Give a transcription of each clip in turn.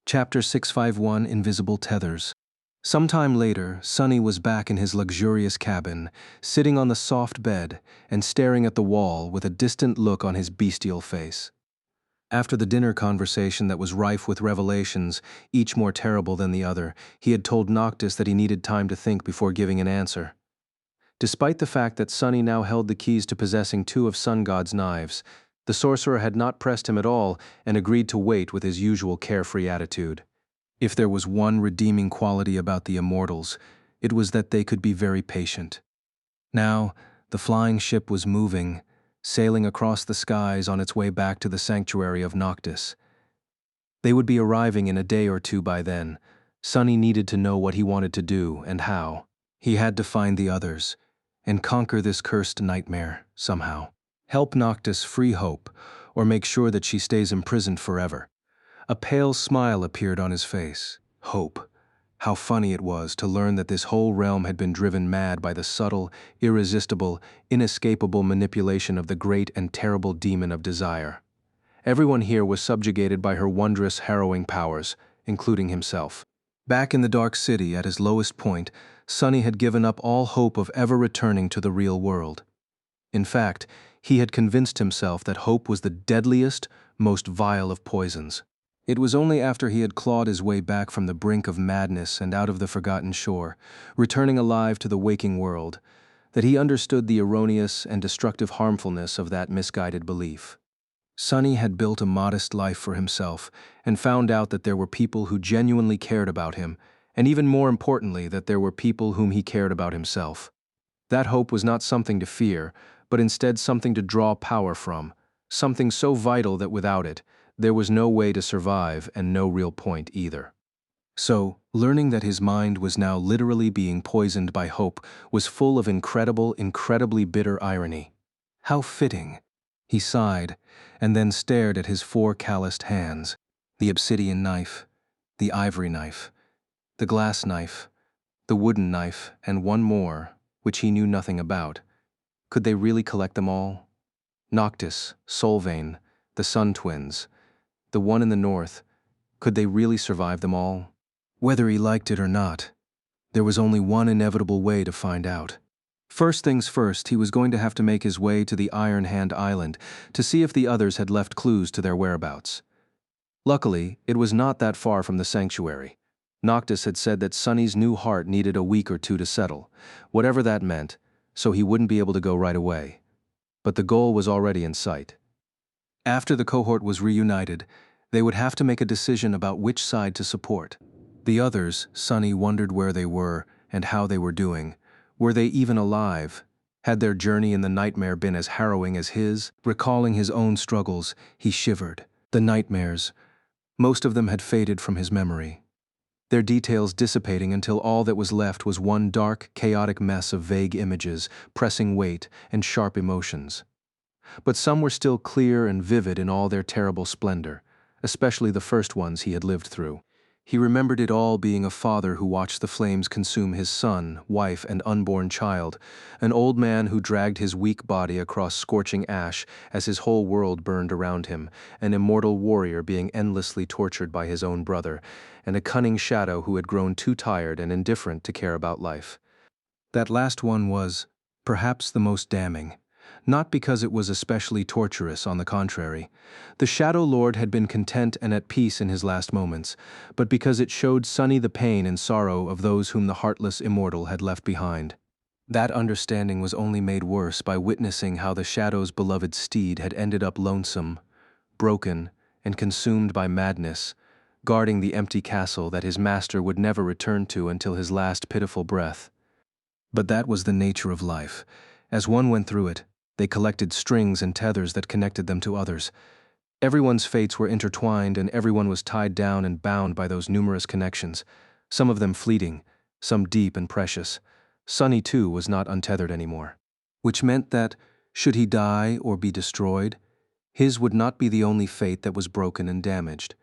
Chapter 651 Invisible Tethers. Sometime later, Sonny was back in his luxurious cabin, sitting on the soft bed and staring at the wall with a distant look on his bestial face. After the dinner conversation that was rife with revelations, each more terrible than the other, he had told Noctis that he needed time to think before giving an answer. Despite the fact that Sonny now held the keys to possessing two of Sun God's knives, the sorcerer had not pressed him at all and agreed to wait with his usual carefree attitude. If there was one redeeming quality about the immortals, it was that they could be very patient. Now, the flying ship was moving, sailing across the skies on its way back to the sanctuary of Noctis. They would be arriving in a day or two by then. Sonny needed to know what he wanted to do and how. He had to find the others and conquer this cursed nightmare somehow. Help Noctis free Hope, or make sure that she stays imprisoned forever. A pale smile appeared on his face. Hope. How funny it was to learn that this whole realm had been driven mad by the subtle, irresistible, inescapable manipulation of the great and terrible demon of desire. Everyone here was subjugated by her wondrous, harrowing powers, including himself. Back in the Dark City, at his lowest point, Sonny had given up all hope of ever returning to the real world. In fact, he had convinced himself that hope was the deadliest, most vile of poisons. It was only after he had clawed his way back from the brink of madness and out of the forgotten shore, returning alive to the waking world, that he understood the erroneous and destructive harmfulness of that misguided belief. Sonny had built a modest life for himself and found out that there were people who genuinely cared about him, and even more importantly, that there were people whom he cared about himself. That hope was not something to fear, but instead something to draw power from, something so vital that without it, there was no way to survive and no real point either. So, learning that his mind was now literally being poisoned by hope was full of incredibly bitter irony. How fitting! He sighed, and then stared at his four calloused hands, the obsidian knife, the ivory knife, the glass knife, the wooden knife, and one more, which he knew nothing about. Could they really collect them all? Noctis, Solvane, the Sun Twins, the one in the north, could they really survive them all? Whether he liked it or not, there was only one inevitable way to find out. First things first, he was going to have to make his way to the Iron Hand Island to see if the others had left clues to their whereabouts. Luckily, it was not that far from the sanctuary. Noctis had said that Sonny's new heart needed a week or two to settle, whatever that meant, so he wouldn't be able to go right away. But the goal was already in sight. After the cohort was reunited, they would have to make a decision about which side to support. The others, Sonny wondered where they were and how they were doing. Were they even alive? Had their journey in the nightmare been as harrowing as his? Recalling his own struggles, he shivered. The nightmares. Most of them had faded from his memory, their details dissipating until all that was left was one dark, chaotic mess of vague images, pressing weight, and sharp emotions. But some were still clear and vivid in all their terrible splendor, especially the first ones he had lived through. He remembered it all being a father who watched the flames consume his son, wife, and unborn child, an old man who dragged his weak body across scorching ash as his whole world burned around him, an immortal warrior being endlessly tortured by his own brother, and a cunning shadow who had grown too tired and indifferent to care about life. That last one was, perhaps, the most damning. Not because it was especially torturous, on the contrary. The Shadow Lord had been content and at peace in his last moments, but because it showed Sonny the pain and sorrow of those whom the heartless immortal had left behind. That understanding was only made worse by witnessing how the Shadow's beloved steed had ended up lonesome, broken, and consumed by madness, guarding the empty castle that his master would never return to until his last pitiful breath. But that was the nature of life. As one went through it, they collected strings and tethers that connected them to others. Everyone's fates were intertwined, and everyone was tied down and bound by those numerous connections, some of them fleeting, some deep and precious. Sonny, too, was not untethered anymore. Which meant that, should he die or be destroyed, his would not be the only fate that was broken and damaged.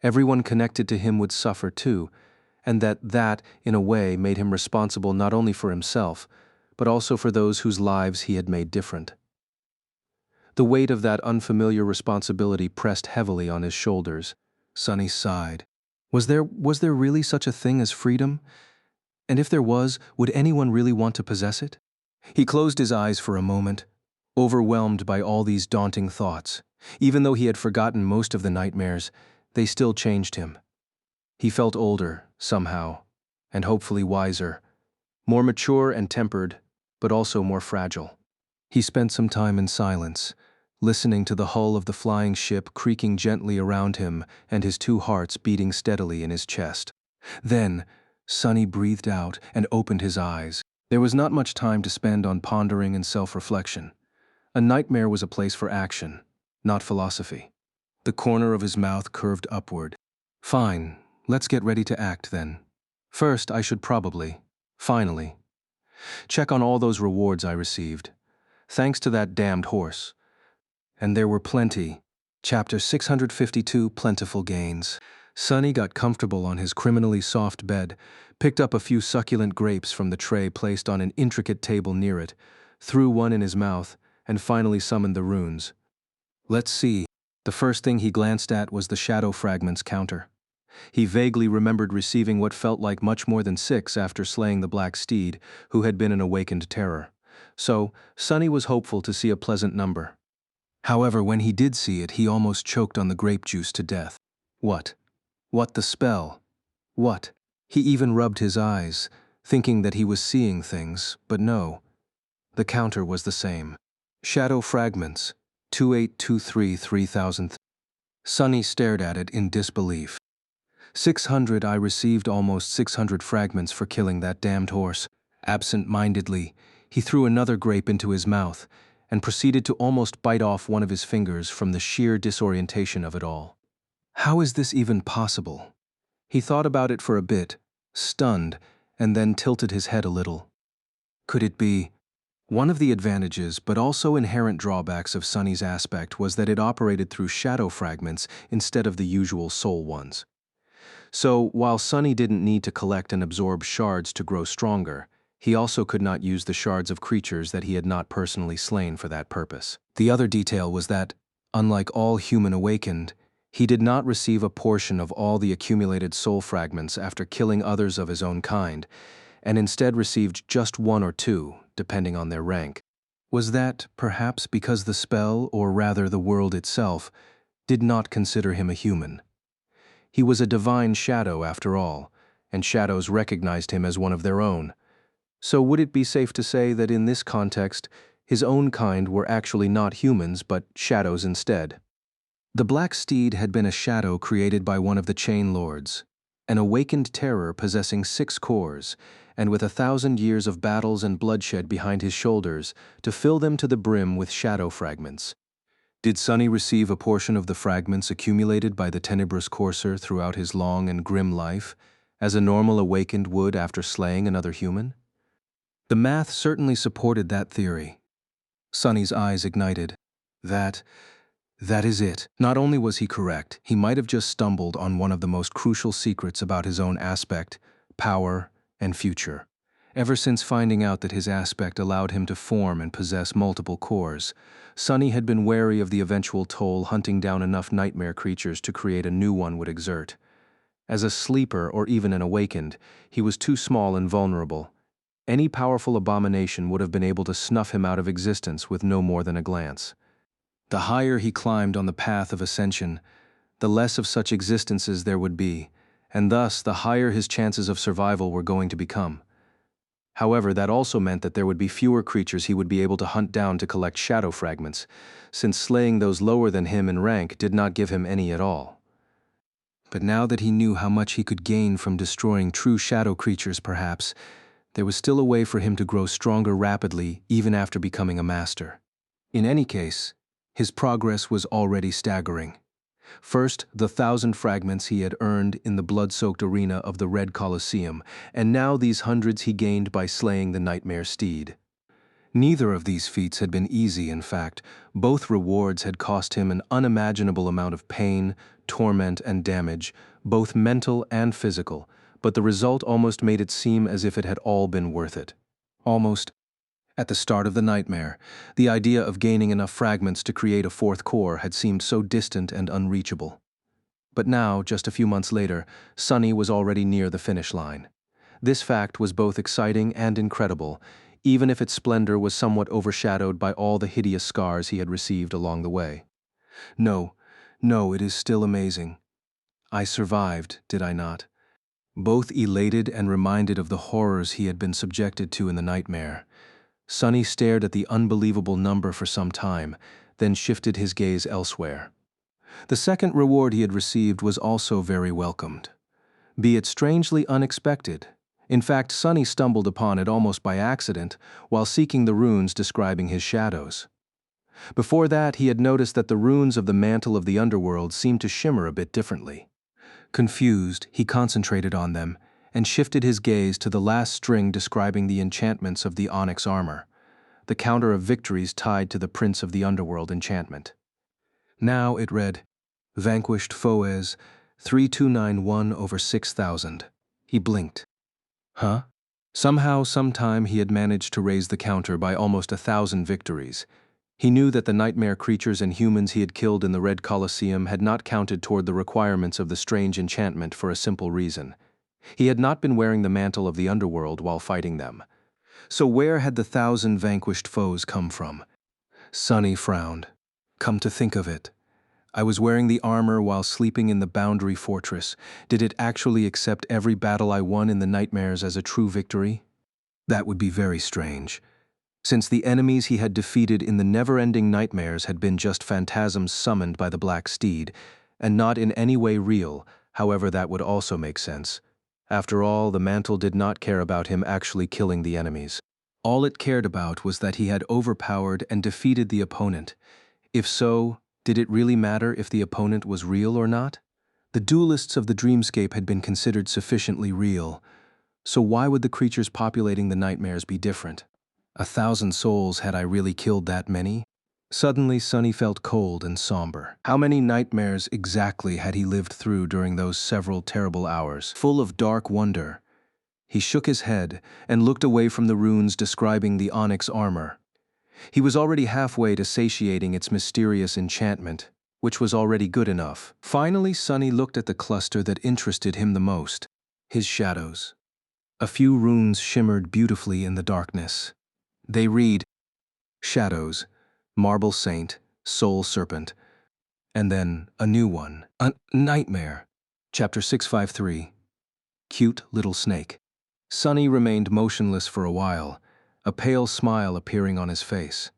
Everyone connected to him would suffer too, and that, in a way, made him responsible not only for himself, but also for those whose lives he had made different. The weight of that unfamiliar responsibility pressed heavily on his shoulders. Sonny sighed. Was there really such a thing as freedom? And if there was, would anyone really want to possess it? He closed his eyes for a moment, overwhelmed by all these daunting thoughts. Even though he had forgotten most of the nightmares, they still changed him. He felt older, somehow, and hopefully wiser, more mature and tempered, but also more fragile. He spent some time in silence, listening to the hull of the flying ship creaking gently around him and his two hearts beating steadily in his chest. Then, Sonny breathed out and opened his eyes. There was not much time to spend on pondering and self-reflection. A nightmare was a place for action, not philosophy. The corner of his mouth curved upward. Fine, let's get ready to act then. First, I should probably, finally, check on all those rewards I received. Thanks to that damned horse. And there were plenty. Chapter 652, Plentiful Gains. Sonny got comfortable on his criminally soft bed, picked up a few succulent grapes from the tray placed on an intricate table near it, threw one in his mouth, and finally summoned the runes. Let's see. The first thing he glanced at was the shadow fragments counter. He vaguely remembered receiving what felt like much more than 6 after slaying the black steed, who had been an awakened terror. So, Sonny was hopeful to see a pleasant number. However, when he did see it, he almost choked on the grape juice to death. What? What the spell? What? He even rubbed his eyes, thinking that he was seeing things, but no. The counter was the same. Shadow fragments, 2823-3000. Sonny stared at it in disbelief. 600. I received almost 600 fragments for killing that damned horse. Absent-mindedly, he threw another grape into his mouth and proceeded to almost bite off one of his fingers from the sheer disorientation of it all. How is this even possible? He thought about it for a bit, stunned, and then tilted his head a little. Could it be? One of the advantages, but also inherent drawbacks of Sonny's aspect was that it operated through shadow fragments instead of the usual soul ones. So, while Sonny didn't need to collect and absorb shards to grow stronger, he also could not use the shards of creatures that he had not personally slain for that purpose. The other detail was that, unlike all human awakened, he did not receive a portion of all the accumulated soul fragments after killing others of his own kind, and instead received just 1 or 2, depending on their rank. Was that, perhaps, because the spell, or rather the world itself, did not consider him a human? He was a divine shadow, after all, and shadows recognized him as one of their own. So would it be safe to say that in this context, his own kind were actually not humans, but shadows instead? The Black Steed had been a shadow created by one of the Chain Lords, an awakened terror possessing 6 cores, and with 1,000 years of battles and bloodshed behind his shoulders to fill them to the brim with shadow fragments. Did Sonny receive a portion of the fragments accumulated by the tenebrous courser throughout his long and grim life, as a normal awakened would after slaying another human? The math certainly supported that theory. Sonny's eyes ignited. That is it. Not only was he correct, he might have just stumbled on one of the most crucial secrets about his own aspect, power, and future. Ever since finding out that his aspect allowed him to form and possess multiple cores, Sonny had been wary of the eventual toll hunting down enough nightmare creatures to create a new one would exert. As a sleeper or even an awakened, he was too small and vulnerable. Any powerful abomination would have been able to snuff him out of existence with no more than a glance. The higher he climbed on the path of ascension, the less of such existences there would be, and thus the higher his chances of survival were going to become. However, that also meant that there would be fewer creatures he would be able to hunt down to collect shadow fragments, since slaying those lower than him in rank did not give him any at all. But now that he knew how much he could gain from destroying true shadow creatures, perhaps, there was still a way for him to grow stronger rapidly even after becoming a master. In any case, his progress was already staggering. First, the 1,000 fragments he had earned in the blood-soaked arena of the Red Colosseum, and now these hundreds he gained by slaying the Nightmare Steed. Neither of these feats had been easy, in fact. Both rewards had cost him an unimaginable amount of pain, torment, and damage, both mental and physical, but the result almost made it seem as if it had all been worth it. Almost. At the start of the nightmare, the idea of gaining enough fragments to create a 4th core had seemed so distant and unreachable. But now, just a few months later, Sunny was already near the finish line. This fact was both exciting and incredible, even if its splendor was somewhat overshadowed by all the hideous scars he had received along the way. No, no, it is still amazing. I survived, did I not? Both elated and reminded of the horrors he had been subjected to in the nightmare, Sunny stared at the unbelievable number for some time, then shifted his gaze elsewhere. The second reward he had received was also very welcomed, be it strangely unexpected. In fact, Sunny stumbled upon it almost by accident while seeking the runes describing his shadows. Before that, he had noticed that the runes of the mantle of the underworld seemed to shimmer a bit differently. Confused, he concentrated on them and shifted his gaze to the last string describing the enchantments of the onyx armor, the counter of victories tied to the Prince of the Underworld enchantment. Now it read, Vanquished foes, 3291 over 6,000. He blinked. Huh? Somehow, sometime he had managed to raise the counter by almost 1,000 victories. He knew that the nightmare creatures and humans he had killed in the Red Colosseum had not counted toward the requirements of the strange enchantment for a simple reason. He had not been wearing the mantle of the underworld while fighting them. So where had the 1,000 vanquished foes come from? Sunny frowned. Come to think of it, I was wearing the armor while sleeping in the Boundary Fortress. Did it actually accept every battle I won in the nightmares as a true victory? That would be very strange, since the enemies he had defeated in the never-ending nightmares had been just phantasms summoned by the Black Steed, and not in any way real. However, that would also make sense. After all, the mantle did not care about him actually killing the enemies. All it cared about was that he had overpowered and defeated the opponent. If so, did it really matter if the opponent was real or not? The duelists of the dreamscape had been considered sufficiently real, so why would the creatures populating the nightmares be different? 1,000 souls, had I really killed that many? Suddenly, Sunny felt cold and somber. How many nightmares exactly had he lived through during those several terrible hours? Full of dark wonder, he shook his head and looked away from the runes describing the onyx armor. He was already halfway to satiating its mysterious enchantment, which was already good enough. Finally, Sunny looked at the cluster that interested him the most, his shadows. A few runes shimmered beautifully in the darkness. They read, Shadows, Marble Saint, Soul Serpent, and then a new one, a Nightmare. Chapter 653, Cute Little Snake. Sunny remained motionless for a while, a pale smile appearing on his face.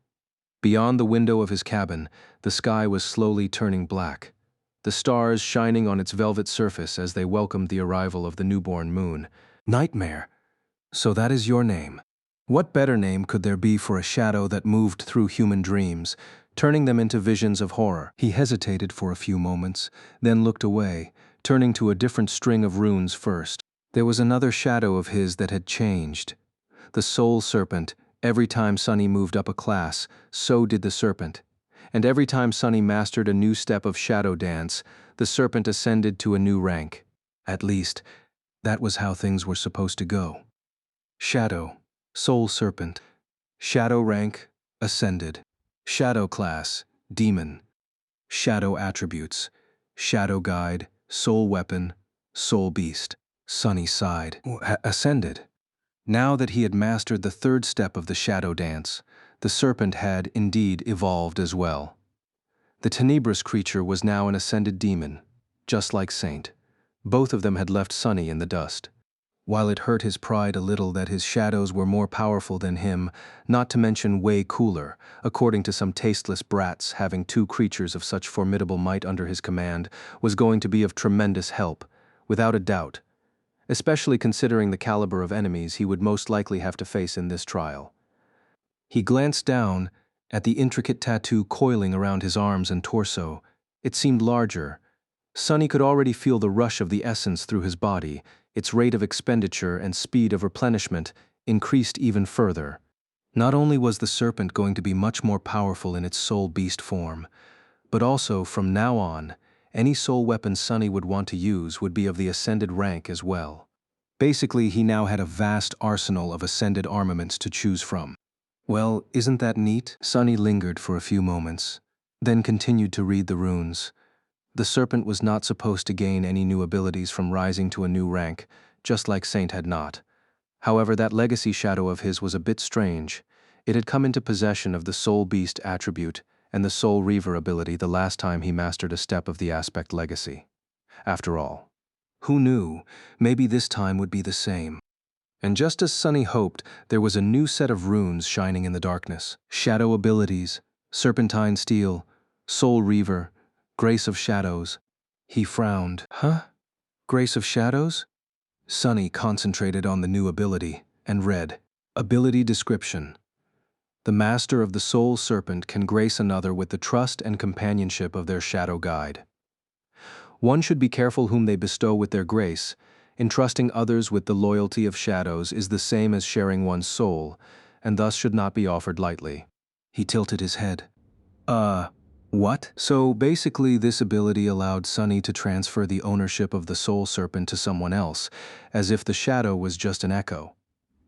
Beyond the window of his cabin, the sky was slowly turning black, the stars shining on its velvet surface as they welcomed the arrival of the newborn moon. Nightmare. So that is your name. What better name could there be for a shadow that moved through human dreams, turning them into visions of horror? He hesitated for a few moments, then looked away, turning to a different string of runes first. There was another shadow of his that had changed. The Soul Serpent. Every time Sunny moved up a class, so did the serpent. And every time Sunny mastered a new step of shadow dance, the serpent ascended to a new rank. At least, that was how things were supposed to go. Shadow, Soul Serpent. Shadow rank, ascended. Shadow class, demon. Shadow attributes, shadow guide, soul weapon, soul beast. Sunny sighed. Ascended. Now that he had mastered the third step of the shadow dance, the serpent had indeed evolved as well. The tenebrous creature was now an ascended demon, just like Saint. Both of them had left Sunny in the dust. While it hurt his pride a little that his shadows were more powerful than him, not to mention way cooler, according to some tasteless brats, having two creatures of such formidable might under his command was going to be of tremendous help, without a doubt, especially considering the caliber of enemies he would most likely have to face in this trial. He glanced down at the intricate tattoo coiling around his arms and torso. It seemed larger. Sunny could already feel the rush of the essence through his body. Its rate of expenditure and speed of replenishment increased even further. Not only was the serpent going to be much more powerful in its soul beast form, but also, from now on, any soul weapon Sunny would want to use would be of the ascended rank as well. Basically, he now had a vast arsenal of ascended armaments to choose from. Well, isn't that neat? Sunny lingered for a few moments, then continued to read the runes. The serpent was not supposed to gain any new abilities from rising to a new rank, just like Saint had not. However, that legacy shadow of his was a bit strange. It had come into possession of the Soul Beast attribute and the Soul Reaver ability the last time he mastered a step of the Aspect Legacy. After all, who knew? Maybe this time would be the same. And just as Sunny hoped, there was a new set of runes shining in the darkness. Shadow abilities, Serpentine Steel, Soul Reaver, Grace of Shadows. He frowned. Huh? Grace of Shadows? Sunny concentrated on the new ability and read, Ability Description. The Master of the Soul Serpent can grace another with the trust and companionship of their shadow guide. One should be careful whom they bestow with their grace. Entrusting others with the loyalty of shadows is the same as sharing one's soul, and thus should not be offered lightly. He tilted his head. What? So basically this ability allowed Sunny to transfer the ownership of the Soul Serpent to someone else, as if the shadow was just an echo.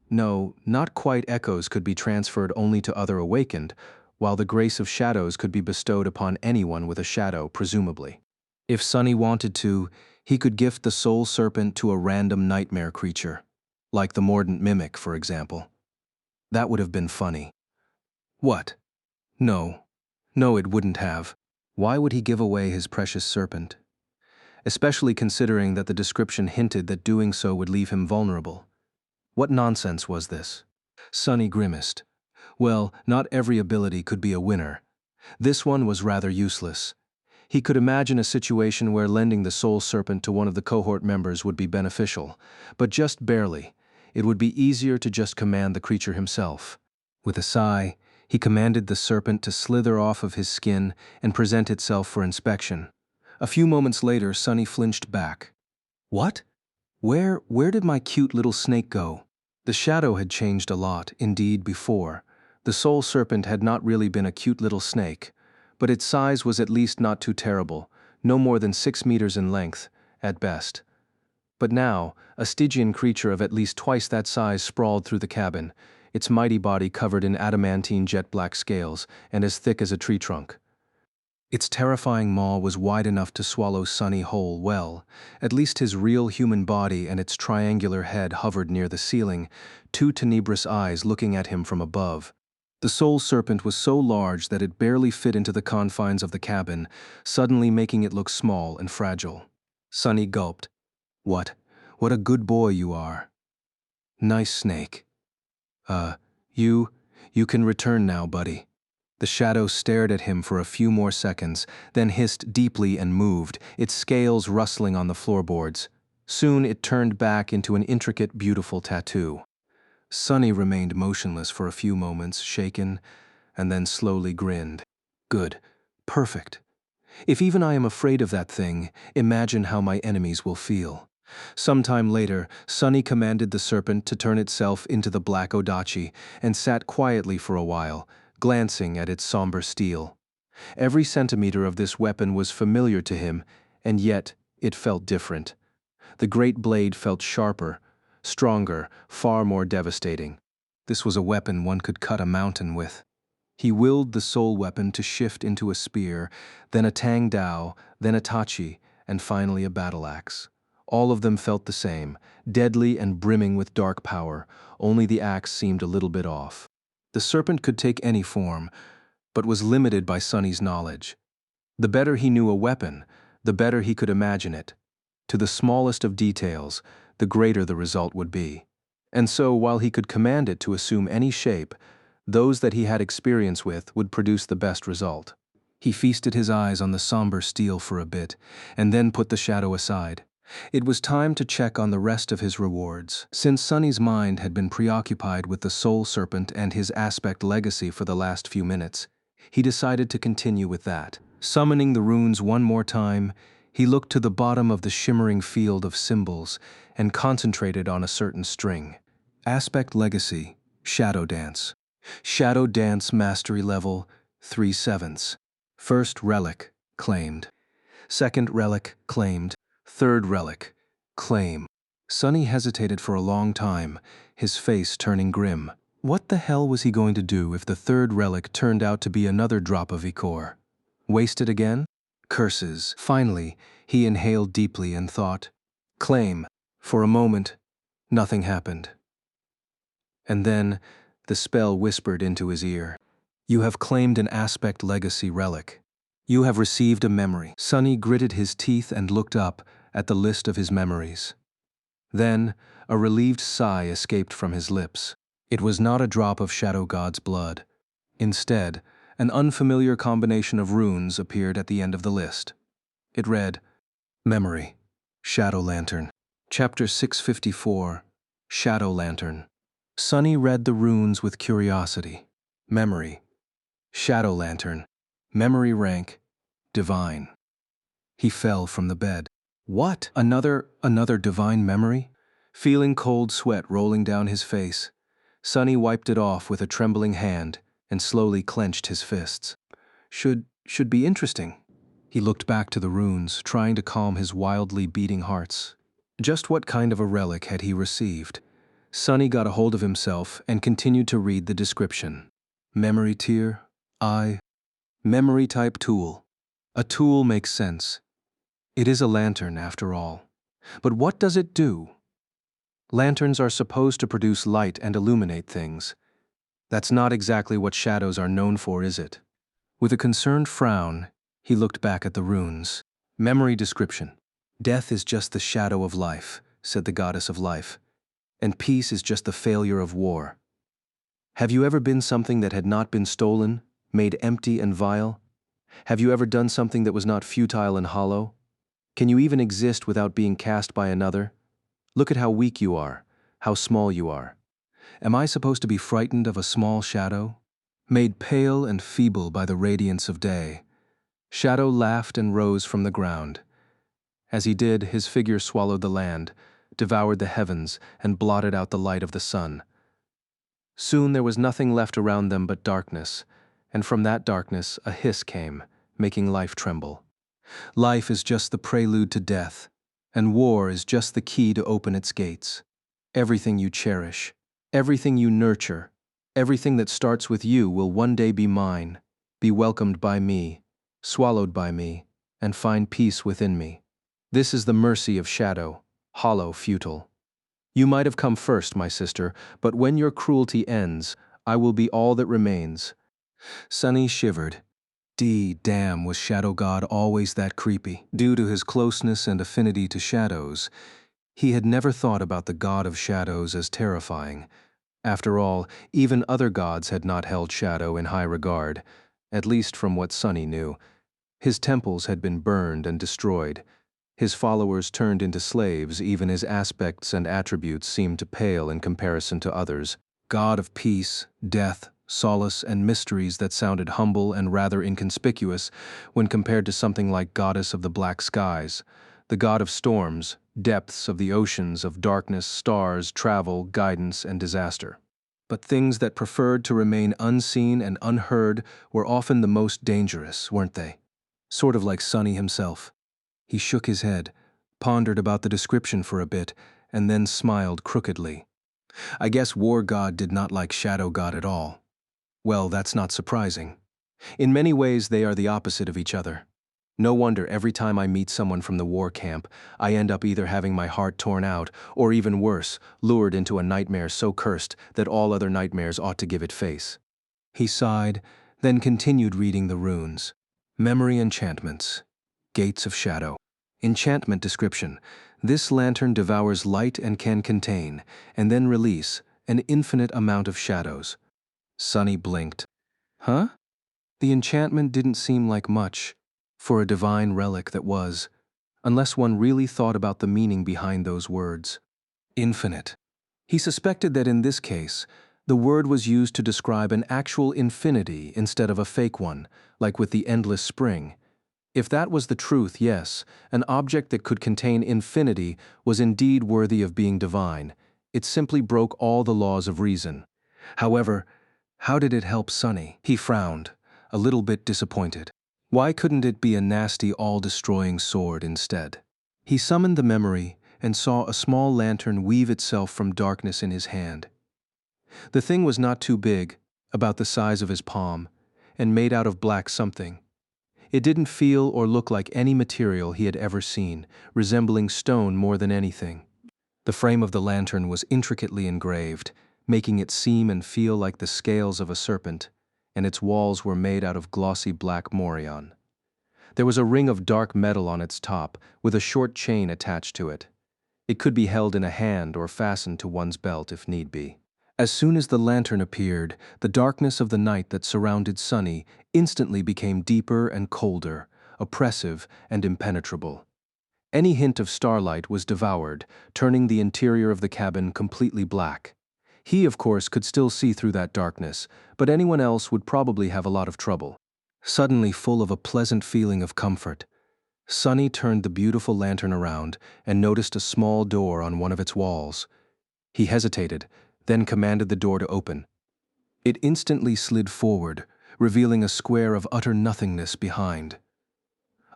No, not quite. Echoes could be transferred only to other awakened, while the grace of shadows could be bestowed upon anyone with a shadow, presumably. If Sunny wanted to, he could gift the Soul Serpent to a random nightmare creature, like the Mordant Mimic, for example. That would have been funny. What? No. No, it wouldn't have. Why would he give away his precious serpent? Especially considering that the description hinted that doing so would leave him vulnerable. What nonsense was this? Sunny grimaced. Well, not every ability could be a winner. This one was rather useless. He could imagine a situation where lending the Soul Serpent to one of the cohort members would be beneficial, but just barely. It would be easier to just command the creature himself. With a sigh, he commanded the serpent to slither off of his skin and present itself for inspection. A few moments later, Sunny flinched back. What? Where did my cute little snake go? The shadow had changed a lot, indeed, before. The Soul Serpent had not really been a cute little snake, but its size was at least not too terrible, no more than 6 meters in length, at best. But now, a Stygian creature of at least twice that size sprawled through the cabin, its mighty body covered in adamantine jet-black scales and as thick as a tree trunk. Its terrifying maw was wide enough to swallow Sunny whole. Well, at least his real human body and its triangular head hovered near the ceiling, two tenebrous eyes looking at him from above. The Soul Serpent was so large that it barely fit into the confines of the cabin, suddenly making it look small and fragile. Sunny gulped. What a good boy you are. Nice snake. You can return now, buddy. The shadow stared at him for a few more seconds, then hissed deeply and moved, its scales rustling on the floorboards. Soon it turned back into an intricate, beautiful tattoo. Sunny remained motionless for a few moments, shaken, and then slowly grinned. Good. Perfect. If even I am afraid of that thing, imagine how my enemies will feel. Sometime later, Sunny commanded the serpent to turn itself into the black Odachi and sat quietly for a while, glancing at its somber steel. Every centimeter of this weapon was familiar to him, and yet it felt different. The great blade felt sharper, stronger, far more devastating. This was a weapon one could cut a mountain with. He willed the soul weapon to shift into a spear, then a tang dao, then a tachi, and finally a battle axe. All of them felt the same, deadly and brimming with dark power, only the axe seemed a little bit off. The serpent could take any form, but was limited by Sunny's knowledge. The better he knew a weapon, the better he could imagine it. To the smallest of details, the greater the result would be. And so, while he could command it to assume any shape, those that he had experience with would produce the best result. He feasted his eyes on the somber steel for a bit, and then put the shadow aside. It was time to check on the rest of his rewards. Since Sunny's mind had been preoccupied with the Soul Serpent and his Aspect Legacy for the last few minutes, he decided to continue with that. Summoning the runes one more time, he looked to the bottom of the shimmering field of symbols and concentrated on a certain string. Aspect Legacy, Shadow Dance. Shadow Dance Mastery Level, 3/7. First Relic, claimed. Second Relic, claimed. Third relic, claim. Sunny hesitated for a long time, his face turning grim. What the hell was he going to do if the third relic turned out to be another drop of ichor? Waste it again? Curses. Finally, he inhaled deeply and thought, claim. For a moment, nothing happened. And then, the spell whispered into his ear. You have claimed an aspect legacy relic. You have received a memory. Sunny gritted his teeth and looked up at the list of his memories. Then, a relieved sigh escaped from his lips. It was not a drop of Shadow God's blood. Instead, an unfamiliar combination of runes appeared at the end of the list. It read, Memory, Shadow Lantern. Chapter 654, Shadow Lantern. Sunny read the runes with curiosity. Memory, Shadow Lantern, memory rank, divine. He fell from the bed. What? Another divine memory? Feeling cold sweat rolling down his face, Sunny wiped it off with a trembling hand and slowly clenched his fists. Should be interesting. He looked back to the runes, trying to calm his wildly beating hearts. Just what kind of a relic had he received? Sunny got a hold of himself and continued to read the description. Memory tier, memory type tool. A tool makes sense. It is a lantern, after all. But what does it do? Lanterns are supposed to produce light and illuminate things. That's not exactly what shadows are known for, is it? With a concerned frown, he looked back at the runes. Memory description. Death is just the shadow of life, said the goddess of life, and peace is just the failure of war. Have you ever been something that had not been stolen, made empty and vile? Have you ever done something that was not futile and hollow? Can you even exist without being cast by another? Look at how weak you are, how small you are. Am I supposed to be frightened of a small shadow? Made pale and feeble by the radiance of day, Shadow laughed and rose from the ground. As he did, his figure swallowed the land, devoured the heavens, and blotted out the light of the sun. Soon there was nothing left around them but darkness, and from that darkness a hiss came, making life tremble. Life is just the prelude to death, and war is just the key to open its gates. Everything you cherish, everything you nurture, everything that starts with you will one day be mine, be welcomed by me, swallowed by me, and find peace within me. This is the mercy of shadow, hollow, futile. You might have come first, my sister, but when your cruelty ends, I will be all that remains. Sunny shivered. Damn, was Shadow God always that creepy? Due to his closeness and affinity to shadows, he had never thought about the god of shadows as terrifying. After all, even other gods had not held shadow in high regard, at least from what Sunny knew. His temples had been burned and destroyed. His followers turned into slaves, even his aspects and attributes seemed to pale in comparison to others. God of peace, death, solace, and mysteries that sounded humble and rather inconspicuous when compared to something like Goddess of the Black Skies, the god of storms, depths of the oceans of darkness, stars, travel, guidance, and disaster. But things that preferred to remain unseen and unheard were often the most dangerous, weren't they? Sort of like Sunny himself. He shook his head, pondered about the description for a bit, and then smiled crookedly. I guess War God did not like Shadow God at all. Well, that's not surprising. In many ways, they are the opposite of each other. No wonder every time I meet someone from the war camp, I end up either having my heart torn out, or even worse, lured into a nightmare so cursed that all other nightmares ought to give it face. He sighed, then continued reading the runes. Memory enchantments. Gates of Shadow. Enchantment description. This lantern devours light and can contain, and then release, an infinite amount of shadows. Sunny blinked. Huh? The enchantment didn't seem like much, for a divine relic that was, unless one really thought about the meaning behind those words. Infinite. He suspected that in this case, the word was used to describe an actual infinity instead of a fake one, like with the endless spring. If that was the truth, yes, an object that could contain infinity was indeed worthy of being divine. It simply broke all the laws of reason. However, how did it help Sunny? He frowned, a little bit disappointed. Why couldn't it be a nasty, all-destroying sword instead? He summoned the memory and saw a small lantern weave itself from darkness in his hand. The thing was not too big, about the size of his palm, and made out of black something. It didn't feel or look like any material he had ever seen, resembling stone more than anything. The frame of the lantern was intricately engraved, making it seem and feel like the scales of a serpent, and its walls were made out of glossy black morion. There was a ring of dark metal on its top, with a short chain attached to it. It could be held in a hand or fastened to one's belt if need be. As soon as the lantern appeared, the darkness of the night that surrounded Sunny instantly became deeper and colder, oppressive and impenetrable. Any hint of starlight was devoured, turning the interior of the cabin completely black. He, of course, could still see through that darkness, but anyone else would probably have a lot of trouble. Suddenly full of a pleasant feeling of comfort, Sunny turned the beautiful lantern around and noticed a small door on one of its walls. He hesitated, then commanded the door to open. It instantly slid forward, revealing a square of utter nothingness behind.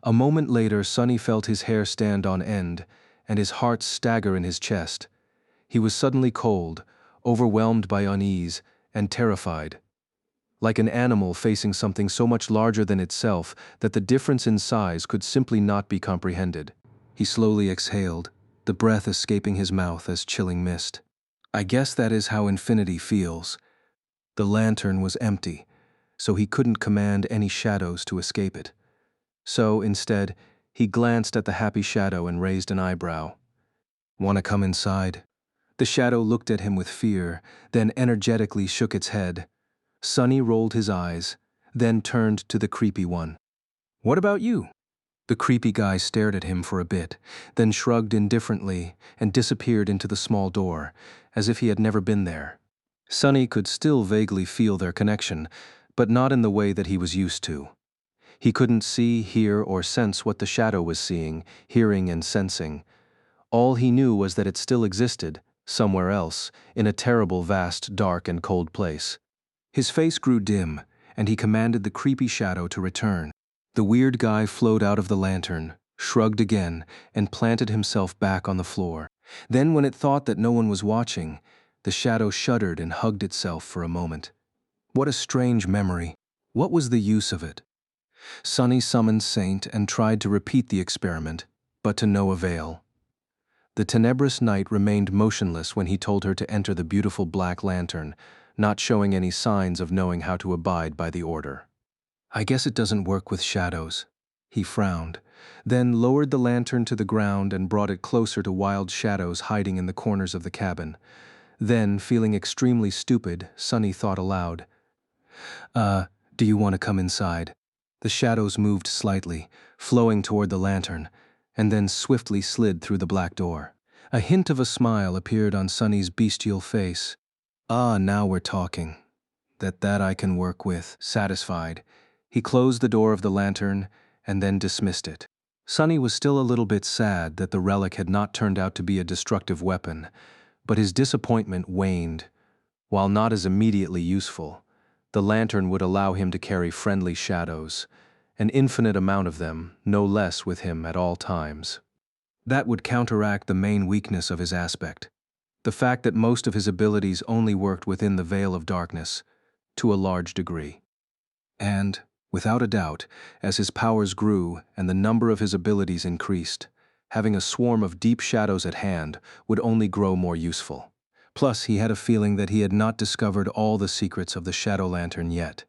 A moment later, Sunny felt his hair stand on end and his heart stagger in his chest. He was suddenly cold, overwhelmed by unease, and terrified. Like an animal facing something so much larger than itself that the difference in size could simply not be comprehended. He slowly exhaled, the breath escaping his mouth as chilling mist. I guess that is how infinity feels. The lantern was empty, so he couldn't command any shadows to escape it. So, instead, he glanced at the happy shadow and raised an eyebrow. "Want to come inside?" The shadow looked at him with fear, then energetically shook its head. Sunny rolled his eyes, then turned to the creepy one. "What about you?" The creepy guy stared at him for a bit, then shrugged indifferently and disappeared into the small door, as if he had never been there. Sunny could still vaguely feel their connection, but not in the way that he was used to. He couldn't see, hear, or sense what the shadow was seeing, hearing, and sensing. All he knew was that it still existed, somewhere else, in a terrible, vast, dark, and cold place. His face grew dim, and he commanded the creepy shadow to return. The weird guy flowed out of the lantern, shrugged again, and planted himself back on the floor. Then, when it thought that no one was watching, the shadow shuddered and hugged itself for a moment. What a strange memory. What was the use of it? Sunny summoned Saint and tried to repeat the experiment, but to no avail. The tenebrous night remained motionless when he told her to enter the beautiful black lantern, not showing any signs of knowing how to abide by the order. "I guess it doesn't work with shadows." He frowned, then lowered the lantern to the ground and brought it closer to wild shadows hiding in the corners of the cabin. Then, feeling extremely stupid, Sunny thought aloud, Do you want to come inside?" The shadows moved slightly, flowing toward the lantern, and then swiftly slid through the black door. A hint of a smile appeared on Sunny's bestial face. "Ah, now we're talking. That I can work with." Satisfied, he closed the door of the lantern and then dismissed it. Sunny was still a little bit sad that the relic had not turned out to be a destructive weapon, but his disappointment waned. While not as immediately useful, the lantern would allow him to carry friendly shadows, an infinite amount of them, no less, with him at all times. That would counteract the main weakness of his aspect, the fact that most of his abilities only worked within the veil of darkness, to a large degree. And, without a doubt, as his powers grew and the number of his abilities increased, having a swarm of deep shadows at hand would only grow more useful. Plus, he had a feeling that he had not discovered all the secrets of the Shadow Lantern yet.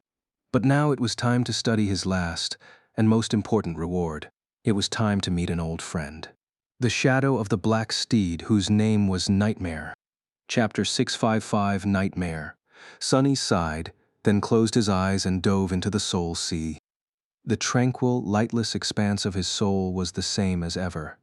But now it was time to study his last and most important reward. It was time to meet an old friend. The shadow of the black steed whose name was Nightmare. Chapter 655, Nightmare. Sunny sighed, then closed his eyes and dove into the soul sea. The tranquil, lightless expanse of his soul was the same as ever.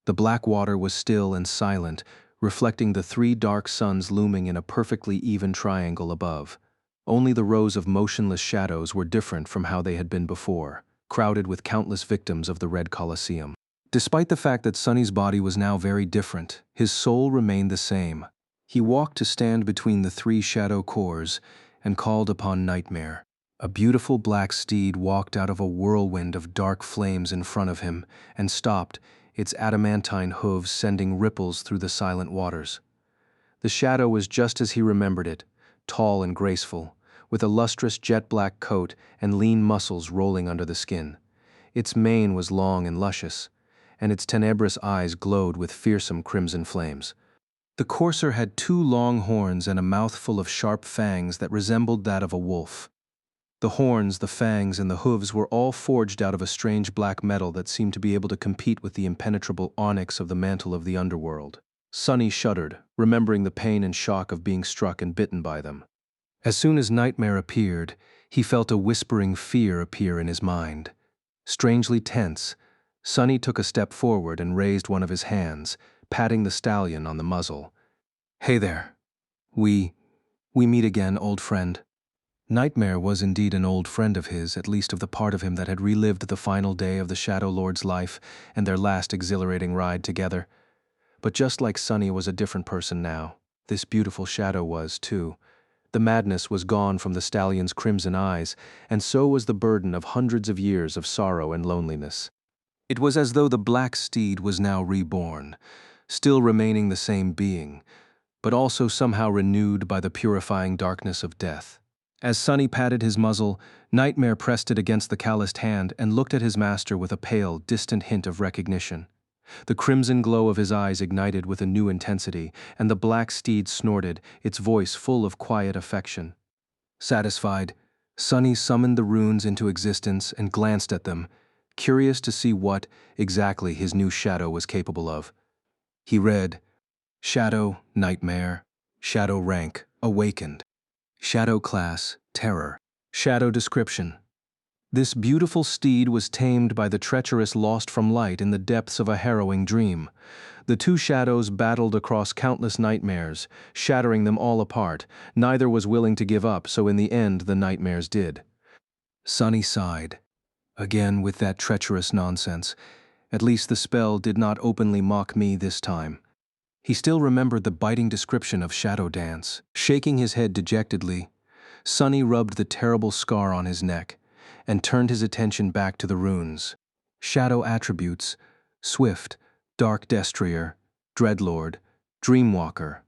The black water was still and silent, reflecting the three dark suns looming in a perfectly even triangle above. Only the rows of motionless shadows were different from how they had been before, crowded with countless victims of the Red Colosseum. Despite the fact that Sunny's body was now very different, his soul remained the same. He walked to stand between the three shadow cores and called upon Nightmare. A beautiful black steed walked out of a whirlwind of dark flames in front of him and stopped, its adamantine hooves sending ripples through the silent waters. The shadow was just as he remembered it, tall and graceful, with a lustrous jet-black coat and lean muscles rolling under the skin. Its mane was long and luscious, and its tenebrous eyes glowed with fearsome crimson flames. The courser had 2 long horns and a mouthful of sharp fangs that resembled that of a wolf. The horns, the fangs, and the hooves were all forged out of a strange black metal that seemed to be able to compete with the impenetrable onyx of the mantle of the underworld. Sonny shuddered, remembering the pain and shock of being struck and bitten by them. As soon as Nightmare appeared, he felt a whispering fear appear in his mind. Strangely tense, Sonny took a step forward and raised one of his hands, patting the stallion on the muzzle. "Hey there. We meet again, old friend." Nightmare was indeed an old friend of his, at least of the part of him that had relived the final day of the Shadow Lord's life and their last exhilarating ride together. But just like Sonny was a different person now, this beautiful shadow was, too. The madness was gone from the stallion's crimson eyes, and so was the burden of hundreds of years of sorrow and loneliness. It was as though the black steed was now reborn, still remaining the same being, but also somehow renewed by the purifying darkness of death. As Sonny patted his muzzle, Nightmare pressed it against the calloused hand and looked at his master with a pale, distant hint of recognition. The crimson glow of his eyes ignited with a new intensity, and the black steed snorted, its voice full of quiet affection. Satisfied, Sonny summoned the runes into existence and glanced at them, curious to see what, exactly, his new shadow was capable of. He read, "Shadow, Nightmare. Shadow rank, Awakened. Shadow class, Terror. Shadow description. This beautiful steed was tamed by the treacherous lost from light in the depths of a harrowing dream. The 2 shadows battled across countless nightmares, shattering them all apart. Neither was willing to give up, so in the end the nightmares did." Sonny sighed. Again with that treacherous nonsense. At least the spell did not openly mock me this time. He still remembered the biting description of Shadow Dance. Shaking his head dejectedly, Sonny rubbed the terrible scar on his neck and turned his attention back to the runes. Shadow attributes: Swift, Dark Destrier, Dreadlord, Dreamwalker.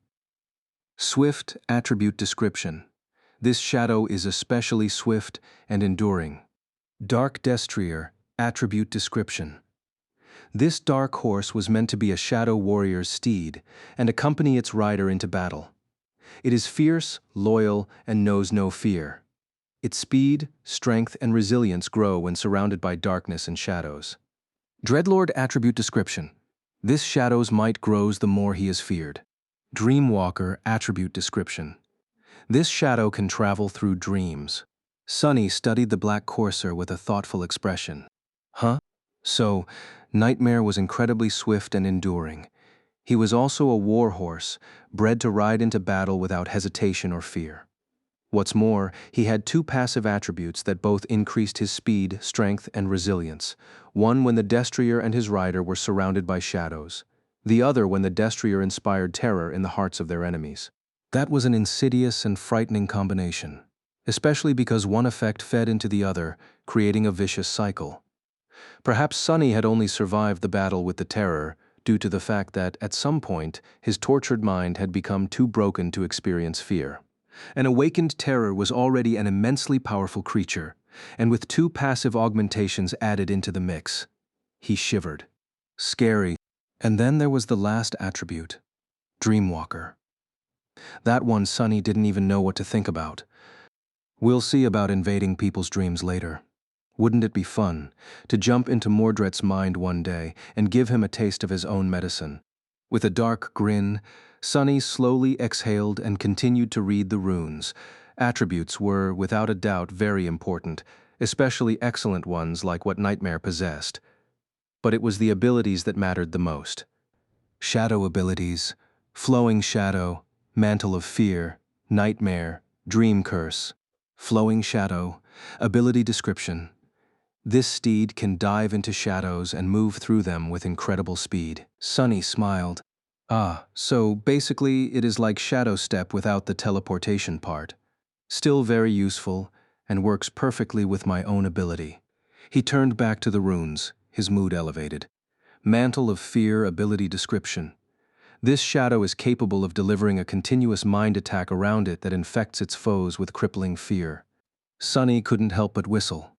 Swift attribute description. This shadow is especially swift and enduring. Dark Destrier attribute description. This dark horse was meant to be a shadow warrior's steed and accompany its rider into battle. It is fierce, loyal, and knows no fear. Its speed, strength, and resilience grow when surrounded by darkness and shadows. Dreadlord attribute description. This shadow's might grows the more he is feared. Dreamwalker attribute description. This shadow can travel through dreams. Sonny studied the black courser with a thoughtful expression. Huh? So, Nightmare was incredibly swift and enduring. He was also a war horse, bred to ride into battle without hesitation or fear. What's more, he had 2 passive attributes that both increased his speed, strength, and resilience. One when the destrier and his rider were surrounded by shadows. The other when the destrier inspired terror in the hearts of their enemies. That was an insidious and frightening combination, especially because one effect fed into the other, creating a vicious cycle. Perhaps Sonny had only survived the battle with the terror due to the fact that, at some point, his tortured mind had become too broken to experience fear. An awakened terror was already an immensely powerful creature, and with 2 passive augmentations added into the mix, he shivered. Scary. And then there was the last attribute, Dreamwalker. That one Sonny didn't even know what to think about. We'll see about invading people's dreams later. Wouldn't it be fun to jump into Mordred's mind one day and give him a taste of his own medicine? With a dark grin, Sonny slowly exhaled and continued to read the runes. Attributes were, without a doubt, very important, especially excellent ones like what Nightmare possessed. But it was the abilities that mattered the most. Shadow abilities: Flowing Shadow, Mantle of Fear, Nightmare, Dream Curse. Flowing Shadow, ability description. This steed can dive into shadows and move through them with incredible speed. Sonny smiled. Ah, so basically it is like Shadow Step without the teleportation part. Still very useful, and works perfectly with my own ability. He turned back to the runes, his mood elevated. Mantle of Fear ability description. This shadow is capable of delivering a continuous mind attack around it that infects its foes with crippling fear. Sunny couldn't help but whistle.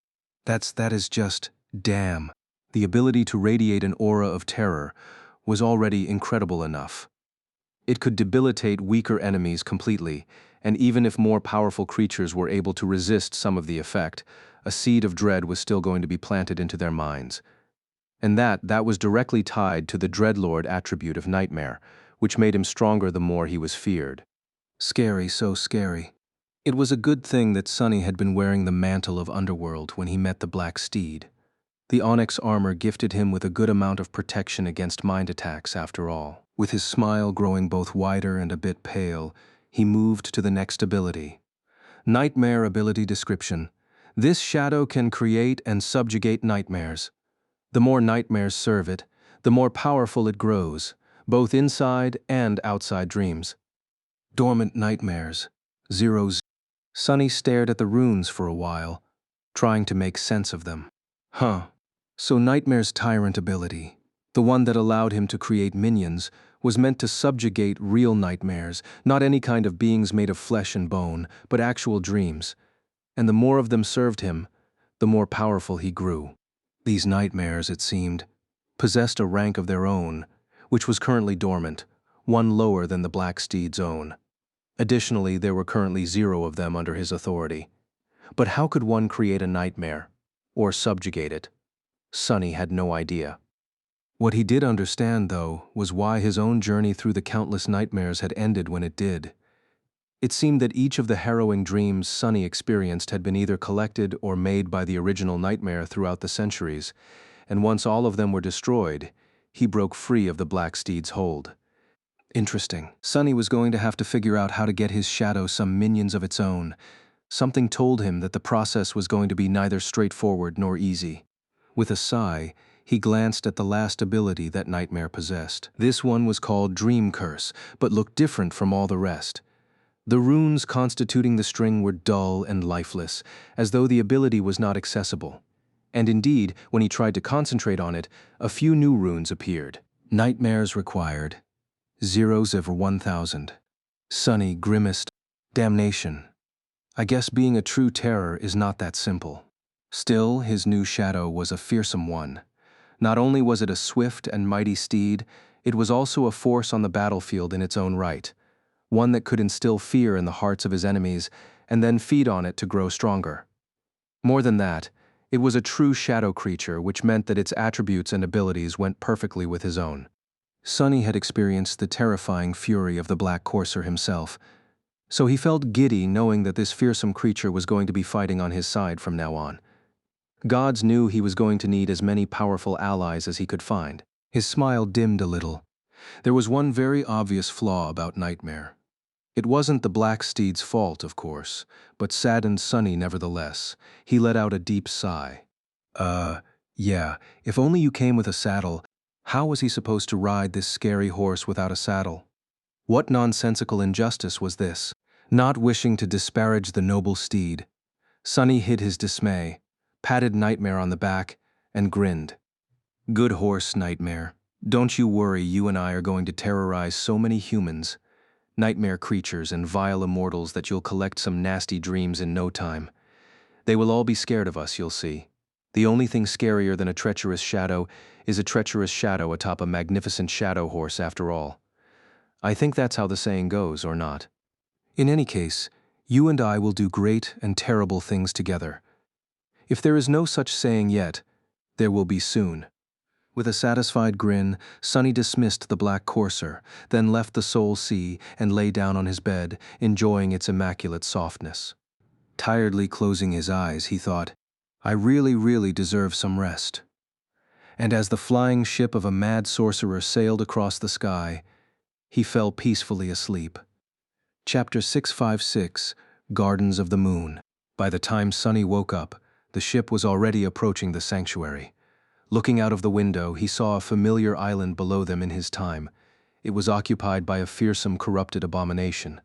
That is just, damn. The ability to radiate an aura of terror was already incredible enough. It could debilitate weaker enemies completely, and even if more powerful creatures were able to resist some of the effect, a seed of dread was still going to be planted into their minds. And that was directly tied to the Dreadlord attribute of nightmare, which made him stronger the more he was feared. Scary, so scary. It was a good thing that Sunny had been wearing the mantle of Underworld when he met the Black Steed. The onyx armor gifted him with a good amount of protection against mind attacks after all. With his smile growing both wider and a bit pale, he moved to the next ability. Nightmare ability description. This shadow can create and subjugate nightmares. The more nightmares serve it, the more powerful it grows, both inside and outside dreams. Dormant nightmares. 0. Sunny stared at the runes for a while, trying to make sense of them. So Nightmare's tyrant ability, the one that allowed him to create minions, was meant to subjugate real nightmares, not any kind of beings made of flesh and bone, but actual dreams. And the more of them served him, the more powerful he grew. These nightmares, it seemed, possessed a rank of their own, which was currently dormant, one lower than the Black Steed's own. Additionally, there were currently 0 of them under his authority. But how could one create a nightmare, or subjugate it? Sunny had no idea. What he did understand, though, was why his own journey through the countless nightmares had ended when it did. It seemed that each of the harrowing dreams Sunny experienced had been either collected or made by the original nightmare throughout the centuries, and once all of them were destroyed, he broke free of the Black Steed's hold. Interesting. Sunny was going to have to figure out how to get his shadow some minions of its own. Something told him that the process was going to be neither straightforward nor easy. With a sigh, he glanced at the last ability that Nightmare possessed. This one was called Dream Curse, but looked different from all the rest. The runes constituting the string were dull and lifeless, as though the ability was not accessible. And indeed, when he tried to concentrate on it, a few new runes appeared. Nightmares required. 0/1000. Sunny grimaced. Damnation. I guess being a true terror is not that simple. Still, his new shadow was a fearsome one. Not only was it a swift and mighty steed, it was also a force on the battlefield in its own right, one that could instill fear in the hearts of his enemies and then feed on it to grow stronger. More than that, it was a true shadow creature, which meant that its attributes and abilities went perfectly with his own. Sunny had experienced the terrifying fury of the Black Courser himself, so he felt giddy knowing that this fearsome creature was going to be fighting on his side from now on. Gods knew he was going to need as many powerful allies as he could find. His smile dimmed a little. There was one very obvious flaw about Nightmare. It wasn't the Black Steed's fault, of course, but saddened Sunny nevertheless. He let out a deep sigh. Yeah, if only you came with a saddle. How was he supposed to ride this scary horse without a saddle? What nonsensical injustice was this? Not wishing to disparage the noble steed, Sunny hid his dismay, patted Nightmare on the back, and grinned. Good horse, Nightmare. Don't you worry, you and I are going to terrorize so many humans, nightmare creatures and vile immortals, that you'll collect some nasty dreams in no time. They will all be scared of us, you'll see. The only thing scarier than a treacherous shadow is a treacherous shadow atop a magnificent shadow horse after all. I think that's how the saying goes, or not. In any case, you and I will do great and terrible things together. If there is no such saying yet, there will be soon. With a satisfied grin, Sunny dismissed the Black Courser, then left the Soul Sea and lay down on his bed, enjoying its immaculate softness. Tiredly closing his eyes, he thought, I really deserve some rest. And as the flying ship of a mad sorcerer sailed across the sky, he fell peacefully asleep. Chapter 656, Gardens of the Moon. By the time Sunny woke up, the ship was already approaching the sanctuary. Looking out of the window, he saw a familiar island below them in his time. It was occupied by a fearsome, corrupted abomination.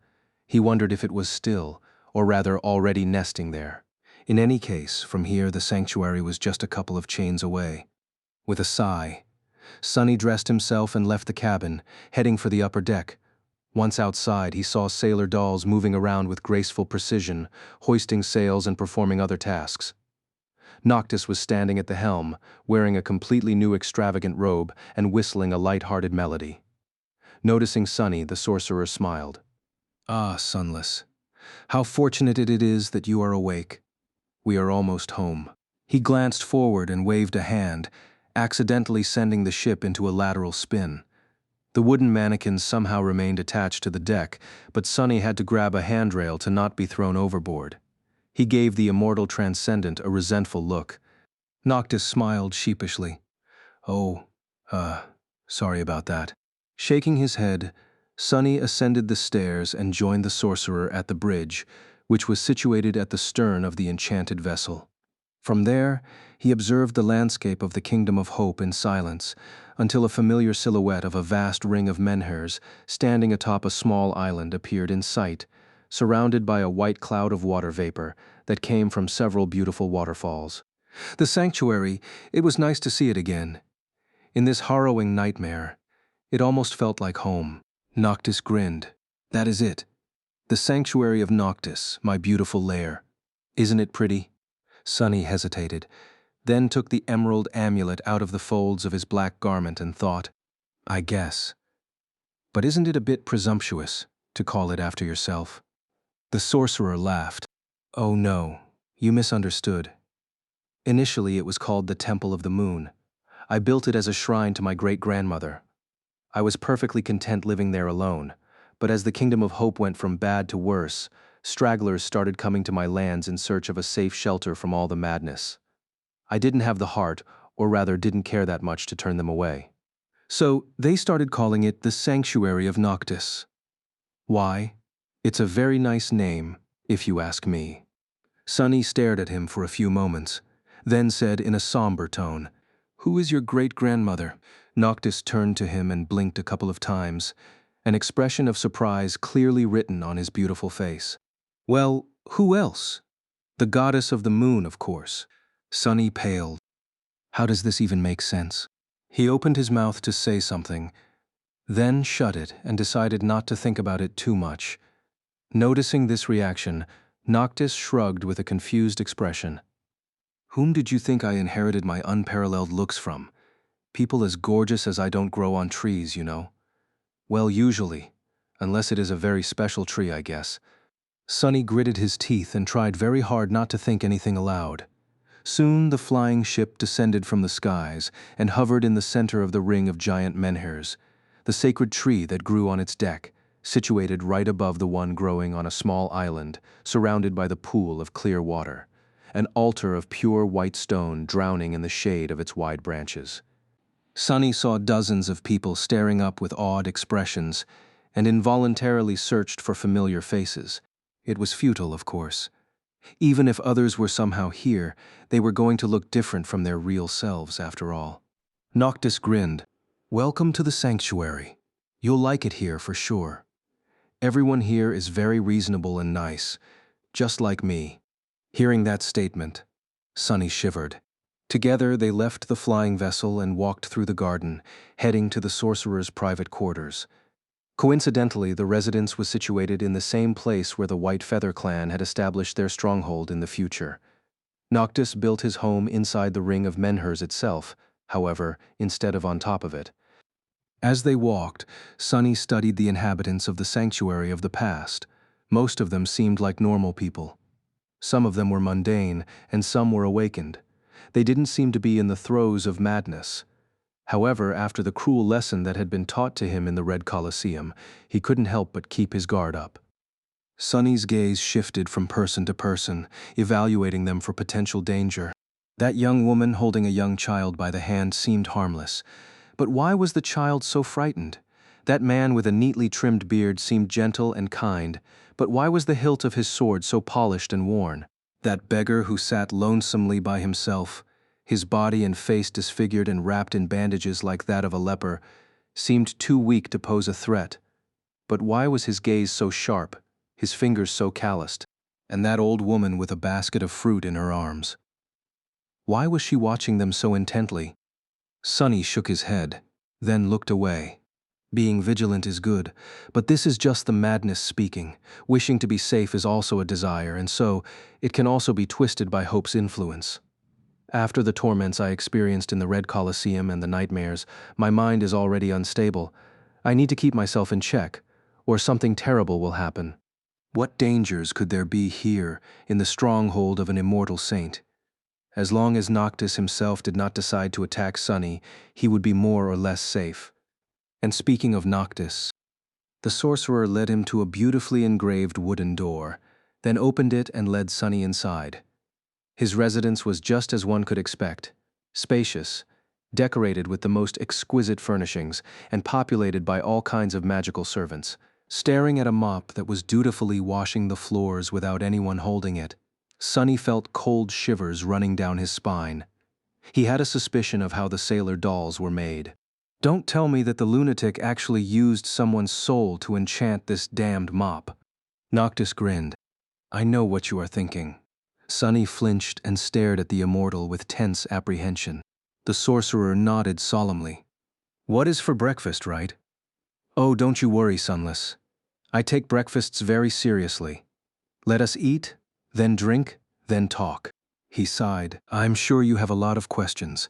He wondered if it was still, or rather already nesting there. In any case, from here the sanctuary was just a couple of chains away. With a sigh, Sonny dressed himself and left the cabin, heading for the upper deck. Once outside, he saw sailor dolls moving around with graceful precision, hoisting sails and performing other tasks. Noctis was standing at the helm, wearing a completely new extravagant robe and whistling a light-hearted melody. Noticing Sonny, the sorcerer smiled. "Ah, Sunless, how fortunate it is that you are awake. We are almost home." He glanced forward and waved a hand, accidentally sending the ship into a lateral spin. The wooden mannequins somehow remained attached to the deck, but Sonny had to grab a handrail to not be thrown overboard. He gave the immortal transcendent a resentful look. Noctis smiled sheepishly. "Oh, sorry about that." Shaking his head, Sonny ascended the stairs and joined the sorcerer at the bridge, which was situated at the stern of the enchanted vessel. From there, he observed the landscape of the Kingdom of Hope in silence, until a familiar silhouette of a vast ring of menhirs standing atop a small island appeared in sight, surrounded by a white cloud of water vapor that came from several beautiful waterfalls. The sanctuary, it was nice to see it again. In this harrowing nightmare, it almost felt like home. Noctis grinned. "That is it. The sanctuary of Noctis, my beautiful lair. Isn't it pretty?" Sonny hesitated, then took the emerald amulet out of the folds of his black garment and thought, "I guess. But isn't it a bit presumptuous to call it after yourself?" The sorcerer laughed. "Oh no, you misunderstood. Initially it was called the Temple of the Moon. I built it as a shrine to my great-grandmother. I was perfectly content living there alone, but as the Kingdom of Hope went from bad to worse, stragglers started coming to my lands in search of a safe shelter from all the madness. I didn't have the heart, or rather didn't care that much to turn them away. So they started calling it the Sanctuary of Noctis. Why? It's a very nice name, if you ask me." Sonny stared at him for a few moments, then said in a somber tone, "Who is your great-grandmother?" Noctis turned to him and blinked a couple of times, an expression of surprise clearly written on his beautiful face. "Well, who else? The goddess of the moon, of course." Sonny paled. How does this even make sense? He opened his mouth to say something, then shut it and decided not to think about it too much. Noticing this reaction, Noctis shrugged with a confused expression. "Whom did you think I inherited my unparalleled looks from? People as gorgeous as I don't grow on trees, you know. Well, usually, unless it is a very special tree, I guess." Sonny gritted his teeth and tried very hard not to think anything aloud. Soon the flying ship descended from the skies and hovered in the center of the ring of giant menhirs, the sacred tree that grew on its deck, situated right above the one growing on a small island, surrounded by the pool of clear water, an altar of pure white stone drowning in the shade of its wide branches. Sonny saw dozens of people staring up with awed expressions and involuntarily searched for familiar faces. It was futile, of course. Even if others were somehow here, they were going to look different from their real selves, after all. Noctis grinned. "Welcome to the sanctuary. You'll like it here for sure. Everyone here is very reasonable and nice, just like me." Hearing that statement, Sonny shivered. Together they left the flying vessel and walked through the garden, heading to the sorcerer's private quarters. Coincidentally, the residence was situated in the same place where the White Feather clan had established their stronghold in the future. Noctis built his home inside the ring of menhirs itself, however, instead of on top of it. As they walked, Sonny studied the inhabitants of the sanctuary of the past. Most of them seemed like normal people. Some of them were mundane, and some were awakened. They didn't seem to be in the throes of madness. However, after the cruel lesson that had been taught to him in the Red Colosseum, he couldn't help but keep his guard up. Sonny's gaze shifted from person to person, evaluating them for potential danger. That young woman holding a young child by the hand seemed harmless. But why was the child so frightened? That man with a neatly trimmed beard seemed gentle and kind, but why was the hilt of his sword so polished and worn? That beggar who sat lonesomely by himself, his body and face disfigured and wrapped in bandages like that of a leper, seemed too weak to pose a threat. But why was his gaze so sharp, his fingers so calloused? And that old woman with a basket of fruit in her arms? Why was she watching them so intently? Sunny shook his head, then looked away. Being vigilant is good, but this is just the madness speaking. Wishing to be safe is also a desire, and so it can also be twisted by hope's influence. After the torments I experienced in the Red Colosseum and the nightmares, my mind is already unstable. I need to keep myself in check, or something terrible will happen. What dangers could there be here, in the stronghold of an immortal saint? As long as Noctis himself did not decide to attack Sunny, he would be more or less safe. And speaking of Noctis, the sorcerer led him to a beautifully engraved wooden door, then opened it and led Sunny inside. His residence was just as one could expect, spacious, decorated with the most exquisite furnishings, and populated by all kinds of magical servants. Staring at a mop that was dutifully washing the floors without anyone holding it, Sunny felt cold shivers running down his spine. He had a suspicion of how the sailor dolls were made. Don't tell me that the lunatic actually used someone's soul to enchant this damned mop. Noctis grinned. I know what you are thinking. Sunny flinched and stared at the immortal with tense apprehension. The sorcerer nodded solemnly. What is for breakfast, right? Oh, don't you worry, Sunless. I take breakfasts very seriously. Let us eat, then drink, then talk. He sighed. I'm sure you have a lot of questions.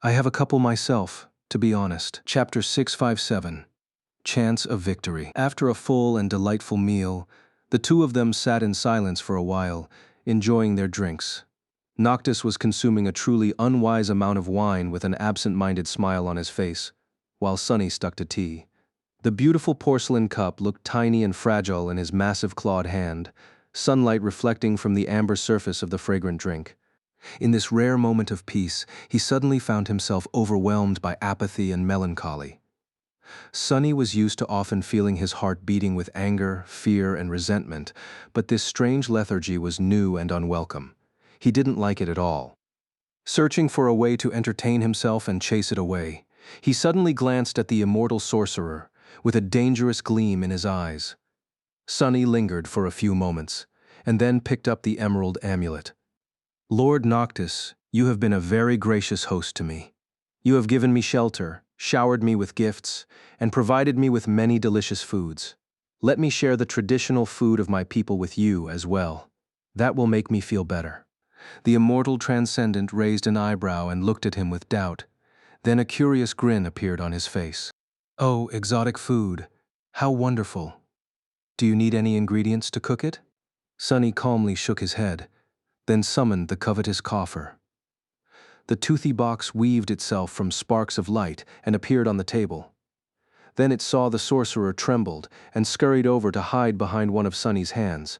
I have a couple myself, to be honest. Chapter 657. Chance of Victory. After a full and delightful meal, the two of them sat in silence for a while, enjoying their drinks. Noctis was consuming a truly unwise amount of wine with an absent-minded smile on his face, while Sunny stuck to tea. The beautiful porcelain cup looked tiny and fragile in his massive clawed hand, sunlight reflecting from the amber surface of the fragrant drink. In this rare moment of peace, he suddenly found himself overwhelmed by apathy and melancholy. Sunny was used to often feeling his heart beating with anger, fear, and resentment, but this strange lethargy was new and unwelcome. He didn't like it at all. Searching for a way to entertain himself and chase it away, he suddenly glanced at the immortal sorcerer, with a dangerous gleam in his eyes. Sunny lingered for a few moments, and then picked up the emerald amulet. Lord Noctis, you have been a very gracious host to me. You have given me shelter, showered me with gifts, and provided me with many delicious foods. Let me share the traditional food of my people with you as well. That will make me feel better. The immortal transcendent raised an eyebrow and looked at him with doubt. Then a curious grin appeared on his face. Oh, exotic food. How wonderful. Do you need any ingredients to cook it? Sunny calmly shook his head, then summoned the covetous coffer. The toothy box weaved itself from sparks of light and appeared on the table. Then it saw the sorcerer trembled and scurried over to hide behind one of Sunny's hands.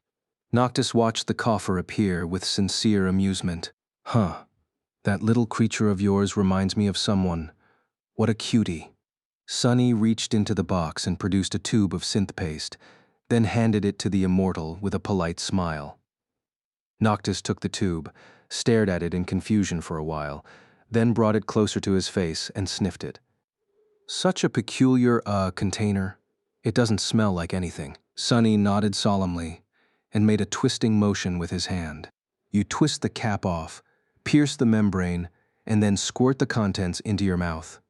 Noctis watched the coffer appear with sincere amusement. Huh, that little creature of yours reminds me of someone. What a cutie. Sunny reached into the box and produced a tube of synth paste, then handed it to the immortal with a polite smile. Noctis took the tube, stared at it in confusion for a while, then brought it closer to his face and sniffed it. Such a peculiar, container. It doesn't smell like anything. Sunny nodded solemnly and made a twisting motion with his hand. You twist the cap off, pierce the membrane, and then squirt the contents into your mouth.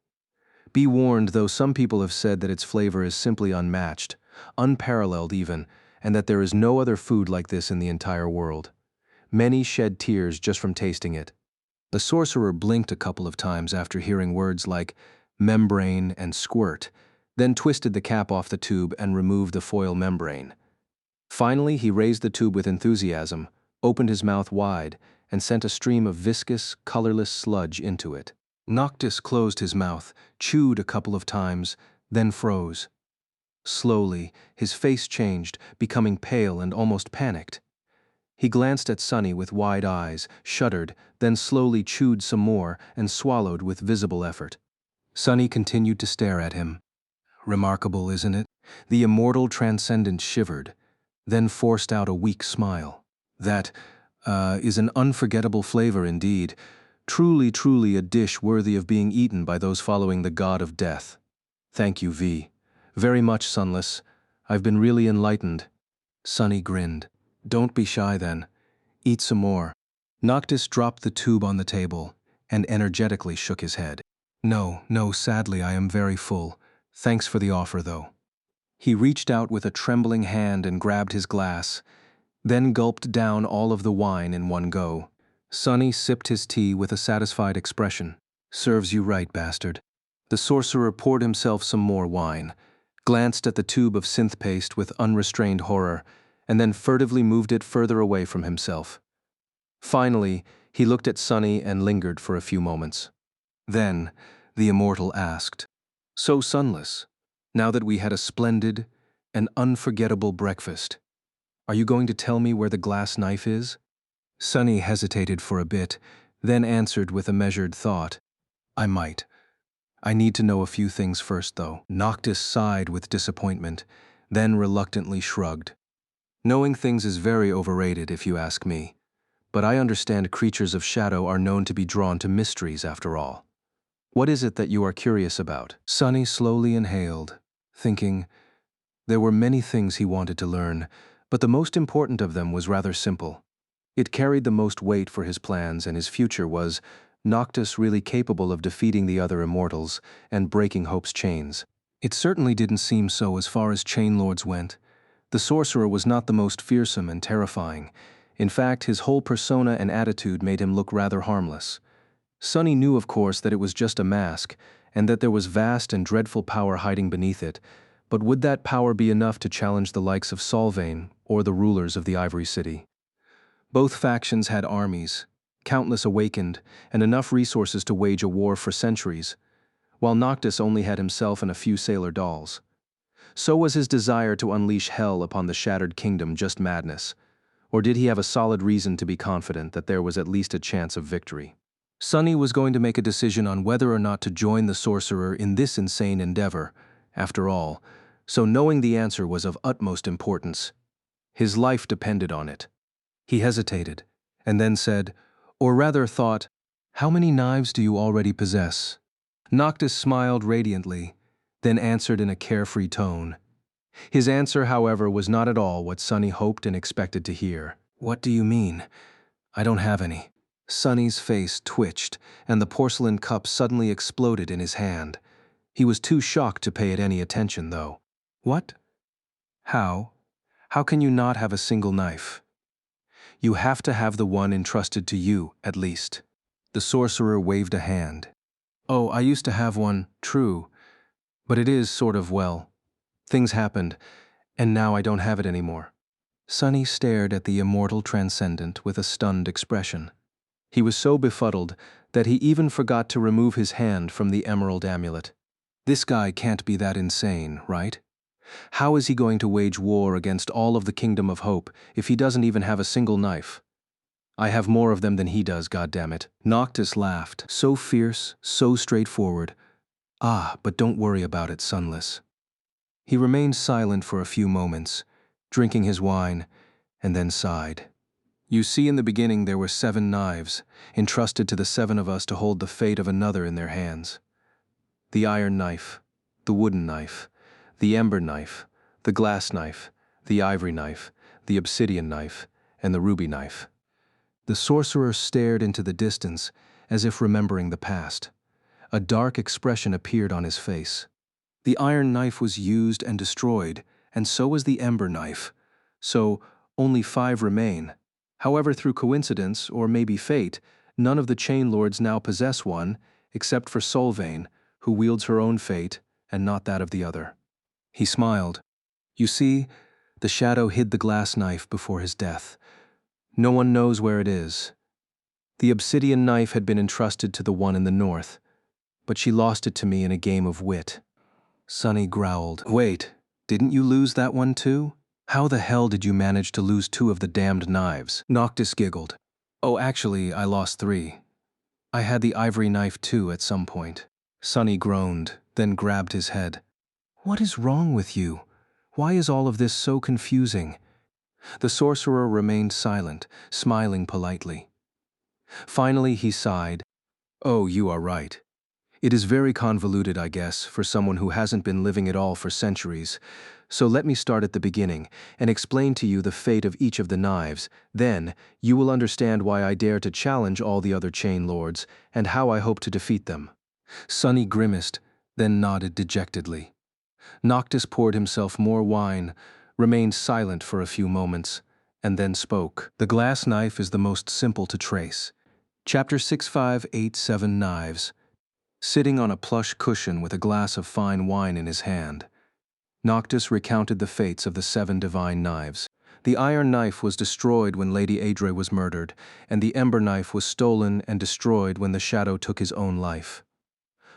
Be warned, though some people have said that its flavor is simply unmatched, unparalleled even, and that there is no other food like this in the entire world. Many shed tears just from tasting it. The sorcerer blinked a couple of times after hearing words like membrane and squirt, then twisted the cap off the tube and removed the foil membrane. Finally, he raised the tube with enthusiasm, opened his mouth wide, and sent a stream of viscous, colorless sludge into it. Noctis closed his mouth, chewed a couple of times, then froze. Slowly, his face changed, becoming pale and almost panicked. He glanced at Sunny with wide eyes, shuddered, then slowly chewed some more and swallowed with visible effort. Sunny continued to stare at him. Remarkable, isn't it? The immortal transcendent shivered, then forced out a weak smile. That, is an unforgettable flavor indeed. Truly, truly a dish worthy of being eaten by those following the god of death. Thank you, V. Very much, Sunless. I've been really enlightened. Sunny grinned. Don't be shy then. Eat some more. Noctis dropped the tube on the table and energetically shook his head. No, no, sadly, I am very full. Thanks for the offer, though. He reached out with a trembling hand and grabbed his glass, then gulped down all of the wine in one go. Sonny sipped his tea with a satisfied expression. Serves you right, bastard. The sorcerer poured himself some more wine, glanced at the tube of synth paste with unrestrained horror, and then furtively moved it further away from himself. Finally, he looked at Sonny and lingered for a few moments. Then, the immortal asked, "So, Sunless, now that we had a splendid and unforgettable breakfast, are you going to tell me where the glass knife is?" Sonny hesitated for a bit, then answered with a measured thought, "I might. I need to know a few things first, though." Noctis sighed with disappointment, then reluctantly shrugged. "Knowing things is very overrated, if you ask me. But I understand creatures of shadow are known to be drawn to mysteries, after all. What is it that you are curious about?" Sonny slowly inhaled, thinking there were many things he wanted to learn, but the most important of them was rather simple. It carried the most weight for his plans, and his future was Noctis really capable of defeating the other immortals and breaking Hope's chains? It certainly didn't seem so as far as chain lords went. The sorcerer was not the most fearsome and terrifying. In fact, his whole persona and attitude made him look rather harmless. Sonny knew, of course, that it was just a mask, and that there was vast and dreadful power hiding beneath it, but would that power be enough to challenge the likes of Solvane or the rulers of the Ivory City? Both factions had armies, countless awakened, and enough resources to wage a war for centuries, while Noctis only had himself and a few sailor dolls. So was his desire to unleash hell upon the shattered kingdom just madness? Or did he have a solid reason to be confident that there was at least a chance of victory? Sonny was going to make a decision on whether or not to join the sorcerer in this insane endeavor, after all, so knowing the answer was of utmost importance. His life depended on it. He hesitated, and then said, or rather thought, "How many knives do you already possess?" Noctis smiled radiantly, then answered in a carefree tone. His answer, however, was not at all what Sonny hoped and expected to hear. "What do you mean? I don't have any." Sonny's face twitched, and the porcelain cup suddenly exploded in his hand. He was too shocked to pay it any attention, though. "What? How? How can you not have a single knife? You have to have the one entrusted to you, at least." The sorcerer waved a hand. "Oh, I used to have one, true. But it is sort of, well, things happened, and now I don't have it anymore." Sonny stared at the immortal transcendent with a stunned expression. He was so befuddled that he even forgot to remove his hand from the emerald amulet. This guy can't be that insane, right? How is he going to wage war against all of the Kingdom of Hope if he doesn't even have a single knife? "I have more of them than he does, goddammit." Noctis laughed, so fierce, so straightforward. "Ah, but don't worry about it, Sunless." He remained silent for a few moments, drinking his wine, and then sighed. "You see, in the beginning there were 7 knives, entrusted to the 7 of us to hold the fate of another in their hands. The iron knife, the wooden knife, the ember knife, the glass knife, the ivory knife, the obsidian knife, and the ruby knife." The sorcerer stared into the distance, as if remembering the past. A dark expression appeared on his face. The iron knife was used and destroyed, and so was the ember knife. So, only 5 remain. However, through coincidence, or maybe fate, none of the chain lords now possess one, except for Solvane, who wields her own fate, and not that of the other. He smiled. "You see, the shadow hid the glass knife before his death. No one knows where it is. The obsidian knife had been entrusted to the one in the north, but she lost it to me in a game of wit." Sonny growled. "Wait, didn't you lose that one too? How the hell did you manage to lose 2 of the damned knives?" Noctis giggled. "Oh, actually, I lost 3. I had the ivory knife too at some point." Sonny groaned, then grabbed his head. "What is wrong with you? Why is all of this so confusing?" The sorcerer remained silent, smiling politely. Finally, he sighed. "Oh, you are right. It is very convoluted, I guess, for someone who hasn't been living it all for centuries. So let me start at the beginning and explain to you the fate of each of the knives. Then, you will understand why I dare to challenge all the other chain lords and how I hope to defeat them." Sonny grimaced, then nodded dejectedly. Noctis poured himself more wine, remained silent for a few moments, and then spoke. The glass knife is the most simple to trace. Chapter 6587 Knives. Sitting on a plush cushion with a glass of fine wine in his hand, Noctis recounted the fates of the 7 divine knives. The iron knife was destroyed when Lady Adre was murdered, and the ember knife was stolen and destroyed when the shadow took his own life.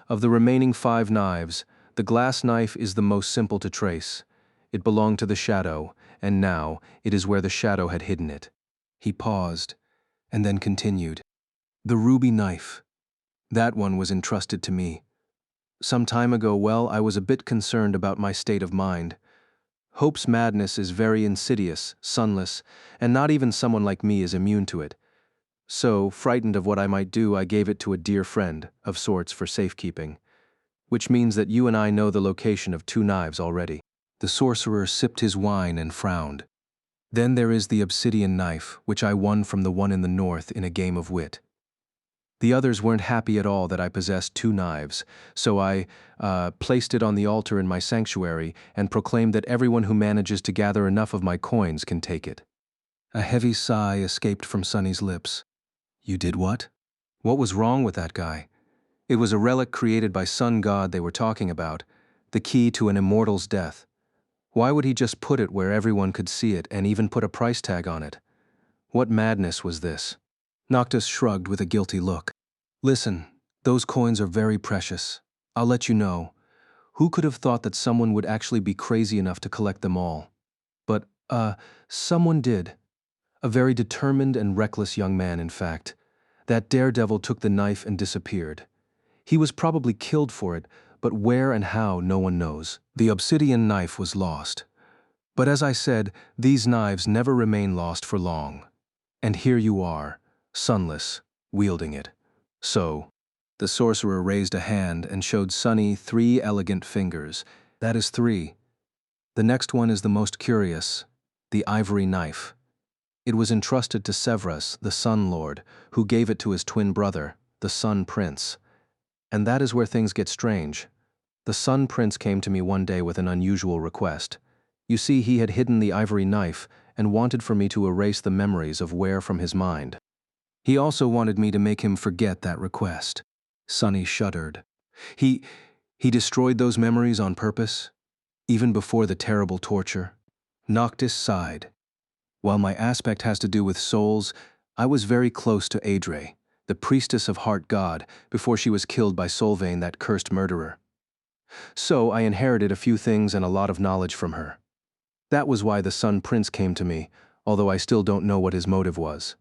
Of the remaining 5 knives, the glass knife is the most simple to trace. It belonged to the shadow, and now it is where the shadow had hidden it. He paused, and then continued. The ruby knife. That one was entrusted to me. Some time ago, well, I was a bit concerned about my state of mind. Hope's madness is very insidious, sunless, and not even someone like me is immune to it. So, frightened of what I might do, I gave it to a dear friend, of sorts, for safekeeping. Which means that you and I know the location of 2 knives already. The sorcerer sipped his wine and frowned. Then there is the obsidian knife, which I won from the one in the north in a game of wit. The others weren't happy at all that I possessed 2 knives, so I placed it on the altar in my sanctuary and proclaimed that everyone who manages to gather enough of my coins can take it. A heavy sigh escaped from Sonny's lips. You did what? What was wrong with that guy? It was a relic created by Sun God they were talking about, the key to an immortal's death. Why would he just put it where everyone could see it and even put a price tag on it? What madness was this? Noctis shrugged with a guilty look. Listen, those coins are very precious. I'll let you know. Who could have thought that someone would actually be crazy enough to collect them all? But, someone did. A very determined and reckless young man, in fact. That daredevil took the knife and disappeared. He was probably killed for it, but where and how no one knows. The obsidian knife was lost. But as I said, these knives never remain lost for long. And here you are, sunless, wielding it. So, the sorcerer raised a hand and showed Sonny 3 elegant fingers. That is 3. The next one is the most curious, the ivory knife. It was entrusted to Severus, the Sun Lord, who gave it to his twin brother, the Sun Prince. And that is where things get strange. The Sun Prince came to me one day with an unusual request. You see, he had hidden the ivory knife and wanted for me to erase the memories of Ware from his mind. He also wanted me to make him forget that request. Sonny shuddered. He destroyed those memories on purpose, even before the terrible torture. Noctis sighed. While my aspect has to do with souls, I was very close to Adre, the priestess of Heart God, before she was killed by Solvain, that cursed murderer. So I inherited a few things and a lot of knowledge from her. That was why the Sun Prince came to me, although I still don't know what his motive was.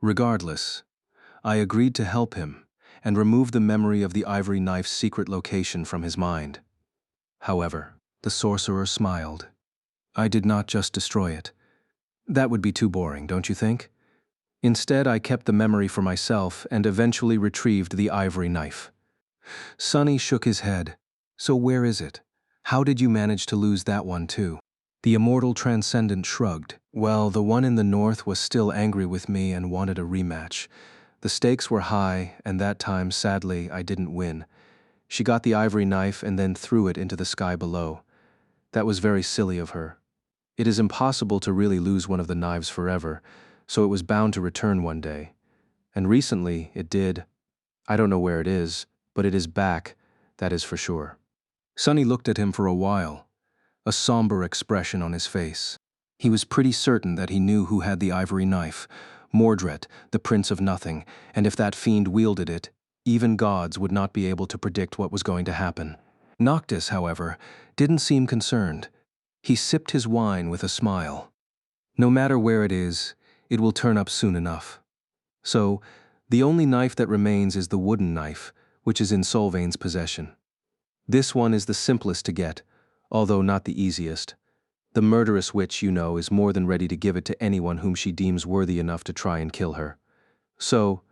Regardless, I agreed to help him and remove the memory of the ivory knife's secret location from his mind. However, the sorcerer smiled. I did not just destroy it. That would be too boring, don't you think? Instead, I kept the memory for myself and eventually retrieved the ivory knife. Sonny shook his head. So where is it? How did you manage to lose that one too? The immortal transcendent shrugged. Well, the one in the north was still angry with me and wanted a rematch. The stakes were high, and that time, sadly, I didn't win. She got the ivory knife and then threw it into the sky below. That was very silly of her. It is impossible to really lose one of the knives forever, so it was bound to return one day. And recently, it did. I don't know where it is, but it is back, that is for sure. Sonny looked at him for a while, a somber expression on his face. He was pretty certain that he knew who had the ivory knife, Mordred, the Prince of Nothing, and if that fiend wielded it, even gods would not be able to predict what was going to happen. Noctis, however, didn't seem concerned. He sipped his wine with a smile. No matter where it is, it will turn up soon enough. So, the only knife that remains is the wooden knife, which is in Solvain's possession. This one is the simplest to get, although not the easiest. The murderous witch, you know, is more than ready to give it to anyone whom she deems worthy enough to try and kill her. So,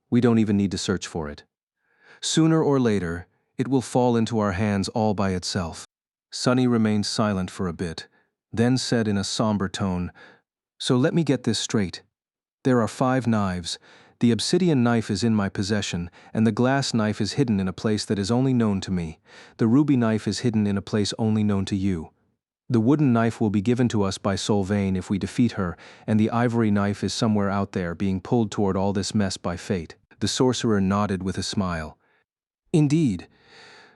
we don't even need to search for it. Sooner or later, it will fall into our hands all by itself. Sonny remained silent for a bit, then said in a somber tone, So let me get this straight. There are 5 knives, The obsidian knife is in my possession, and the glass knife is hidden in a place that is only known to me. The ruby knife is hidden in a place only known to you. The wooden knife will be given to us by Solvain if we defeat her, and the ivory knife is somewhere out there being pulled toward all this mess by fate." The sorcerer nodded with a smile. "Indeed.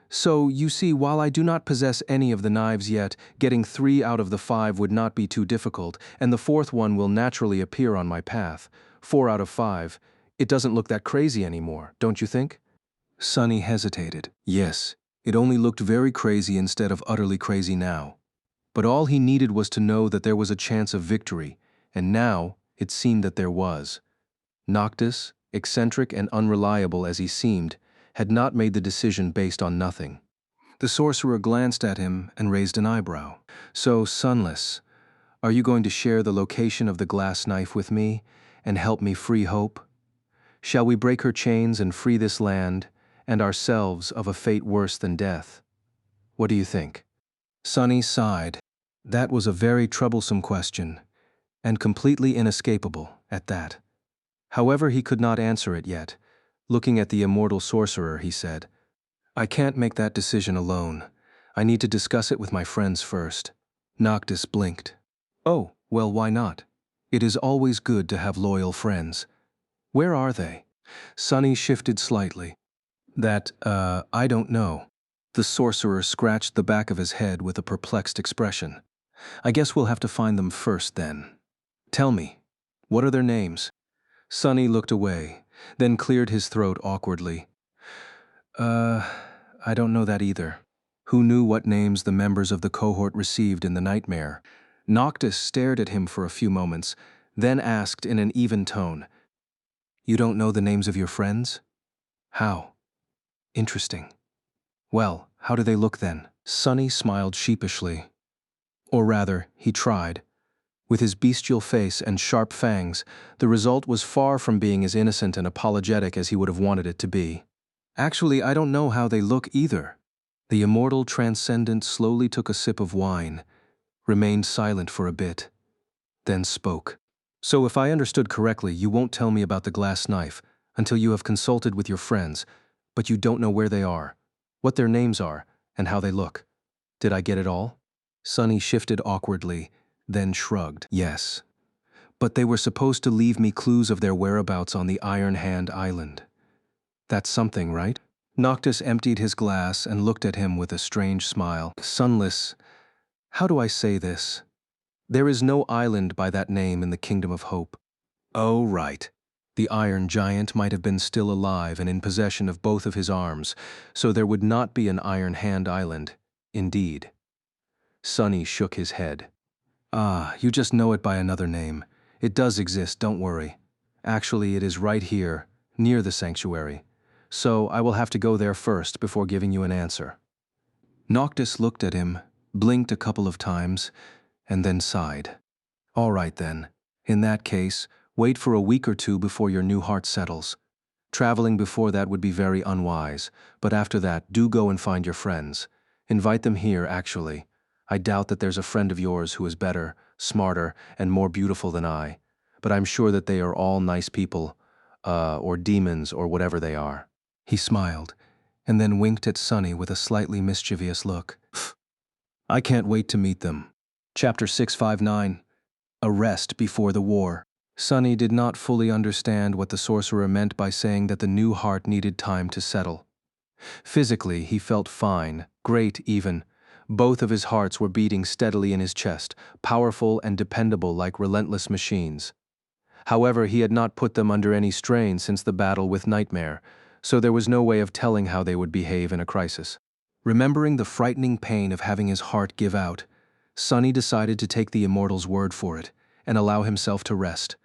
So, you see, while I do not possess any of the knives yet, getting 3 out of the 5 would not be too difficult, and the 4th one will naturally appear on my path. 4 out of 5. It doesn't look that crazy anymore, don't you think?" Sonny hesitated. Yes, it only looked very crazy instead of utterly crazy now. But all he needed was to know that there was a chance of victory, and now it seemed that there was. Noctis, eccentric and unreliable as he seemed, had not made the decision based on nothing. The sorcerer glanced at him and raised an eyebrow. "So, Sunless, are you going to share the location of the glass knife with me and help me free Hope? Shall we break her chains and free this land and ourselves of a fate worse than death? What do you think?" Sonny sighed. That was a very troublesome question, and completely inescapable at that. However, he could not answer it yet. Looking at the immortal sorcerer, he said, "I can't make that decision alone. I need to discuss it with my friends first." Noctis blinked. "Oh, well, why not? It is always good to have loyal friends. Where are they?" Sonny shifted slightly. I don't know." The sorcerer scratched the back of his head with a perplexed expression. "I guess we'll have to find them first, then. Tell me, what are their names?" Sonny looked away, then cleared his throat awkwardly. I don't know that either." Who knew what names the members of the cohort received in the nightmare? Noctis stared at him for a few moments, then asked in an even tone, "You don't know the names of your friends? How? Interesting. Well, how do they look then?" Sonny smiled sheepishly. Or rather, he tried. With his bestial face and sharp fangs, the result was far from being as innocent and apologetic as he would have wanted it to be. "Actually, I don't know how they look either." The immortal transcendent slowly took a sip of wine, remained silent for a bit, then spoke. "So if I understood correctly, you won't tell me about the glass knife until you have consulted with your friends, but you don't know where they are, what their names are, and how they look. Did I get it all?" Sonny shifted awkwardly, then shrugged. "Yes. But they were supposed to leave me clues of their whereabouts on the Iron Hand Island. That's something, right?" Noctis emptied his glass and looked at him with a strange smile. "Sunless, how do I say this? There is no island by that name in the Kingdom of Hope." "Oh, right." The Iron Giant might have been still alive and in possession of both of his arms, so there would not be an Iron Hand Island, indeed. Sonny shook his head. "Ah, you just know it by another name. It does exist, don't worry. Actually, it is right here, near the sanctuary. So I will have to go there first before giving you an answer." Noctis looked at him, blinked a couple of times, and then sighed. "All right then. In that case, wait for a week or two before your new heart settles. Traveling before that would be very unwise, but after that, do go and find your friends. Invite them here, actually. I doubt that there's a friend of yours who is better, smarter, and more beautiful than I, but I'm sure that they are all nice people, or demons, or whatever they are." He smiled, and then winked at Sonny with a slightly mischievous look. "I can't wait to meet them." Chapter 659. Arrest before the war. Sonny did not fully understand what the sorcerer meant by saying that the new heart needed time to settle. Physically, he felt fine, great even. Both of his hearts were beating steadily in his chest, powerful and dependable like relentless machines. However, he had not put them under any strain since the battle with Nightmare, so there was no way of telling how they would behave in a crisis. Remembering the frightening pain of having his heart give out, Sonny decided to take the immortal's word for it and allow himself to rest.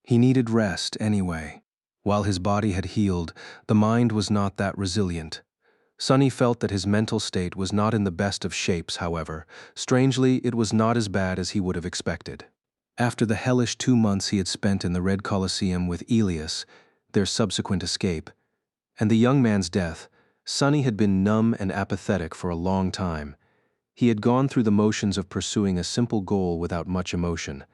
He needed rest anyway. While his body had healed, the mind was not that resilient. Sonny felt that his mental state was not in the best of shapes, however. Strangely, it was not as bad as he would have expected. After the hellish 2 months he had spent in the Red Colosseum with Elias, their subsequent escape, and the young man's death, Sonny had been numb and apathetic for a long time. He had gone through the motions of pursuing a simple goal without much emotion,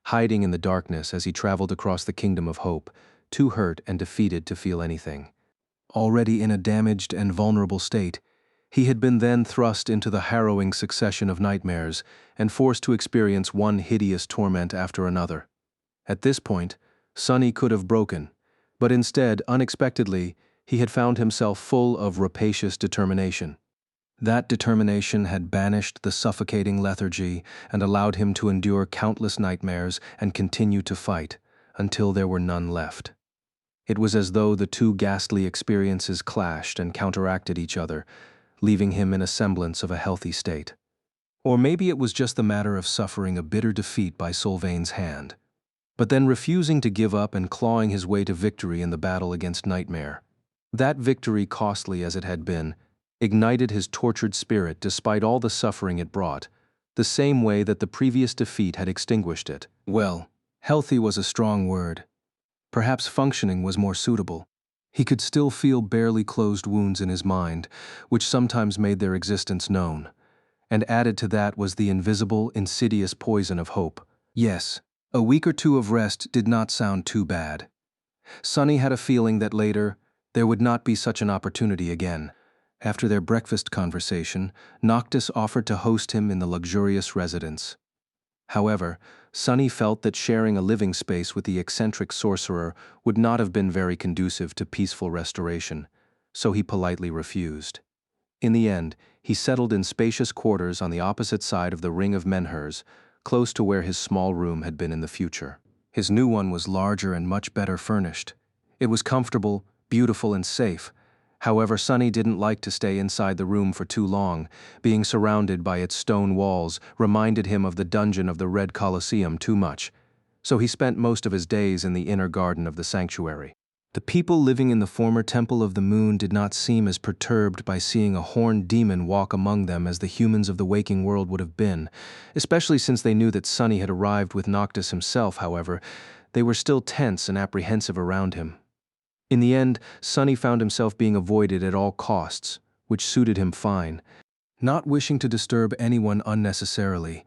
hiding in the darkness as he traveled across the Kingdom of Hope, too hurt and defeated to feel anything. Already in a damaged and vulnerable state, he had been then thrust into the harrowing succession of nightmares and forced to experience one hideous torment after another. At this point, Sonny could have broken, but instead, unexpectedly, he had found himself full of rapacious determination. That determination had banished the suffocating lethargy and allowed him to endure countless nightmares and continue to fight until there were none left. It was as though the two ghastly experiences clashed and counteracted each other, leaving him in a semblance of a healthy state. Or maybe it was just the matter of suffering a bitter defeat by Sylvain's hand, but then refusing to give up and clawing his way to victory in the battle against Nightmare. That victory, costly as it had been, ignited his tortured spirit despite all the suffering it brought, the same way that the previous defeat had extinguished it. Well, healthy was a strong word. Perhaps functioning was more suitable. He could still feel barely closed wounds in his mind, which sometimes made their existence known. And added to that was the invisible, insidious poison of hope. Yes, a week or two of rest did not sound too bad. Sonny had a feeling that later, there would not be such an opportunity again. After their breakfast conversation, Noctis offered to host him in the luxurious residence. However, Sonny felt that sharing a living space with the eccentric sorcerer would not have been very conducive to peaceful restoration, so he politely refused. In the end, he settled in spacious quarters on the opposite side of the Ring of Menhirs, close to where his small room had been in the future. His new one was larger and much better furnished. It was comfortable, beautiful, and safe. However, Sonny didn't like to stay inside the room for too long. Being surrounded by its stone walls reminded him of the dungeon of the Red Colosseum too much, so he spent most of his days in the inner garden of the sanctuary. The people living in the former Temple of the Moon did not seem as perturbed by seeing a horned demon walk among them as the humans of the waking world would have been, especially since they knew that Sonny had arrived with Noctis himself. However, they were still tense and apprehensive around him. In the end, Sonny found himself being avoided at all costs, which suited him fine. Not wishing to disturb anyone unnecessarily,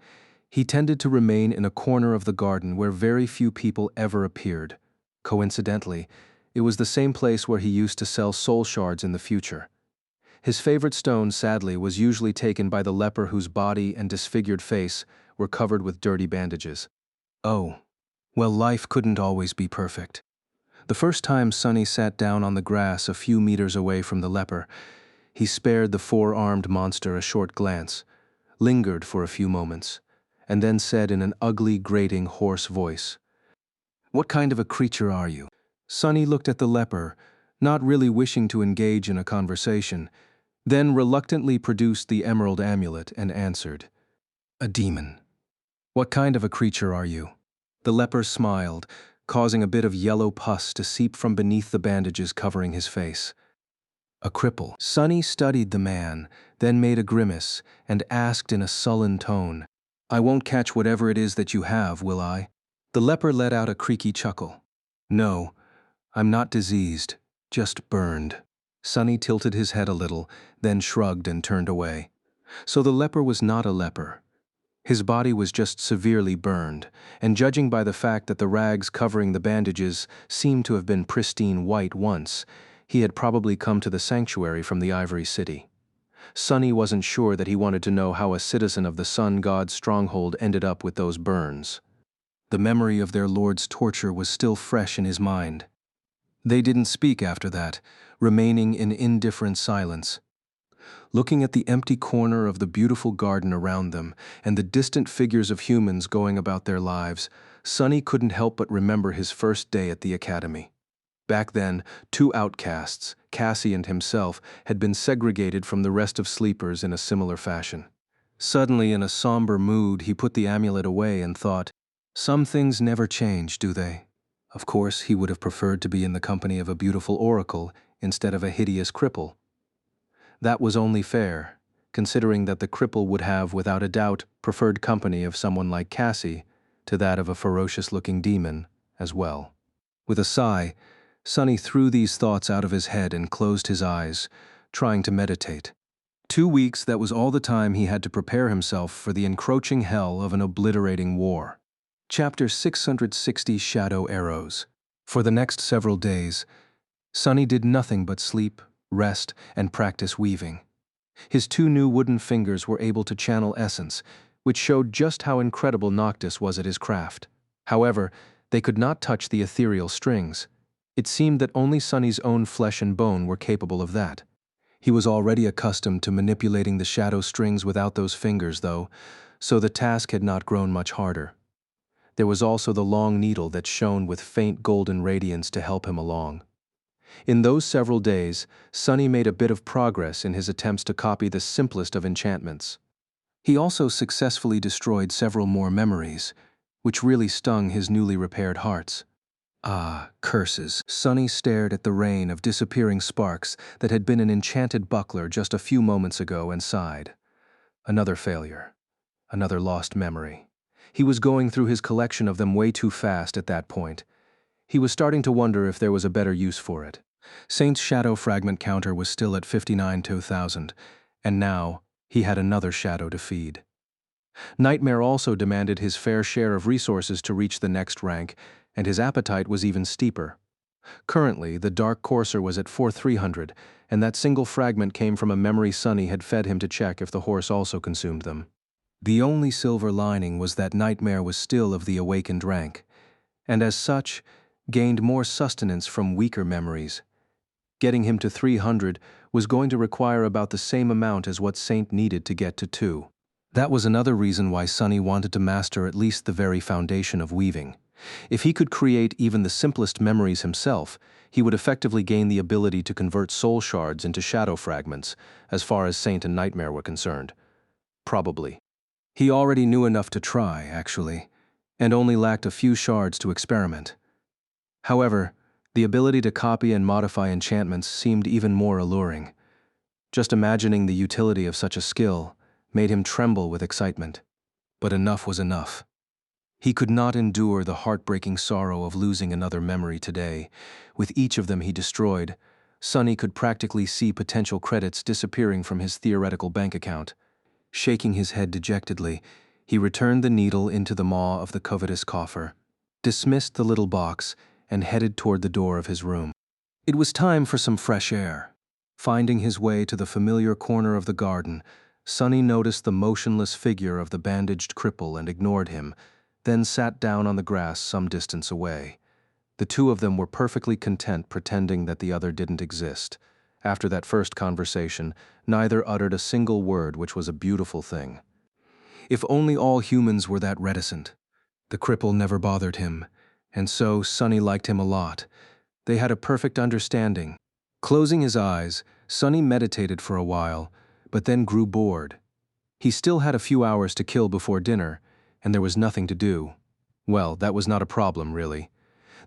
he tended to remain in a corner of the garden where very few people ever appeared. Coincidentally, it was the same place where he used to sell soul shards in the future. His favorite stone, sadly, was usually taken by the leper whose body and disfigured face were covered with dirty bandages. Oh, well, life couldn't always be perfect. The first time Sonny sat down on the grass a few meters away from the leper, he spared the four-armed monster a short glance, lingered for a few moments, and then said in an ugly, grating, hoarse voice, "What kind of a creature are you?" Sonny looked at the leper, not really wishing to engage in a conversation, then reluctantly produced the emerald amulet and answered, "A demon." "What kind of a creature are you?" The leper smiled, causing a bit of yellow pus to seep from beneath the bandages covering his face. "A cripple." Sonny studied the man, then made a grimace, and asked in a sullen tone, "I won't catch whatever it is that you have, will I?" The leper let out a creaky chuckle. "No, I'm not diseased, just burned." Sonny tilted his head a little, then shrugged and turned away. So the leper was not a leper. His body was just severely burned, and judging by the fact that the rags covering the bandages seemed to have been pristine white once, he had probably come to the sanctuary from the Ivory City. Sonny wasn't sure that he wanted to know how a citizen of the Sun God's stronghold ended up with those burns. The memory of their lord's torture was still fresh in his mind. They didn't speak after that, remaining in indifferent silence. Looking at the empty corner of the beautiful garden around them and the distant figures of humans going about their lives, Sonny couldn't help but remember his first day at the academy. Back then, two outcasts, Cassie and himself, had been segregated from the rest of sleepers in a similar fashion. Suddenly, in a somber mood, he put the amulet away and thought, "Some things never change, do they?" Of course, he would have preferred to be in the company of a beautiful oracle instead of a hideous cripple. That was only fair, considering that the cripple would have, without a doubt, preferred company of someone like Cassie to that of a ferocious-looking demon as well. With a sigh, Sonny threw these thoughts out of his head and closed his eyes, trying to meditate. 2 weeks, that was all the time he had to prepare himself for the encroaching hell of an obliterating war. Chapter 660, Shadow Arrows. For the next several days, Sunny did nothing but sleep, rest, and practice weaving. His two new wooden fingers were able to channel essence, which showed just how incredible Noctis was at his craft. However, they could not touch the ethereal strings. It seemed that only Sunny's own flesh and bone were capable of that. He was already accustomed to manipulating the shadow strings without those fingers, though, so the task had not grown much harder. There was also the long needle that shone with faint golden radiance to help him along. In those several days, Sunny made a bit of progress in his attempts to copy the simplest of enchantments. He also successfully destroyed several more memories, which really stung his newly repaired hearts. Ah, curses. Sunny stared at the rain of disappearing sparks that had been an enchanted buckler just a few moments ago and sighed. Another failure. Another lost memory. He was going through his collection of them way too fast at that point. He was starting to wonder if there was a better use for it. Saint's shadow fragment counter was still at 59,000, and now he had another shadow to feed. Nightmare also demanded his fair share of resources to reach the next rank, and his appetite was even steeper. Currently, the Dark Courser was at 4,300, and that single fragment came from a memory Sunny had fed him to check if the horse also consumed them. The only silver lining was that Nightmare was still of the awakened rank, and as such, gained more sustenance from weaker memories. Getting him to 300 was going to require about the same amount as what Saint needed to get to 2. That was another reason why Sunny wanted to master at least the very foundation of weaving. If he could create even the simplest memories himself, he would effectively gain the ability to convert soul shards into shadow fragments, as far as Saint and Nightmare were concerned. Probably. He already knew enough to try, actually, and only lacked a few shards to experiment. However, the ability to copy and modify enchantments seemed even more alluring. Just imagining the utility of such a skill made him tremble with excitement. But enough was enough. He could not endure the heartbreaking sorrow of losing another memory today. With each of them he destroyed, Sunny could practically see potential credits disappearing from his theoretical bank account. Shaking his head dejectedly, he returned the needle into the maw of the covetous coffer, dismissed the little box, and headed toward the door of his room. It was time for some fresh air. Finding his way to the familiar corner of the garden, Sunny noticed the motionless figure of the bandaged cripple and ignored him, then sat down on the grass some distance away. The two of them were perfectly content pretending that the other didn't exist. After that first conversation, neither uttered a single word, which was a beautiful thing. If only all humans were that reticent. The cripple never bothered him, and so Sunny liked him a lot. They had a perfect understanding. Closing his eyes, Sunny meditated for a while, but then grew bored. He still had a few hours to kill before dinner, and there was nothing to do. Well, that was not a problem, really.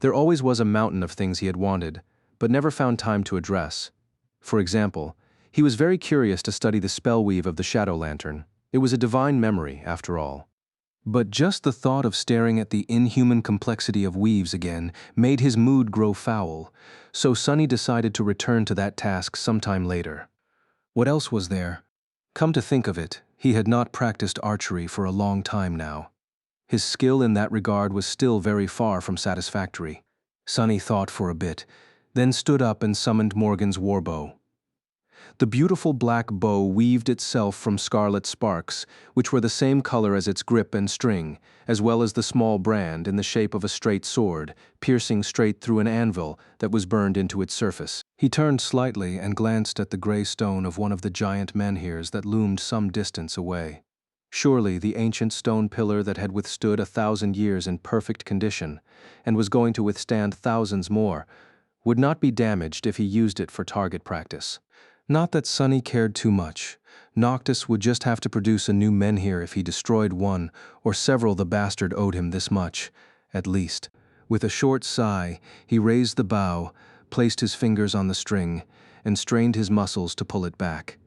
There always was a mountain of things he had wanted, but never found time to address. For example, he was very curious to study the spell weave of the shadow lantern. It was a divine memory, after all. But just the thought of staring at the inhuman complexity of weaves again made his mood grow foul, so Sunny decided to return to that task sometime later. What else was there? Come to think of it, he had not practiced archery for a long time now. His skill in that regard was still very far from satisfactory. Sunny thought for a bit, then stood up and summoned Morgan's warbow. The beautiful black bow weaved itself from scarlet sparks, which were the same color as its grip and string, as well as the small brand in the shape of a straight sword, piercing straight through an anvil that was burned into its surface. He turned slightly and glanced at the gray stone of one of the giant menhirs that loomed some distance away. Surely the ancient stone pillar that had withstood 1,000 years in perfect condition, and was going to withstand thousands more, would not be damaged if he used it for target practice. Not that Sunny cared too much. Noctis would just have to produce a new menhir if he destroyed one or several. The bastard owed him this much, at least. With a short sigh, he raised the bow, placed his fingers on the string, and strained his muscles to pull it back.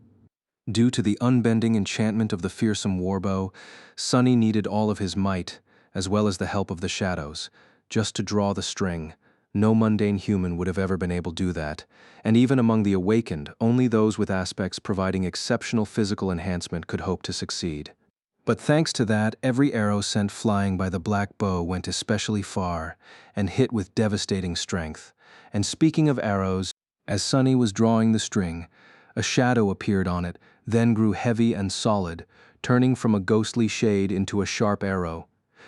Due to the unbending enchantment of the fearsome warbow, Sunny needed all of his might, as well as the help of the shadows, just to draw the string. No mundane human would have ever been able to do that, and even among the awakened, only those with aspects providing exceptional physical enhancement could hope to succeed. But thanks to that, every arrow sent flying by the black bow went especially far and hit with devastating strength. And speaking of arrows, as Sunny was drawing the string, a shadow appeared on it, then grew heavy and solid, turning from a ghostly shade into a sharp arrow.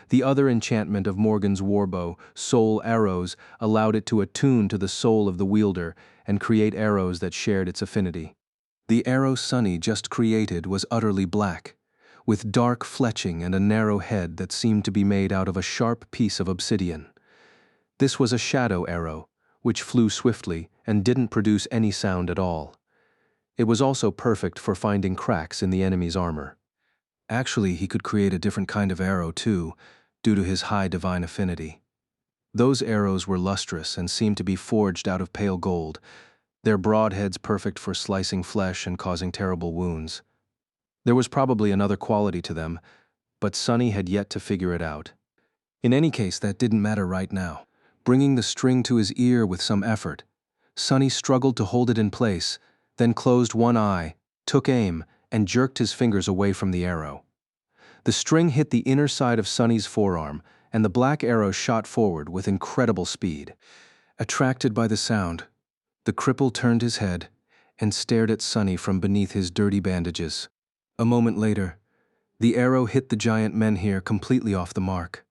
The other enchantment of Morgan's warbow, soul arrows, allowed it to attune to the soul of the wielder and create arrows that shared its affinity. The arrow Sunny just created was utterly black, with dark fletching and a narrow head that seemed to be made out of a sharp piece of obsidian. This was a shadow arrow, which flew swiftly and didn't produce any sound at all. It was also perfect for finding cracks in the enemy's armor. Actually, he could create a different kind of arrow too, due to his high divine affinity. Those arrows were lustrous and seemed to be forged out of pale gold, their broadheads perfect for slicing flesh and causing terrible wounds. There was probably another quality to them, but Sunny had yet to figure it out. In any case, that didn't matter right now. Bringing the string to his ear with some effort, Sunny struggled to hold it in place, then closed one eye, took aim, and jerked his fingers away from the arrow. The string hit the inner side of Sunny's forearm, and the black arrow shot forward with incredible speed. Attracted by the sound, the cripple turned his head and stared at Sunny from beneath his dirty bandages. A moment later, the arrow hit the giant menhir completely off the mark.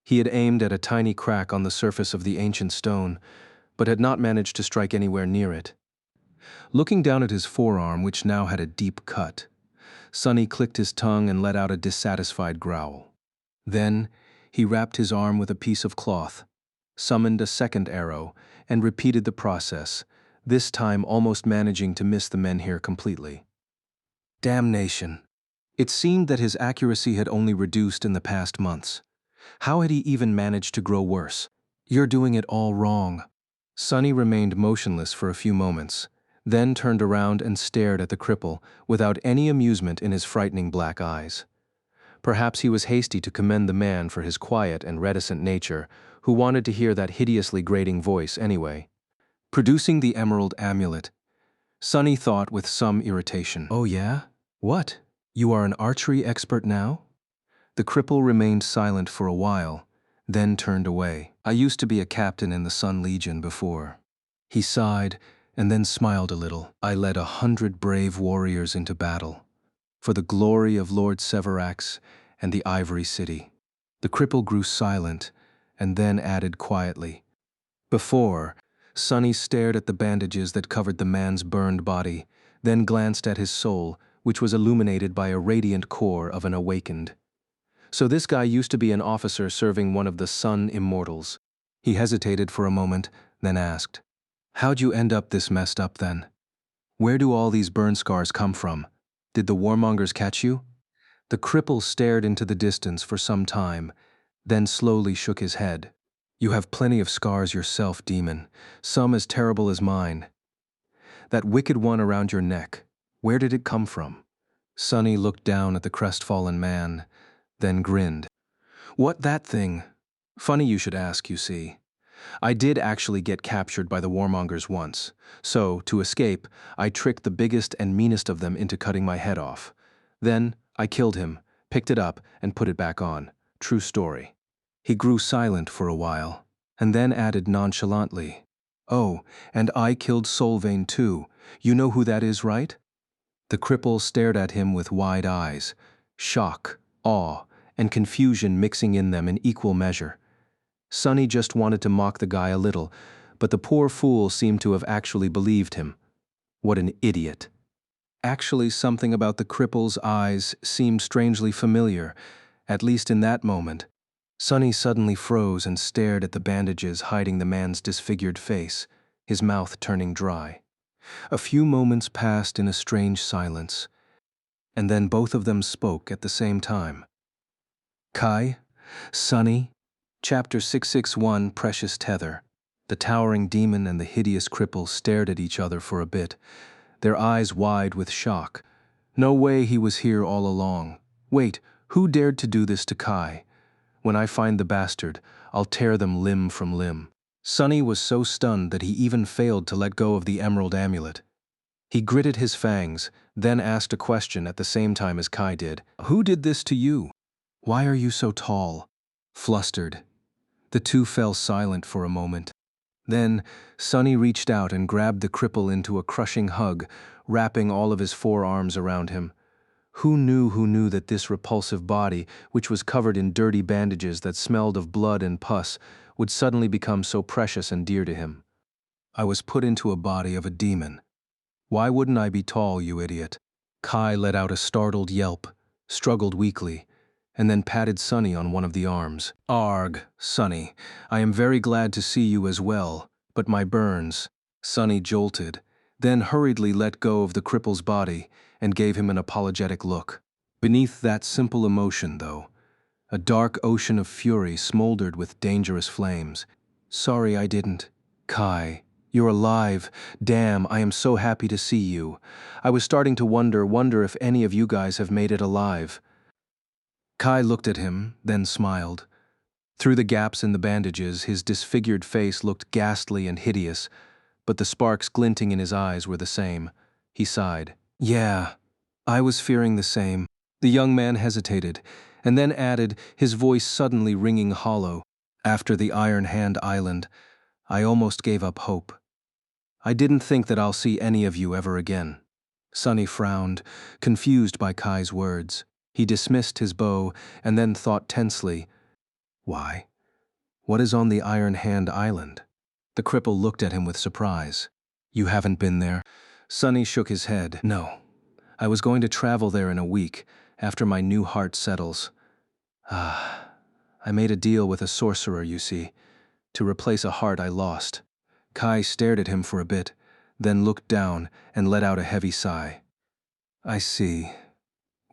He had aimed at a tiny crack on the surface of the ancient stone, but had not managed to strike anywhere near it. Looking down at his forearm, which now had a deep cut, Sunny clicked his tongue and let out a dissatisfied growl. Then, he wrapped his arm with a piece of cloth, summoned a second arrow, and repeated the process, this time almost managing to miss the menhir completely. Damnation! It seemed that his accuracy had only reduced in the past months. How had he even managed to grow worse? You're doing it all wrong. Sunny remained motionless for a few moments, then turned around and stared at the cripple without any amusement in his frightening black eyes. Perhaps he was hasty to commend the man for his quiet and reticent nature, who wanted to hear that hideously grating voice anyway. Producing the emerald amulet, Sunny thought with some irritation. Oh yeah? What? You are an archery expert now? The cripple remained silent for a while, then turned away. I used to be a captain in the Sun Legion before. He sighed and then smiled a little. I led 100 brave warriors into battle, for the glory of Lord Severax and the Ivory City. The cripple grew silent and then added quietly. Before, Sunny stared at the bandages that covered the man's burned body, then glanced at his soul, which was illuminated by a radiant core of an awakened. So this guy used to be an officer serving one of the Sun Immortals. He hesitated for a moment, then asked, "How'd you end up this messed up then? Where do all these burn scars come from? Did the warmongers catch you?" The cripple stared into the distance for some time, then slowly shook his head. "You have plenty of scars yourself, demon, some as terrible as mine. That wicked one around your neck, where did it come from?" Sunny looked down at the crestfallen man, then grinned. "What, that thing? Funny you should ask, you see. I did actually get captured by the warmongers once, so, to escape, I tricked the biggest and meanest of them into cutting my head off. Then, I killed him, picked it up, and put it back on. True story." He grew silent for a while, and then added nonchalantly, "Oh, and I killed Solvane too. You know who that is, right?" The cripple stared at him with wide eyes, shock, awe, and confusion mixing in them in equal measure. Sunny just wanted to mock the guy a little, but the poor fool seemed to have actually believed him. What an idiot. Actually, something about the cripple's eyes seemed strangely familiar, at least in that moment. Sunny suddenly froze and stared at the bandages hiding the man's disfigured face, his mouth turning dry. A few moments passed in a strange silence, and then both of them spoke at the same time. "Kai? Sunny?" Chapter 661, Precious Tether. The towering demon and the hideous cripple stared at each other for a bit, their eyes wide with shock. No way he was here all along. Wait, who dared to do this to Kai? When I find the bastard, I'll tear them limb from limb. Sunny was so stunned that he even failed to let go of the emerald amulet. He gritted his fangs, then asked a question at the same time as Kai did. Who did this to you? Why are you so tall? Flustered. The two fell silent for a moment. Then, Sonny reached out and grabbed the cripple into a crushing hug, wrapping all of his forearms around him. Who knew that this repulsive body, which was covered in dirty bandages that smelled of blood and pus, would suddenly become so precious and dear to him? I was put into a body of a demon. Why wouldn't I be tall, you idiot? Kai let out a startled yelp, struggled weakly, and then patted Sonny on one of the arms. Arg, Sonny, I am very glad to see you as well, but my burns. Sonny jolted, then hurriedly let go of the cripple's body and gave him an apologetic look. Beneath that simple emotion, though, a dark ocean of fury smoldered with dangerous flames. Sorry I didn't. Kai, you're alive. Damn, I am so happy to see you. I was starting to wonder if any of you guys have made it alive. Kai looked at him, then smiled. Through the gaps in the bandages, his disfigured face looked ghastly and hideous, but the sparks glinting in his eyes were the same. He sighed. Yeah, I was fearing the same. The young man hesitated, and then added, his voice suddenly ringing hollow. After the Iron Hand Island, I almost gave up hope. I didn't think that I'll see any of you ever again. Sonny frowned, confused by Kai's words. He dismissed his bow and then thought tensely, why? What is on the Iron Hand Island? The cripple looked at him with surprise. You haven't been there? Sonny shook his head. No. I was going to travel there in a week, after my new heart settles. I made a deal with a sorcerer, you see, to replace a heart I lost. Kai stared at him for a bit, then looked down and let out a heavy sigh. I see.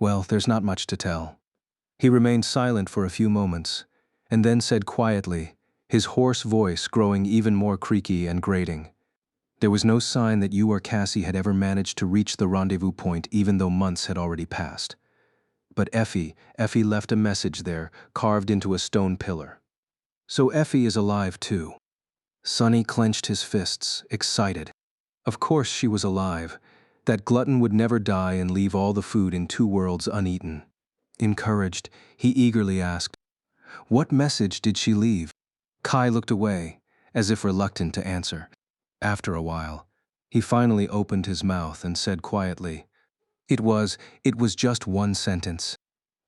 Well, there's not much to tell. He remained silent for a few moments, and then said quietly, his hoarse voice growing even more creaky and grating. There was no sign that you or Cassie had ever managed to reach the rendezvous point even though months had already passed. But Effie left a message there, carved into a stone pillar. So Effie is alive too. Sonny clenched his fists, excited. Of course she was alive. That glutton would never die and leave all the food in two worlds uneaten. Encouraged, he eagerly asked, what message did she leave? Kai looked away, as if reluctant to answer. After a while, he finally opened his mouth and said quietly, It was just one sentence.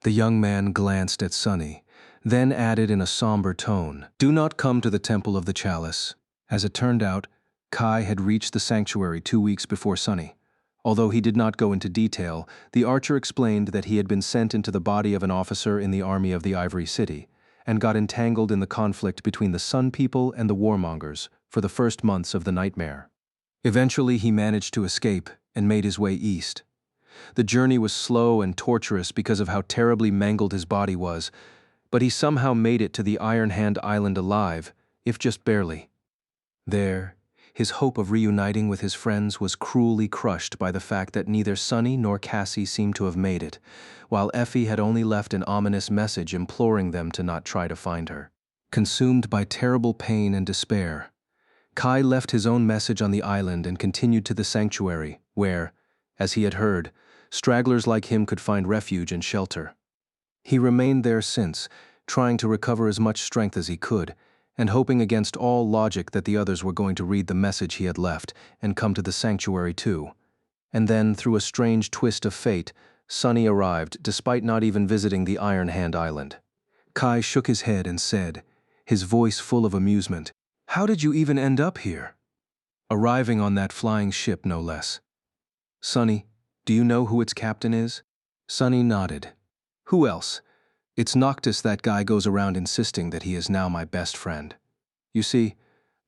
The young man glanced at Sonny, then added in a somber tone, Do not come to the Temple of the Chalice. As it turned out, Kai had reached the sanctuary 2 weeks before Sonny. Although he did not go into detail, the archer explained that he had been sent into the body of an officer in the army of the Ivory City, and got entangled in the conflict between the Sun People and the warmongers for the first months of the nightmare. Eventually he managed to escape and made his way east. The journey was slow and torturous because of how terribly mangled his body was, but he somehow made it to the Iron Hand Island alive, if just barely. There, his hope of reuniting with his friends was cruelly crushed by the fact that neither Sonny nor Cassie seemed to have made it, while Effie had only left an ominous message imploring them to not try to find her. Consumed by terrible pain and despair, Kai left his own message on the island and continued to the sanctuary, where, as he had heard, stragglers like him could find refuge and shelter. He remained there since, trying to recover as much strength as he could, and hoping against all logic that the others were going to read the message he had left and come to the sanctuary too. And then, through a strange twist of fate, Sonny arrived despite not even visiting the Iron Hand Island. Kai shook his head and said, his voice full of amusement, How did you even end up here? Arriving on that flying ship, no less. Sonny, do you know who its captain is? Sonny nodded. Who else? It's Noctis. That guy goes around insisting that he is now my best friend. You see,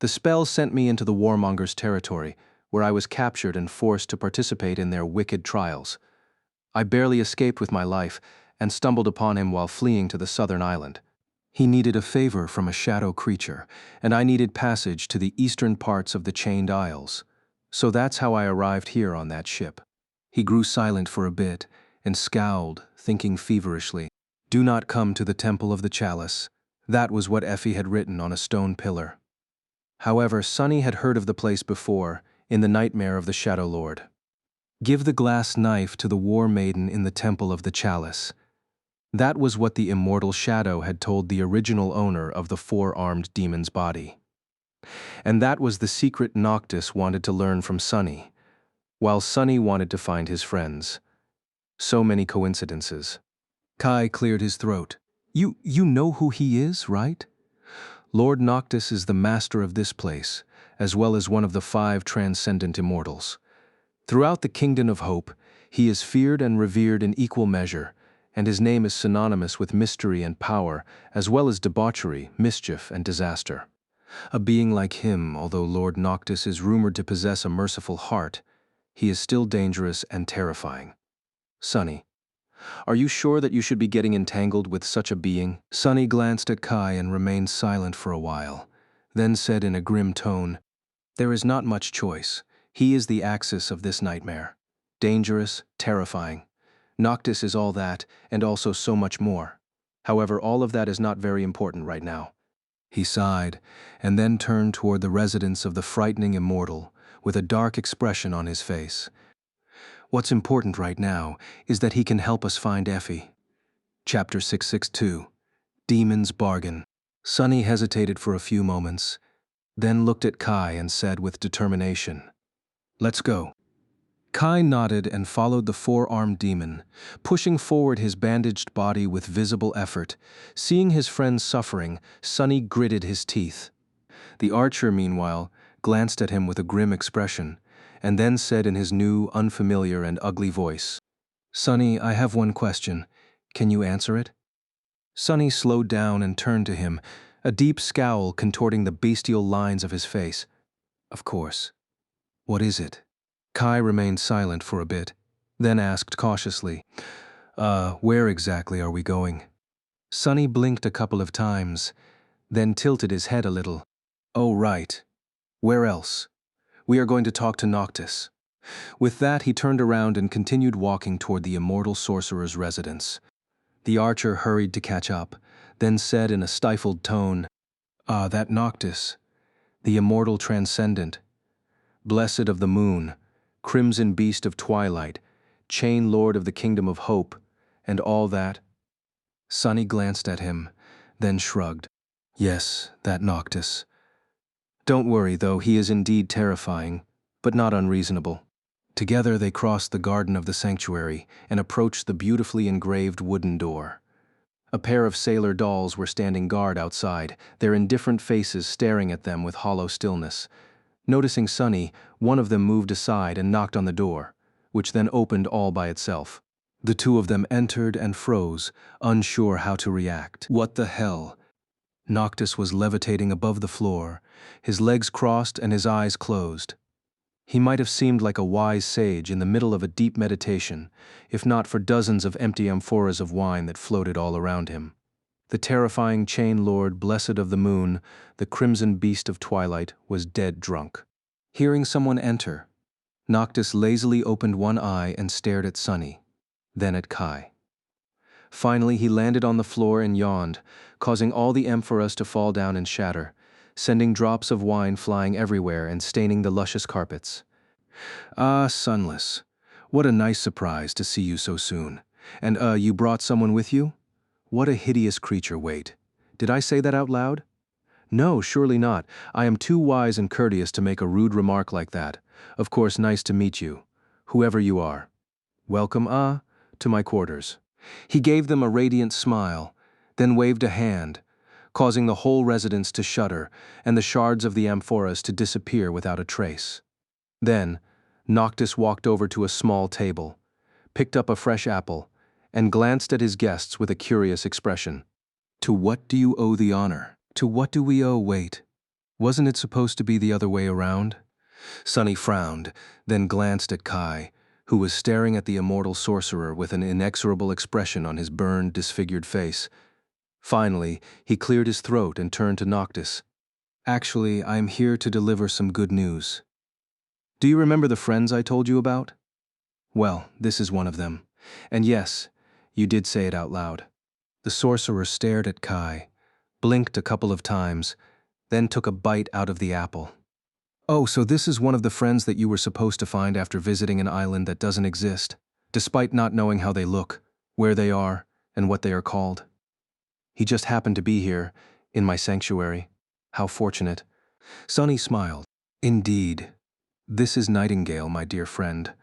the spell sent me into the warmongers' territory, where I was captured and forced to participate in their wicked trials. I barely escaped with my life and stumbled upon him while fleeing to the southern island. He needed a favor from a shadow creature, and I needed passage to the eastern parts of the Chained Isles. So that's how I arrived here on that ship. He grew silent for a bit and scowled, thinking feverishly. Do not come to the Temple of the Chalice. That was what Effie had written on a stone pillar. However, Sonny had heard of the place before, in the nightmare of the Shadow Lord. Give the glass knife to the war maiden in the temple of the chalice. That was what the immortal shadow had told the original owner of the four-armed demon's body. And that was the secret Noctis wanted to learn from Sunny, while Sunny wanted to find his friends. So many coincidences. Kai cleared his throat. You know who he is, right? Lord Noctis is the master of this place, as well as one of the 5 transcendent immortals. Throughout the Kingdom of Hope, he is feared and revered in equal measure, and his name is synonymous with mystery and power, as well as debauchery, mischief, and disaster. A being like him, although Lord Noctis is rumored to possess a merciful heart, he is still dangerous and terrifying. Sunny, are you sure that you should be getting entangled with such a being? Sunny glanced at Kai and remained silent for a while, then said in a grim tone, "There is not much choice. He is the axis of this nightmare. Dangerous, terrifying. Noctis is all that, and also so much more. However, all of that is not very important right now." He sighed, and then turned toward the residence of the frightening immortal, with a dark expression on his face. "What's important right now is that he can help us find Effie." Chapter 662, Demon's Bargain. Sunny hesitated for a few moments, then looked at Kai and said with determination, "Let's go." Kai nodded and followed the four-armed demon, pushing forward his bandaged body with visible effort. Seeing his friend suffering, Sunny gritted his teeth. The archer, meanwhile, glanced at him with a grim expression, and then said in his new, unfamiliar, and ugly voice, "Sunny, I have one question. Can you answer it?" Sunny slowed down and turned to him, a deep scowl contorting the bestial lines of his face. "Of course. What is it?" Kai remained silent for a bit, then asked cautiously, Where exactly are we going?" Sunny blinked a couple of times, then tilted his head a little. "Oh, right. Where else? We are going to talk to Noctis." With that, he turned around and continued walking toward the immortal sorcerer's residence. The archer hurried to catch up, then said in a stifled tone, "Ah, that Noctis, the immortal transcendent, blessed of the moon, crimson beast of twilight, chain lord of the Kingdom of Hope, and all that." Sunny glanced at him, then shrugged. "Yes, that Noctis. Don't worry, though, he is indeed terrifying, but not unreasonable." Together they crossed the garden of the sanctuary and approached the beautifully engraved wooden door. A pair of sailor dolls were standing guard outside, their indifferent faces staring at them with hollow stillness. Noticing Sunny, one of them moved aside and knocked on the door, which then opened all by itself. The two of them entered and froze, unsure how to react. What the hell? Noctis was levitating above the floor, his legs crossed and his eyes closed. He might have seemed like a wise sage in the middle of a deep meditation, if not for dozens of empty amphoras of wine that floated all around him. The terrifying chain lord, blessed of the moon, the crimson beast of twilight, was dead drunk. Hearing someone enter, Noctis lazily opened one eye and stared at Sunny, then at Kai. Finally, he landed on the floor and yawned, causing all the amphoras to fall down and shatter, sending drops of wine flying everywhere and staining the luscious carpets. "Ah, Sunless, what a nice surprise to see you so soon. And you brought someone with you? What a hideous creature, wait. Did I say that out loud? No, surely not. I am too wise and courteous to make a rude remark like that. Of course, nice to meet you, whoever you are. Welcome, to my quarters." He gave them a radiant smile, then waved a hand, causing the whole residence to shudder and the shards of the amphoras to disappear without a trace. Then, Noctis walked over to a small table, picked up a fresh apple, and glanced at his guests with a curious expression. "To what do you owe the honor? To what do we owe wait? Wasn't it supposed to be the other way around?" Sunny frowned, then glanced at Kai, who was staring at the immortal sorcerer with an inexorable expression on his burned, disfigured face. Finally, he cleared his throat and turned to Noctis. "Actually, I am here to deliver some good news. Do you remember the friends I told you about? Well, this is one of them. And yes, you did say it out loud." The sorcerer stared at Kai, blinked a couple of times, then took a bite out of the apple. Oh, so this is one of the friends that you were supposed to find after visiting an island that doesn't exist, despite not knowing how they look, where they are, and what they are called. He just happened to be here, in my sanctuary. How fortunate. Sunny smiled. Indeed. This is Nightingale, my dear friend.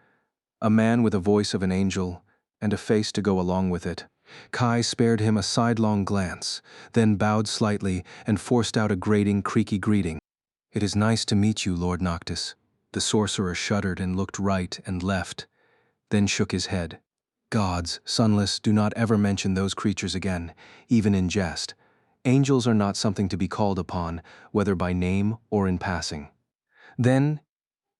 A man with a voice of an angel, and a face to go along with it. Kai spared him a sidelong glance, then bowed slightly and forced out a grating, creaky greeting. It is nice to meet you, Lord Noctis. The sorcerer shuddered and looked right and left, then shook his head. Gods, Sunless, do not ever mention those creatures again, even in jest. Angels are not something to be called upon, whether by name or in passing. Then,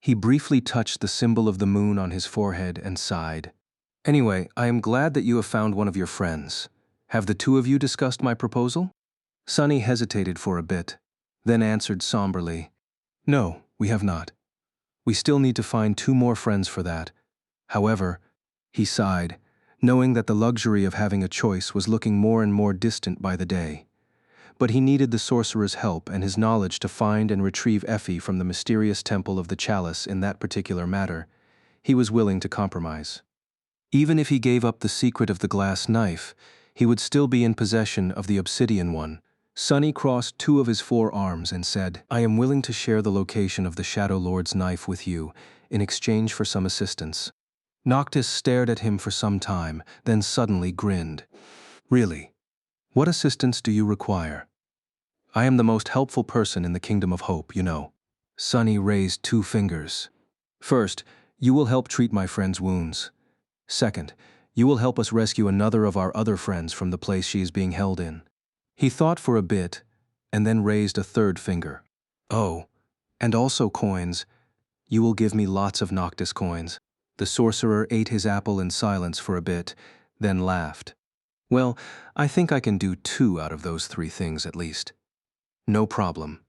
he briefly touched the symbol of the moon on his forehead and sighed. Anyway, I am glad that you have found one of your friends. Have the two of you discussed my proposal? Sunny hesitated for a bit, then answered somberly. No, we have not. We still need to find two more friends for that. However, he sighed, knowing that the luxury of having a choice was looking more and more distant by the day. But he needed the sorcerer's help and his knowledge to find and retrieve Effie from the mysterious temple of the chalice in that particular matter. He was willing to compromise. Even if he gave up the secret of the glass knife, he would still be in possession of the obsidian one. Sunny crossed two of his forearms and said, I am willing to share the location of the Shadow Lord's knife with you in exchange for some assistance. Noctis stared at him for some time, then suddenly grinned. Really? What assistance do you require? I am the most helpful person in the Kingdom of Hope, you know. Sunny raised two fingers. First, you will help treat my friend's wounds. Second, you will help us rescue another of our other friends from the place she is being held in. He thought for a bit, and then raised a third finger. Oh, and also coins. You will give me lots of Noctis coins. The sorcerer ate his apple in silence for a bit, then laughed. Well, I think I can do 2 out of those 3 things at least. No problem.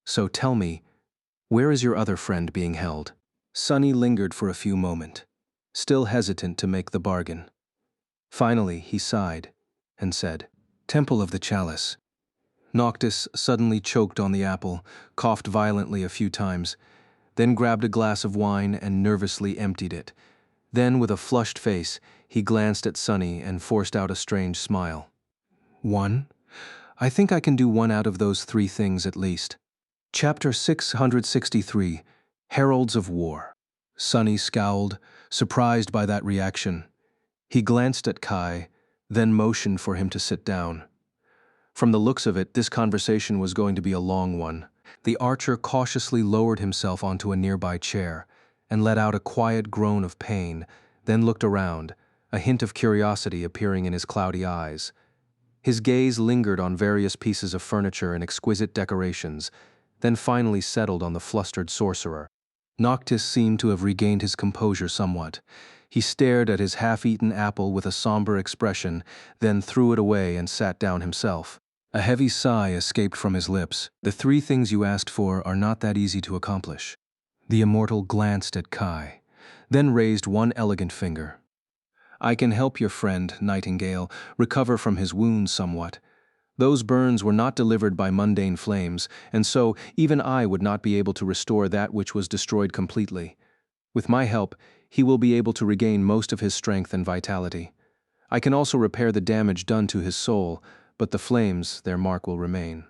So tell me, where is your other friend being held? Sunny lingered for a few moments, still hesitant to make the bargain. Finally, he sighed and said, Temple of the Chalice. Noctis suddenly choked on the apple, coughed violently a few times, then grabbed a glass of wine and nervously emptied it. Then, with a flushed face, he glanced at Sunny and forced out a strange smile. 1? I think I can do 1 out of those 3 things at least. Chapter 663, Heralds of War. Sunny scowled, surprised by that reaction. He glanced at Kai, then motioned for him to sit down. From the looks of it, this conversation was going to be a long one. The archer cautiously lowered himself onto a nearby chair and let out a quiet groan of pain, then looked around, a hint of curiosity appearing in his cloudy eyes. His gaze lingered on various pieces of furniture and exquisite decorations, then finally settled on the flustered sorcerer. Noctis seemed to have regained his composure somewhat. He stared at his half-eaten apple with a somber expression, then threw it away and sat down himself. A heavy sigh escaped from his lips. The 3 things you asked for are not that easy to accomplish. The immortal glanced at Kai, then raised one elegant finger. I can help your friend, Nightingale, recover from his wounds somewhat. Those burns were not delivered by mundane flames, and so even I would not be able to restore that which was destroyed completely. With my help, he will be able to regain most of his strength and vitality. I can also repair the damage done to his soul, but the flames, their mark will remain.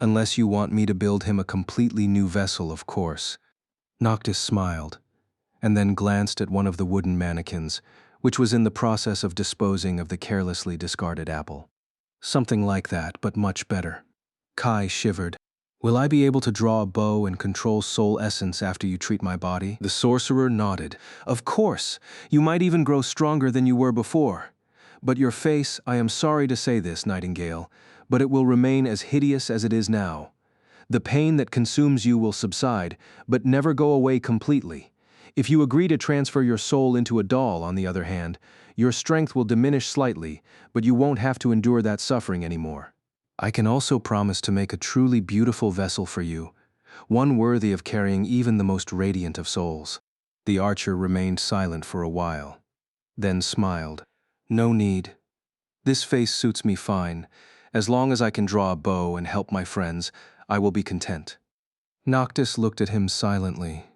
Unless you want me to build him a completely new vessel, of course. Noctis smiled, and then glanced at one of the wooden mannequins, which was in the process of disposing of the carelessly discarded apple. Something like that, but much better. Kai shivered. Will I be able to draw a bow and control soul essence after you treat my body? The sorcerer nodded. Of course, you might even grow stronger than you were before. But your face, I am sorry to say this, Nightingale, but it will remain as hideous as it is now. The pain that consumes you will subside, but never go away completely. If you agree to transfer your soul into a doll, on the other hand, your strength will diminish slightly, but you won't have to endure that suffering anymore. I can also promise to make a truly beautiful vessel for you, one worthy of carrying even the most radiant of souls. The archer remained silent for a while, then smiled. No need. This face suits me fine. As long as I can draw a bow and help my friends, I will be content. Noctis looked at him silently,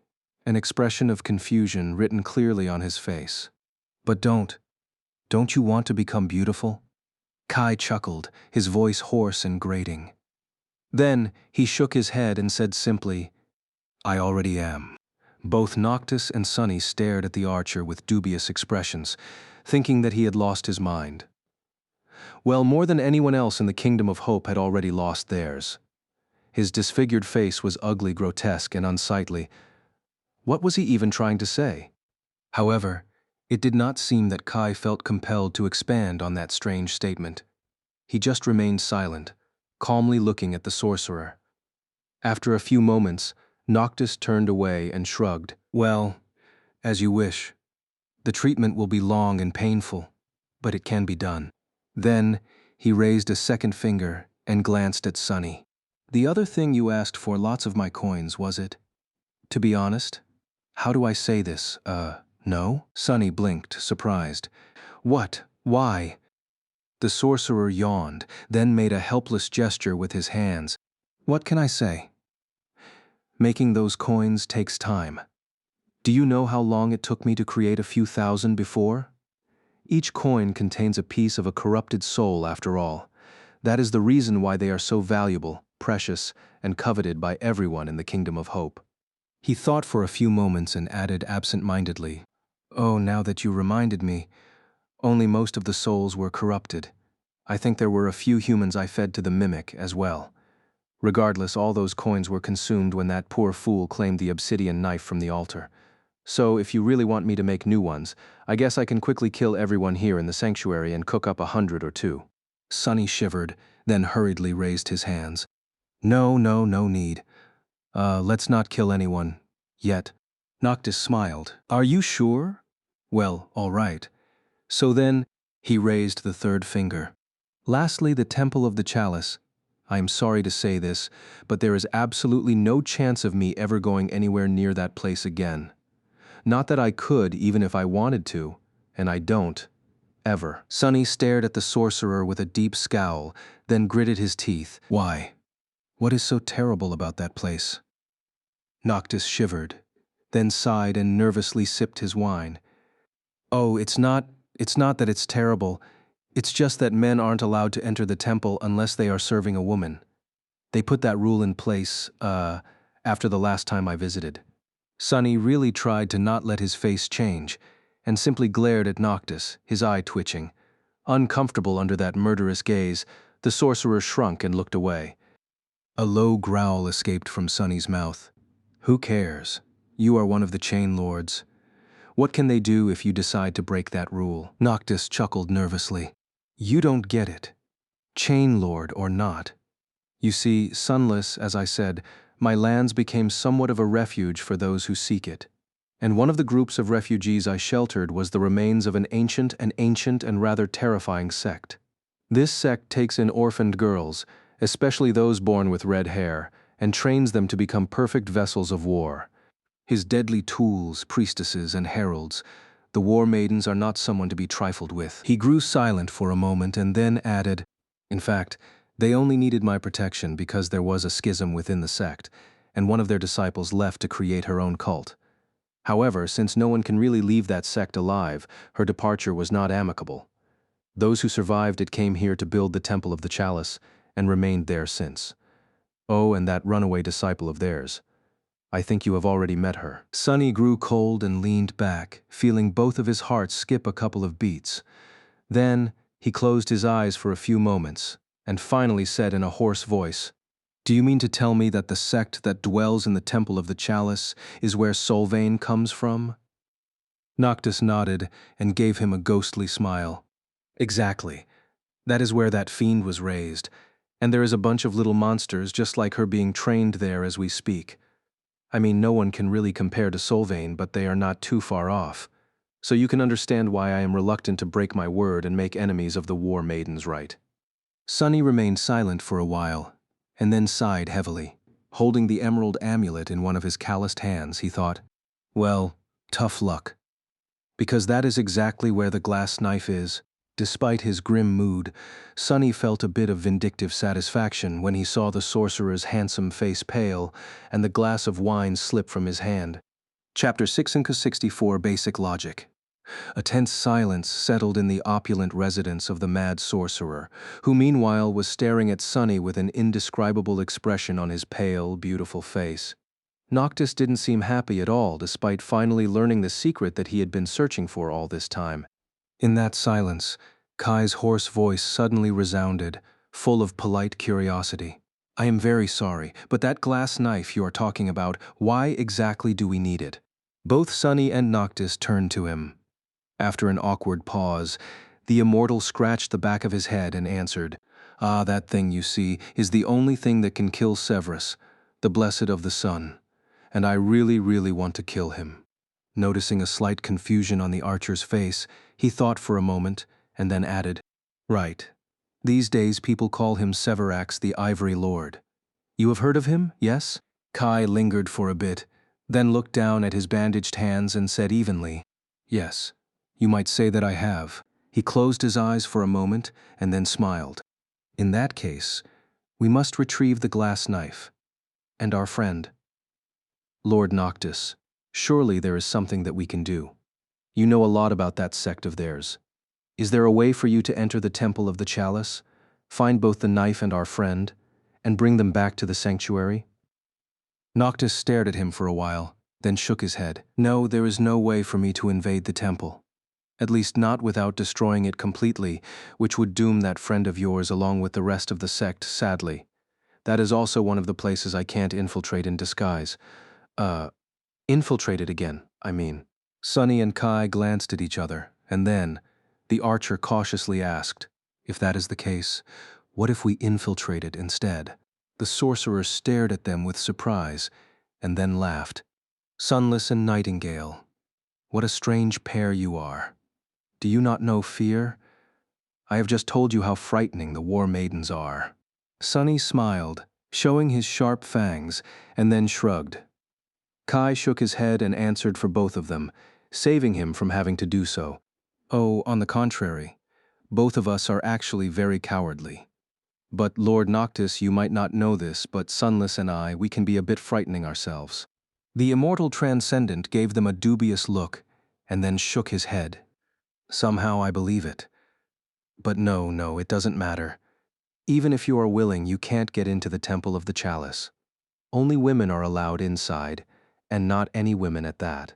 an expression of confusion written clearly on his face. But don't you want to become beautiful? Kai chuckled, his voice hoarse and grating. Then he shook his head and said simply, I already am. Both Noctis and Sunny stared at the archer with dubious expressions, thinking that he had lost his mind. Well, more than anyone else in the Kingdom of Hope had already lost theirs. His disfigured face was ugly, grotesque, and unsightly. What was he even trying to say? However, it did not seem that Kai felt compelled to expand on that strange statement. He just remained silent, calmly looking at the sorcerer. After a few moments, Noctis turned away and shrugged. Well, as you wish. The treatment will be long and painful, but it can be done. Then he raised a second finger and glanced at Sunny. The other thing you asked for lots of my coins, was it? To be honest, how do I say this? No? Sunny blinked, surprised. What? Why? The sorcerer yawned, then made a helpless gesture with his hands. What can I say? Making those coins takes time. Do you know how long it took me to create a few thousand before? Each coin contains a piece of a corrupted soul, after all. That is the reason why they are so valuable, precious, and coveted by everyone in the Kingdom of Hope. He thought for a few moments and added absent-mindedly, Oh, now that you reminded me, only most of the souls were corrupted. I think there were a few humans I fed to the mimic as well. Regardless, all those coins were consumed when that poor fool claimed the obsidian knife from the altar. So, if you really want me to make new ones, I guess I can quickly kill everyone here in the sanctuary and cook up 100 or two. Sunny shivered, then hurriedly raised his hands. No need. Let's not kill anyone. Yet. Noctis smiled. Are you sure? Well, all right. So then, he raised the third finger. Lastly, the Temple of the Chalice. I am sorry to say this, but there is absolutely no chance of me ever going anywhere near that place again. Not that I could, even if I wanted to, and I don't. Ever. Sunny stared at the sorcerer with a deep scowl, then gritted his teeth. Why? What is so terrible about that place? Noctis shivered, then sighed and nervously sipped his wine. Oh, it's not that it's terrible. It's just that men aren't allowed to enter the temple unless they are serving a woman. They put that rule in place, after the last time I visited. Sunny really tried to not let his face change, and simply glared at Noctis, his eye twitching. Uncomfortable under that murderous gaze, the sorcerer shrunk and looked away. A low growl escaped from Sunny's mouth. Who cares? You are one of the chain lords. What can they do if you decide to break that rule? Noctis chuckled nervously. You don't get it. Chain lord or not. You see, sunless, as I said, my lands became somewhat of a refuge for those who seek it. And one of the groups of refugees I sheltered was the remains of an ancient and rather terrifying sect. This sect takes in orphaned girls, especially those born with red hair, and trains them to become perfect vessels of war. His deadly tools, priestesses, and heralds, the war maidens are not someone to be trifled with. He grew silent for a moment and then added, In fact, they only needed my protection because there was a schism within the sect, and one of their disciples left to create her own cult. However, since no one can really leave that sect alive, her departure was not amicable. Those who survived it came here to build the Temple of the Chalice, and remained there since. Oh, and that runaway disciple of theirs. I think you have already met her. Sunny grew cold and leaned back, feeling both of his hearts skip a couple of beats. Then, he closed his eyes for a few moments, and finally said in a hoarse voice, Do you mean to tell me that the sect that dwells in the Temple of the Chalice is where Solvain comes from? Noctis nodded and gave him a ghostly smile. Exactly. That is where that fiend was raised, and there is a bunch of little monsters just like her being trained there as we speak. I mean, no one can really compare to Solvain, but they are not too far off. So you can understand why I am reluctant to break my word and make enemies of the war maidens, right? Sunny remained silent for a while, and then sighed heavily. Holding the emerald amulet in one of his calloused hands, he thought, Well, tough luck. Because that is exactly where the glass knife is. Despite his grim mood, Sunny felt a bit of vindictive satisfaction when he saw the sorcerer's handsome face pale and the glass of wine slip from his hand. Chapter 664 Basic Logic. A tense silence settled in the opulent residence of the mad sorcerer, who meanwhile was staring at Sunny with an indescribable expression on his pale, beautiful face. Noctis didn't seem happy at all, despite finally learning the secret that he had been searching for all this time. In that silence, Kai's hoarse voice suddenly resounded, full of polite curiosity. "I am very sorry, but that glass knife you are talking about, why exactly do we need it?" Both Sunny and Noctis turned to him. After an awkward pause, the immortal scratched the back of his head and answered, "Ah, that thing, you see, is the only thing that can kill Severus, the blessed of the sun, and I really, really want to kill him." Noticing a slight confusion on the archer's face, he thought for a moment, and then added, "Right. These days people call him Severax the Ivory Lord. You have heard of him, yes?" Kai lingered for a bit, then looked down at his bandaged hands and said evenly, "Yes, you might say that I have." He closed his eyes for a moment and then smiled. "In that case, we must retrieve the glass knife. And our friend, Lord Noctis. Surely there is something that we can do. You know a lot about that sect of theirs. Is there a way for you to enter the Temple of the Chalice, find both the knife and our friend, and bring them back to the sanctuary?" Noctis stared at him for a while, then shook his head. "No, there is no way for me to invade the temple. At least not without destroying it completely, which would doom that friend of yours along with the rest of the sect, sadly. That is also one of the places I can't infiltrate in disguise. Infiltrate it again, I mean." Sunny and Kai glanced at each other, and then the archer cautiously asked, "If that is the case, what if we infiltrate it instead?" The sorcerer stared at them with surprise, and then laughed. "Sunless and Nightingale, what a strange pair you are. Do you not know fear? I have just told you how frightening the war maidens are." Sunny smiled, showing his sharp fangs, and then shrugged. Kai shook his head and answered for both of them, saving him from having to do so. "Oh, on the contrary, both of us are actually very cowardly. But Lord Noctis, you might not know this, but Sunless and I, we can be a bit frightening ourselves." The immortal transcendent gave them a dubious look, and then shook his head. "Somehow I believe it. But no, it doesn't matter. Even if you are willing, you can't get into the Temple of the Chalice. Only women are allowed inside, and not any women at that.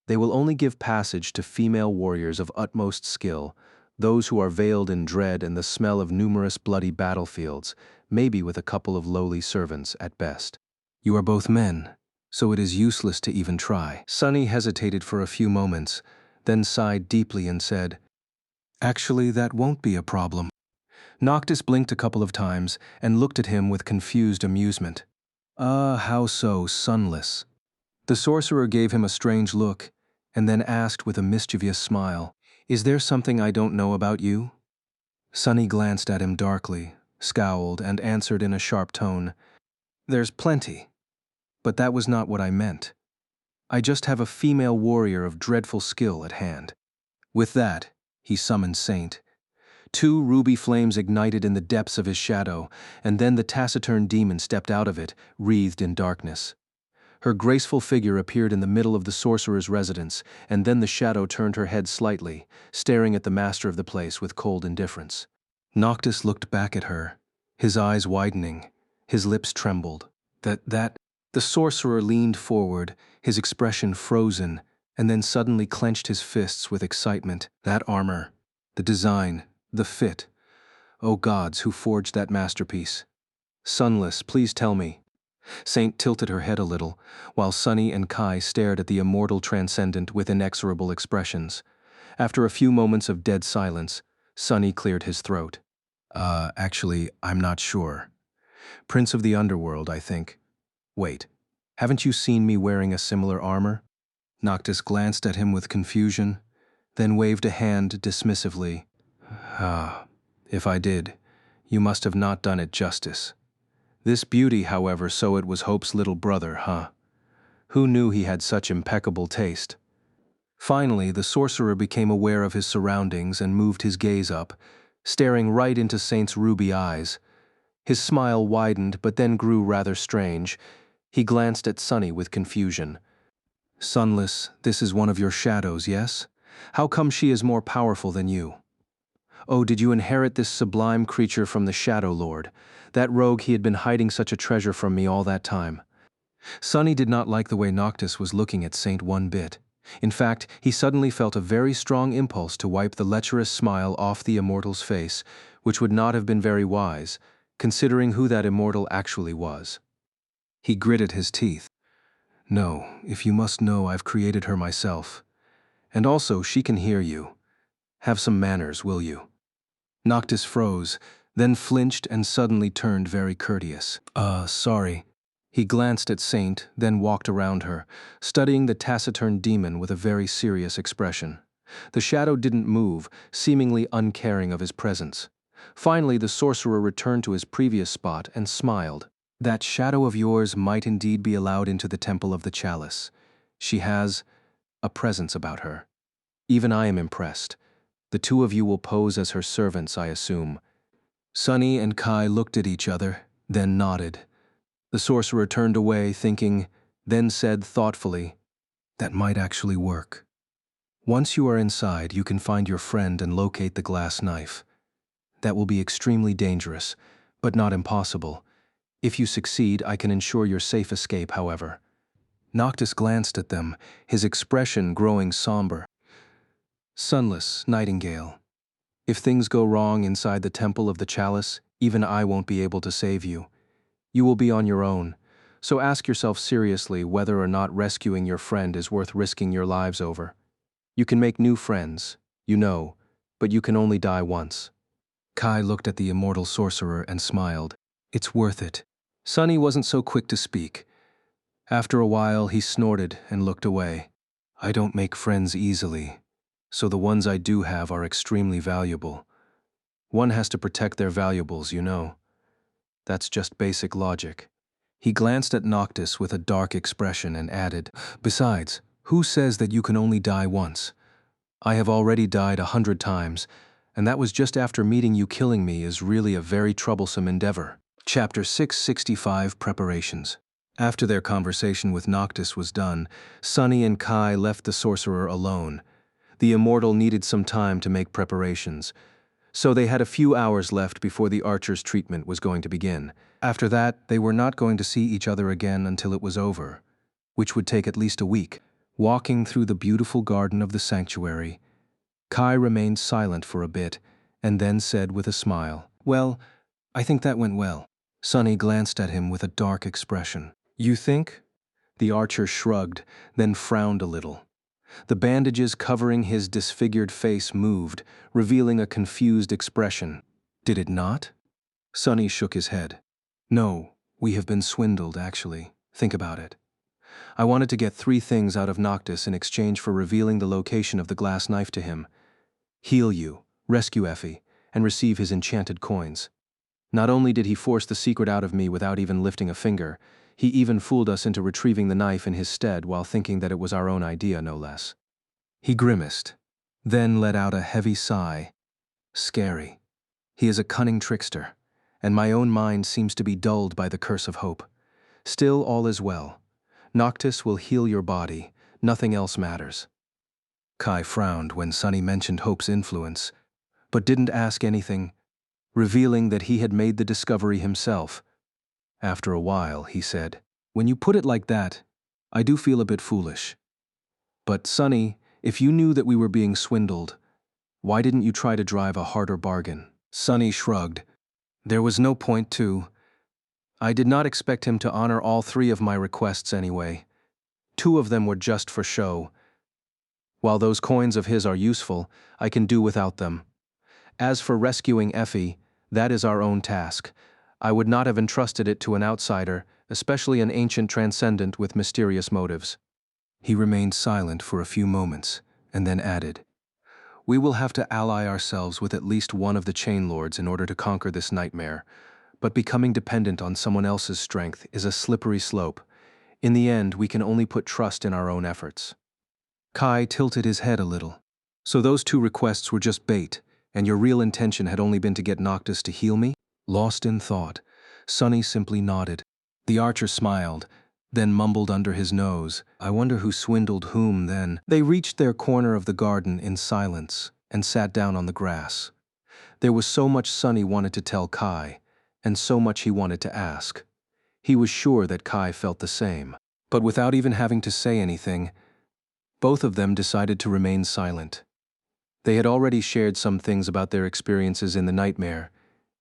They will only give passage to female warriors of utmost skill, those who are veiled in dread and the smell of numerous bloody battlefields, maybe with a couple of lowly servants at best. You are both men, so it is useless to even try." Sunny hesitated for a few moments, then sighed deeply and said, "Actually, that won't be a problem." Noctis blinked a couple of times and looked at him with confused amusement. "Ah, how so, Sunless?" The sorcerer gave him a strange look, and then asked with a mischievous smile, "Is there something I don't know about you?" Sunny glanced at him darkly, scowled, and answered in a sharp tone, "There's plenty, but that was not what I meant. I just have a female warrior of dreadful skill at hand." With that, he summoned Saint. 2 ruby flames ignited in the depths of his shadow, and then the taciturn demon stepped out of it, wreathed in darkness. Her graceful figure appeared in the middle of the sorcerer's residence, and then the shadow turned her head slightly, staring at the master of the place with cold indifference. Noctis looked back at her, his eyes widening, his lips trembled. The sorcerer leaned forward, his expression frozen, and then suddenly clenched his fists with excitement. That armor, the design, the fit. O gods, who forged that masterpiece? Sunless, please tell me. Saint tilted her head a little, while Sunny and Kai stared at the immortal transcendent with inexorable expressions. After a few moments of dead silence, Sunny cleared his throat. Actually, I'm not sure. Prince of the Underworld, I think. Wait, haven't you seen me wearing a similar armor?" Noctis glanced at him with confusion, then waved a hand dismissively. "Ah, if I did, you must have not done it justice. This beauty, however, so it was Hope's little brother, huh? Who knew he had such impeccable taste?" Finally, the sorcerer became aware of his surroundings and moved his gaze up, staring right into Saint's ruby eyes. His smile widened but then grew rather strange. He glanced at Sunny with confusion. Sunless, this is one of your shadows, yes? How come she is more powerful than you? Oh, did you inherit this sublime creature from the Shadow Lord? That rogue, he had been hiding such a treasure from me all that time. Sunny did not like the way Noctis was looking at Saint one bit. In fact, he suddenly felt a very strong impulse to wipe the lecherous smile off the immortal's face, which would not have been very wise, considering who that immortal actually was. He gritted his teeth. No, if you must know, I've created her myself. And also, she can hear you. Have some manners, will you? Noctis froze, then flinched and suddenly turned very courteous. Sorry. He glanced at Saint, then walked around her, studying the taciturn demon with a very serious expression. The shadow didn't move, seemingly uncaring of his presence. Finally, the sorcerer returned to his previous spot and smiled. That shadow of yours might indeed be allowed into the Temple of the Chalice. She has a presence about her. Even I am impressed. The two of you will pose as her servants, I assume. Sunny and Kai looked at each other, then nodded. The sorcerer turned away, thinking, then said thoughtfully, that might actually work. Once you are inside, you can find your friend and locate the glass knife. That will be extremely dangerous, but not impossible. If you succeed, I can ensure your safe escape, however. Noctis glanced at them, his expression growing somber. Sunless, Nightingale. If things go wrong inside the Temple of the Chalice, even I won't be able to save you. You will be on your own, so ask yourself seriously whether or not rescuing your friend is worth risking your lives over. You can make new friends, you know, but you can only die once. Kai looked at the immortal sorcerer and smiled. It's worth it. Sunny wasn't so quick to speak. After a while, he snorted and looked away. I don't make friends easily, so the ones I do have are extremely valuable. One has to protect their valuables, you know. That's just basic logic. He glanced at Noctis with a dark expression and added, besides, who says that you can only die once? I have already died 100 times, and that was just after meeting you. Killing me is really a very troublesome endeavor. Chapter 665 Preparations. After their conversation with Noctis was done, Sunny and Kai left the sorcerer alone. The immortal needed some time to make preparations, so they had a few hours left before the archer's treatment was going to begin. After that, they were not going to see each other again until it was over, which would take at least a week. Walking through the beautiful garden of the sanctuary, Kai remained silent for a bit, and then said with a smile, well, I think that went well. Sunny glanced at him with a dark expression. You think? The archer shrugged, then frowned a little. The bandages covering his disfigured face moved, revealing a confused expression. Did it not? Sunny shook his head. No, we have been swindled, actually. Think about it. I wanted to get 3 things out of Noctis in exchange for revealing the location of the glass knife to him. Heal you, rescue Effie, and receive his enchanted coins. Not only did he force the secret out of me without even lifting a finger, he even fooled us into retrieving the knife in his stead while thinking that it was our own idea, no less. He grimaced, then let out a heavy sigh. Scary. He is a cunning trickster, and my own mind seems to be dulled by the curse of hope. Still, all is well. Noctis will heal your body, nothing else matters. Kai frowned when Sunny mentioned Hope's influence, but didn't ask anything, revealing that he had made the discovery himself. After a while, he said, when you put it like that, I do feel a bit foolish. But Sunny, if you knew that we were being swindled, why didn't you try to drive a harder bargain? Sunny shrugged. There was no point to. I did not expect him to honor all 3 of my requests anyway. 2 of them were just for show. While those coins of his are useful, I can do without them. As for rescuing Effie, that is our own task. I would not have entrusted it to an outsider, especially an ancient transcendent with mysterious motives. He remained silent for a few moments, and then added, we will have to ally ourselves with at least one of the chain lords in order to conquer this nightmare, but becoming dependent on someone else's strength is a slippery slope. In the end, we can only put trust in our own efforts. Kai tilted his head a little. So those two requests were just bait, and your real intention had only been to get Noctis to heal me? Lost in thought, Sonny simply nodded. The archer smiled, then mumbled under his nose, I wonder who swindled whom then. They reached their corner of the garden in silence and sat down on the grass. There was so much Sonny wanted to tell Kai, and so much he wanted to ask. He was sure that Kai felt the same. But without even having to say anything, both of them decided to remain silent. They had already shared some things about their experiences in the nightmare,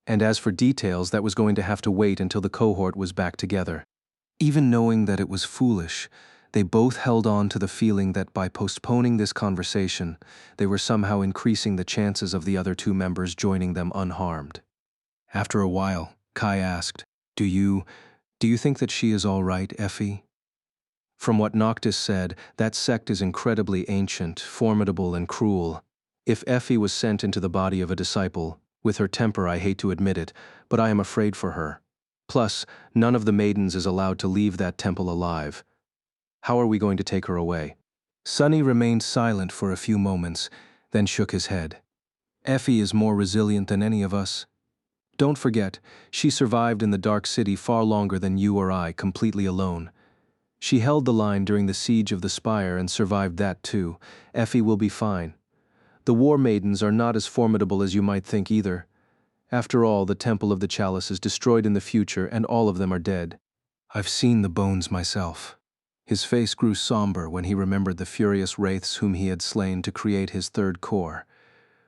and as for details, that was going to have to wait until the cohort was back together. Even knowing that it was foolish, they both held on to the feeling that by postponing this conversation, they were somehow increasing the chances of the other two members joining them unharmed. After a while, Kai asked, Do you think that she is all right, Effie? From what Noctis said, that sect is incredibly ancient, formidable, and cruel. If Effie was sent into the body of a disciple, with her temper I hate to admit it, but I am afraid for her. Plus, none of the maidens is allowed to leave that temple alive. How are we going to take her away? Sonny remained silent for a few moments, then shook his head. Effie is more resilient than any of us. Don't forget, she survived in the Dark City far longer than you or I, completely alone. She held the line during the siege of the Spire and survived that too. Effie will be fine. The War Maidens are not as formidable as you might think either. After all, the Temple of the Chalice is destroyed in the future and all of them are dead. I've seen the bones myself. His face grew somber when he remembered the furious wraiths whom he had slain to create his third core.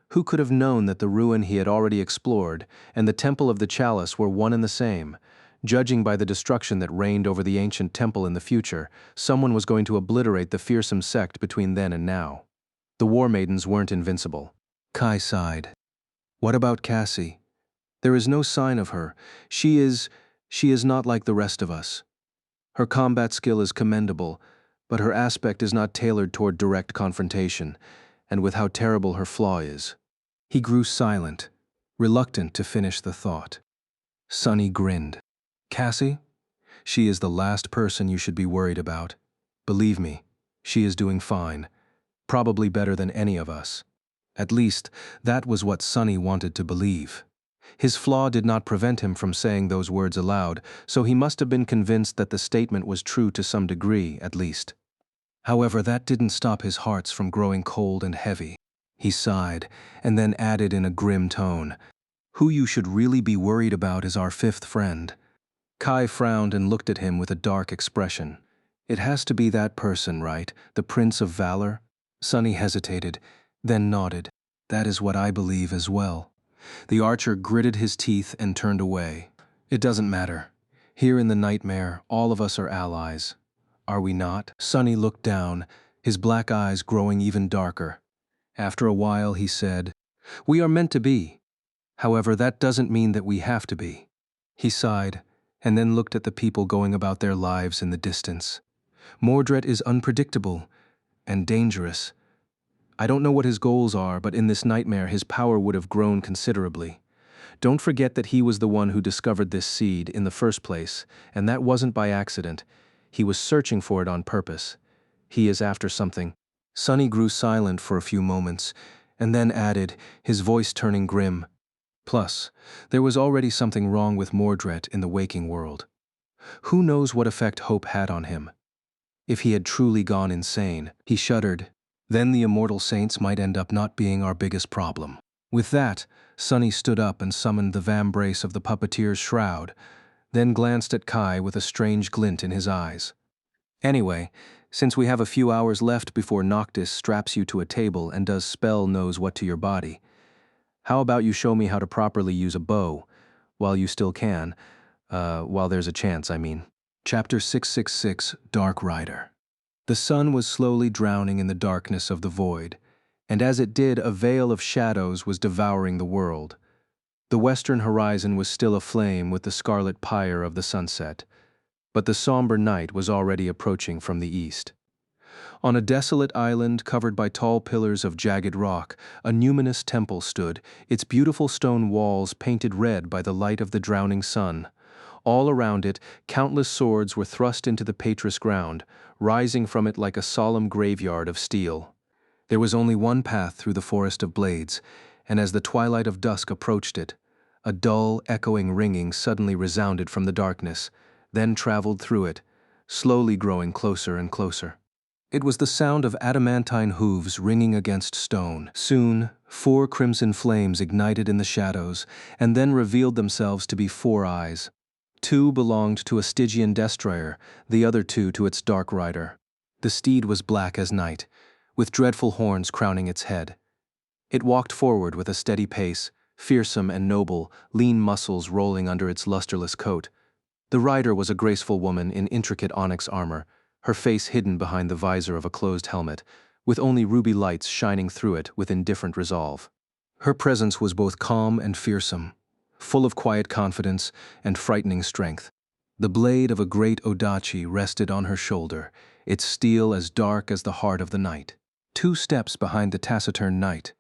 Who could have known that the ruin he had already explored and the Temple of the Chalice were one and the same? Judging by the destruction that reigned over the ancient temple in the future, someone was going to obliterate the fearsome sect between then and now. The War Maidens weren't invincible. Kai sighed. What about Cassie? There is no sign of her. She is not like the rest of us. Her combat skill is commendable, but her aspect is not tailored toward direct confrontation, and with how terrible her flaw is. He grew silent, reluctant to finish the thought. Sonny grinned. Cassie? She is the last person you should be worried about. Believe me, she is doing fine. Probably better than any of us. At least, that was what Sonny wanted to believe. His flaw did not prevent him from saying those words aloud, so he must have been convinced that the statement was true to some degree, at least. However, that didn't stop his hearts from growing cold and heavy. He sighed, and then added in a grim tone, Who you should really be worried about is our fifth friend. Kai frowned and looked at him with a dark expression. It has to be that person, right? The Prince of Valor? Sonny hesitated, then nodded. That is what I believe as well. The archer gritted his teeth and turned away. It doesn't matter. Here in the nightmare, all of us are allies. Are we not? Sonny looked down, his black eyes growing even darker. After a while, he said, We are meant to be. However, that doesn't mean that we have to be. He sighed, and then looked at the people going about their lives in the distance. Mordred is unpredictable and dangerous. I don't know what his goals are, but in this nightmare his power would have grown considerably. Don't forget that he was the one who discovered this seed in the first place, and that wasn't by accident. He was searching for it on purpose. He is after something. Sonny grew silent for a few moments, and then added, his voice turning grim. Plus, there was already something wrong with Mordred in the waking world. Who knows what effect hope had on him? If he had truly gone insane, he shuddered. Then the immortal saints might end up not being our biggest problem. With that, Sonny stood up and summoned the vambrace of the puppeteer's shroud, then glanced at Kai with a strange glint in his eyes. Anyway, since we have a few hours left before Noctis straps you to a table and does spell knows what to your body, how about you show me how to properly use a bow, while you still can, while there's a chance, I mean. Chapter 666, Dark Rider. The sun was slowly drowning in the darkness of the void, and as it did, a veil of shadows was devouring the world. The western horizon was still aflame with the scarlet pyre of the sunset, but the somber night was already approaching from the east. On a desolate island covered by tall pillars of jagged rock, a numinous temple stood, its beautiful stone walls painted red by the light of the drowning sun. All around it, countless swords were thrust into the patris ground, rising from it like a solemn graveyard of steel. There was only one path through the forest of blades, and as the twilight of dusk approached it, a dull, echoing ringing suddenly resounded from the darkness, then traveled through it, slowly growing closer and closer. It was the sound of adamantine hooves ringing against stone. Soon, 4 crimson flames ignited in the shadows, and then revealed themselves to be 4 eyes. 2 belonged to a Stygian destroyer, the other 2 to its dark rider. The steed was black as night, with dreadful horns crowning its head. It walked forward with a steady pace, fearsome and noble, lean muscles rolling under its lusterless coat. The rider was a graceful woman in intricate onyx armor, her face hidden behind the visor of a closed helmet, with only ruby lights shining through it with indifferent resolve. Her presence was both calm and fearsome, full of quiet confidence and frightening strength. The blade of a great odachi rested on her shoulder, its steel as dark as the heart of the night. 2 steps behind the taciturn knight,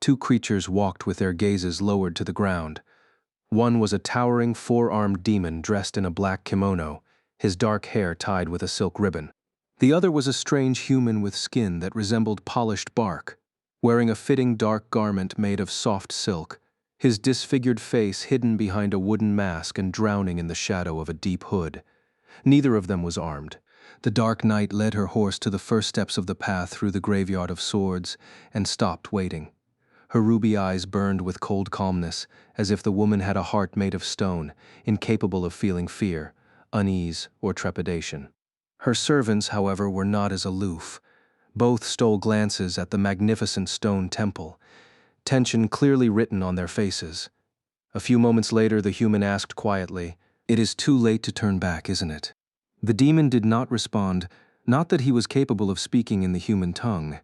2 creatures walked with their gazes lowered to the ground. One was a towering 4-armed demon dressed in a black kimono, his dark hair tied with a silk ribbon. The other was a strange human with skin that resembled polished bark, wearing a fitting dark garment made of soft silk, his disfigured face hidden behind a wooden mask and drowning in the shadow of a deep hood. Neither of them was armed. The dark knight led her horse to the first steps of the path through the graveyard of swords and stopped waiting. Her ruby eyes burned with cold calmness, as if the woman had a heart made of stone, incapable of feeling fear, unease, or trepidation. Her servants, however, were not as aloof. Both stole glances at the magnificent stone temple, tension clearly written on their faces. A few moments later, the human asked quietly, "It is too late to turn back, isn't it?" The demon did not respond, not that he was capable of speaking in the human tongue.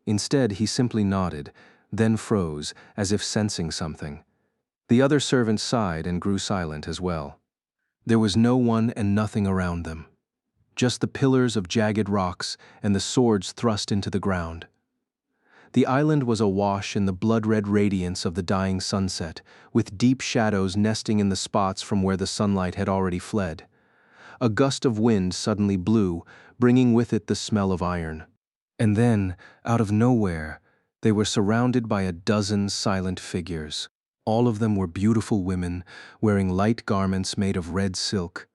Instead, he simply nodded, then froze, as if sensing something. The other servants sighed and grew silent as well. There was no one and nothing around them, just the pillars of jagged rocks and the swords thrust into the ground. The island was awash in the blood-red radiance of the dying sunset, with deep shadows nesting in the spots from where the sunlight had already fled. A gust of wind suddenly blew, bringing with it the smell of iron. And then, out of nowhere, they were surrounded by a dozen silent figures. All of them were beautiful women, wearing light garments made of red silk.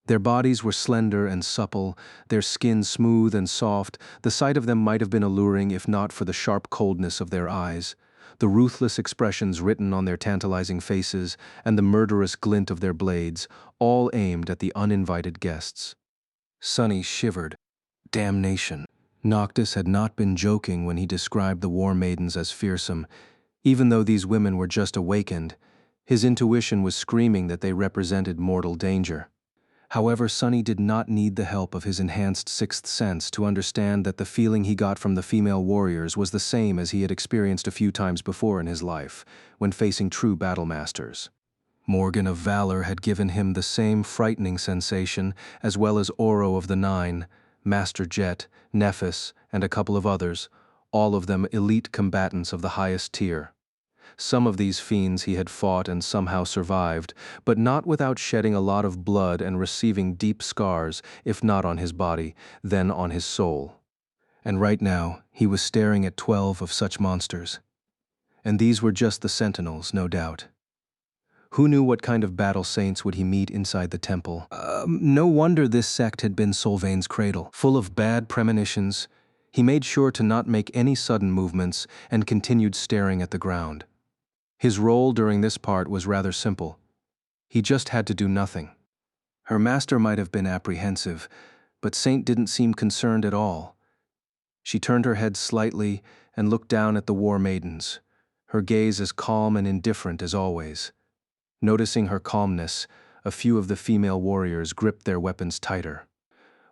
Their bodies were slender and supple, their skin smooth and soft. The sight of them might have been alluring if not for the sharp coldness of their eyes, the ruthless expressions written on their tantalizing faces, and the murderous glint of their blades, all aimed at the uninvited guests. Sunny shivered. Damnation! Noctis had not been joking when he described the war maidens as fearsome. Even though these women were just awakened, his intuition was screaming that they represented mortal danger. However, Sunny did not need the help of his enhanced sixth sense to understand that the feeling he got from the female warriors was the same as he had experienced a few times before in his life, when facing true battle masters. Morgan of Valor had given him the same frightening sensation, as well as Oro of the Nine, Master Jet, Nephis, and a couple of others, all of them elite combatants of the highest tier. Some of these fiends he had fought and somehow survived, but not without shedding a lot of blood and receiving deep scars, if not on his body, then on his soul. And right now, he was staring at 12 of such monsters. And these were just the sentinels, no doubt. Who knew what kind of battle saints would he meet inside the temple? No wonder this sect had been Solvain's cradle. Full of bad premonitions, he made sure to not make any sudden movements and continued staring at the ground. His role during this part was rather simple. He just had to do nothing. Her master might have been apprehensive, but Saint didn't seem concerned at all. She turned her head slightly and looked down at the war maidens, her gaze as calm and indifferent as always. Noticing her calmness, a few of the female warriors gripped their weapons tighter.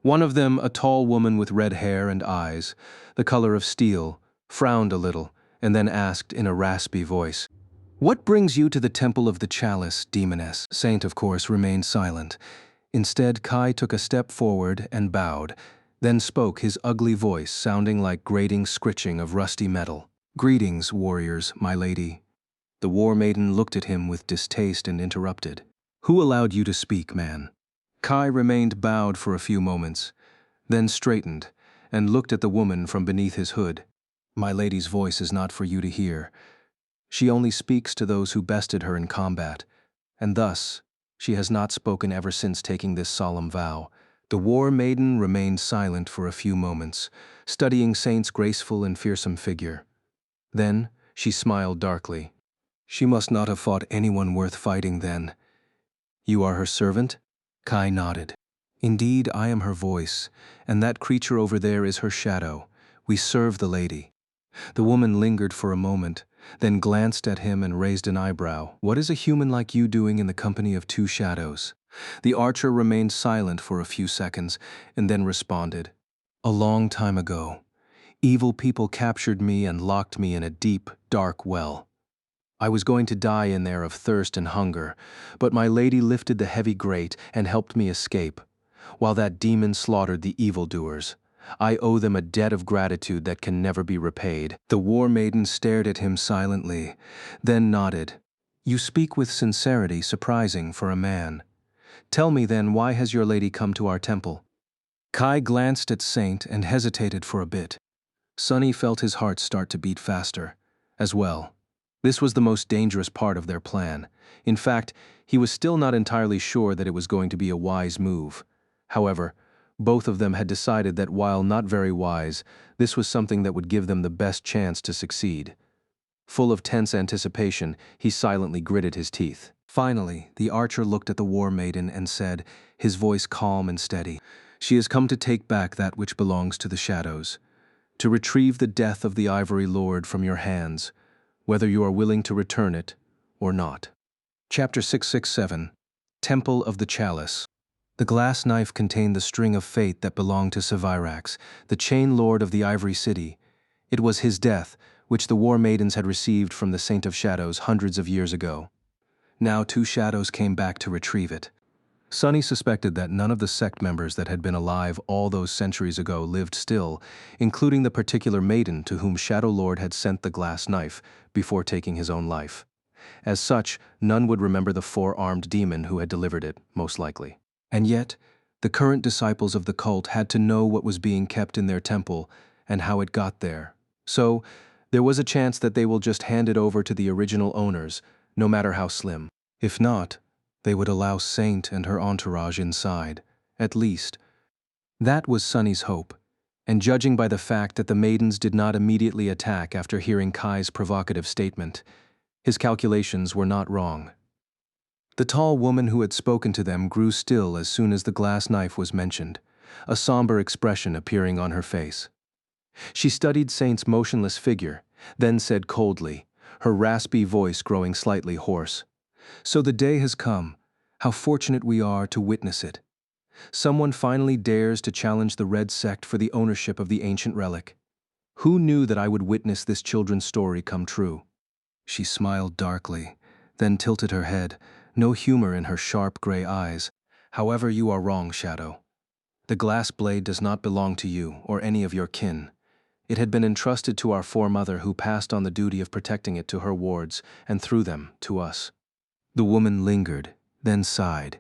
One of them, a tall woman with red hair and eyes, the color of steel, frowned a little and then asked in a raspy voice, "What brings you to the Temple of the Chalice, Demoness?" Saint, of course, remained silent. Instead, Kai took a step forward and bowed, then spoke, his ugly voice sounding like grating scritching of rusty metal. "Greetings, warriors, my lady." The war maiden looked at him with distaste and interrupted. Who allowed you to speak, man? Kai remained bowed for a few moments, then straightened, and looked at the woman from beneath his hood. My lady's voice is not for you to hear. She only speaks to those who bested her in combat, and thus she has not spoken ever since taking this solemn vow. The war maiden remained silent for a few moments, studying Saint's graceful and fearsome figure. Then she smiled darkly. She must not have fought anyone worth fighting then. You are her servant? Kai nodded. Indeed, I am her voice, and that creature over there is her shadow. We serve the lady. The woman lingered for a moment, then glanced at him and raised an eyebrow. What is a human like you doing in the company of two shadows? The archer remained silent for a few seconds, and then responded. A long time ago, evil people captured me and locked me in a deep, dark well. I was going to die in there of thirst and hunger, but my lady lifted the heavy grate and helped me escape, while that demon slaughtered the evildoers. I owe them a debt of gratitude that can never be repaid. The war maiden stared at him silently, then nodded. You speak with sincerity surprising for a man. Tell me then, why has your lady come to our temple? Kai glanced at Saint and hesitated for a bit. Sunny felt his heart start to beat faster, as well. This was the most dangerous part of their plan. In fact, he was still not entirely sure that it was going to be a wise move. However, both of them had decided that while not very wise, this was something that would give them the best chance to succeed. Full of tense anticipation, he silently gritted his teeth. Finally, the archer looked at the war maiden and said, his voice calm and steady, She has come to take back that which belongs to the shadows, to retrieve the death of the Ivory Lord from your hands, whether you are willing to return it or not. Chapter 667, Temple of the Chalice. The glass knife contained the string of fate that belonged to Sevirax, the chain lord of the Ivory City. It was his death, which the war maidens had received from the Saint of Shadows hundreds of years ago. Now two shadows came back to retrieve it. Sunny suspected that none of the sect members that had been alive all those centuries ago lived still, including the particular maiden to whom Shadow Lord had sent the glass knife before taking his own life. As such, none would remember the four-armed demon who had delivered it, most likely. And yet, the current disciples of the cult had to know what was being kept in their temple and how it got there. So, there was a chance that they will just hand it over to the original owners, no matter how slim. If not, they would allow Saint and her entourage inside, at least. That was Sunny's hope, and judging by the fact that the maidens did not immediately attack after hearing Kai's provocative statement, his calculations were not wrong. The tall woman who had spoken to them grew still as soon as the glass knife was mentioned, a somber expression appearing on her face. She studied Saint's motionless figure, then said coldly, her raspy voice growing slightly hoarse, So the day has come. How fortunate we are to witness it. Someone finally dares to challenge the Red Sect for the ownership of the ancient relic. Who knew that I would witness this children's story come true? She smiled darkly, then tilted her head, no humor in her sharp gray eyes. However, you are wrong, Shadow. The glass blade does not belong to you or any of your kin. It had been entrusted to our foremother, who passed on the duty of protecting it to her wards and through them to us. The woman lingered, then sighed.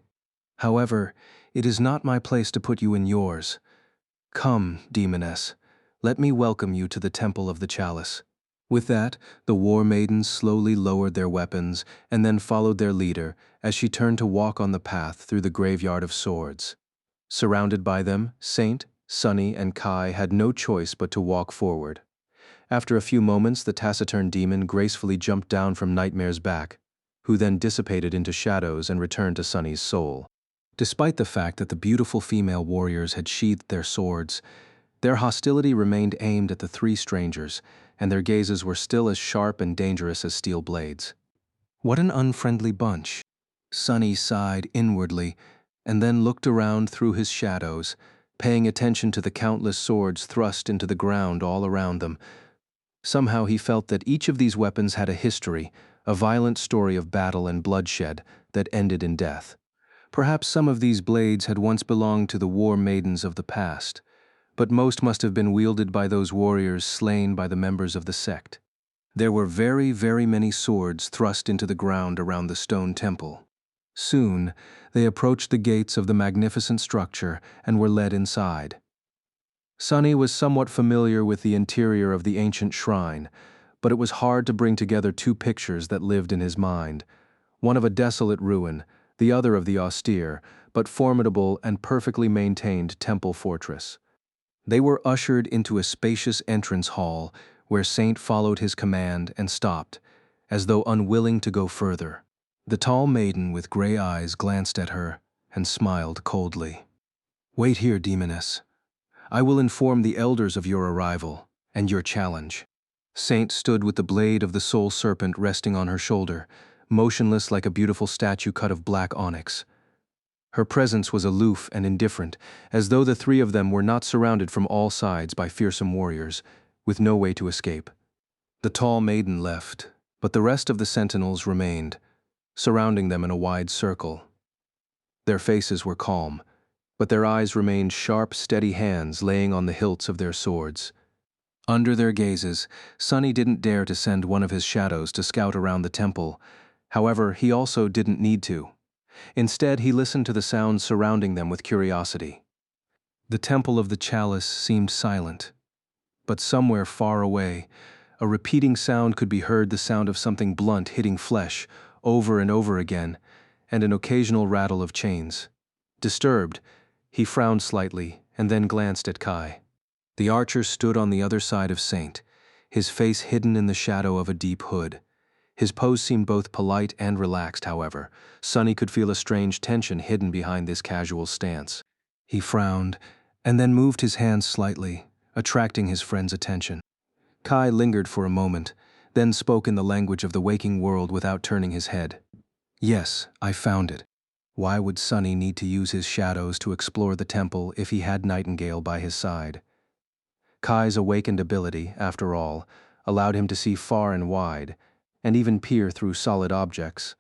However, it is not my place to put you in yours. Come, demoness, let me welcome you to the Temple of the Chalice. With that, the war maidens slowly lowered their weapons and then followed their leader as she turned to walk on the path through the graveyard of swords. Surrounded by them, Saint, Sunny, and Kai had no choice but to walk forward. After a few moments, the taciturn demon gracefully jumped down from Nightmare's back, who then dissipated into shadows and returned to Sunny's soul. Despite the fact that the beautiful female warriors had sheathed their swords, their hostility remained aimed at the three strangers, and their gazes were still as sharp and dangerous as steel blades. What an unfriendly bunch. Sunny sighed inwardly, and then looked around through his shadows, paying attention to the countless swords thrust into the ground all around them. Somehow he felt that each of these weapons had a history, a violent story of battle and bloodshed that ended in death. Perhaps some of these blades had once belonged to the war maidens of the past, but most must have been wielded by those warriors slain by the members of the sect. There were very, very many swords thrust into the ground around the stone temple. Soon, they approached the gates of the magnificent structure and were led inside. Sunny was somewhat familiar with the interior of the ancient shrine, but it was hard to bring together two pictures that lived in his mind, one of a desolate ruin, the other of the austere, but formidable and perfectly maintained temple fortress. They were ushered into a spacious entrance hall where Saint followed his command and stopped, as though unwilling to go further. The tall maiden with gray eyes glanced at her and smiled coldly. "Wait here, demoness. I will inform the elders of your arrival and your challenge." Saint stood with the blade of the soul serpent resting on her shoulder, motionless like a beautiful statue cut of black onyx. Her presence was aloof and indifferent, as though the three of them were not surrounded from all sides by fearsome warriors, with no way to escape. The tall maiden left, but the rest of the sentinels remained, surrounding them in a wide circle. Their faces were calm, but their eyes remained sharp, steady hands laying on the hilts of their swords. Under their gazes, Sunny didn't dare to send one of his shadows to scout around the temple. However, he also didn't need to. Instead, he listened to the sounds surrounding them with curiosity. The temple of the chalice seemed silent, but somewhere far away, a repeating sound could be heard, the sound of something blunt hitting flesh over and over again, and an occasional rattle of chains. Disturbed, he frowned slightly and then glanced at Kai. The archer stood on the other side of Saint, his face hidden in the shadow of a deep hood. His pose seemed both polite and relaxed, however. Sunny could feel a strange tension hidden behind this casual stance. He frowned, and then moved his hands slightly, attracting his friend's attention. Kai lingered for a moment, then spoke in the language of the waking world without turning his head. "Yes, I found it. Why would Sunny need to use his shadows to explore the temple if he had Nightingale by his side?" Kai's awakened ability, after all, allowed him to see far and wide, and even peer through solid objects.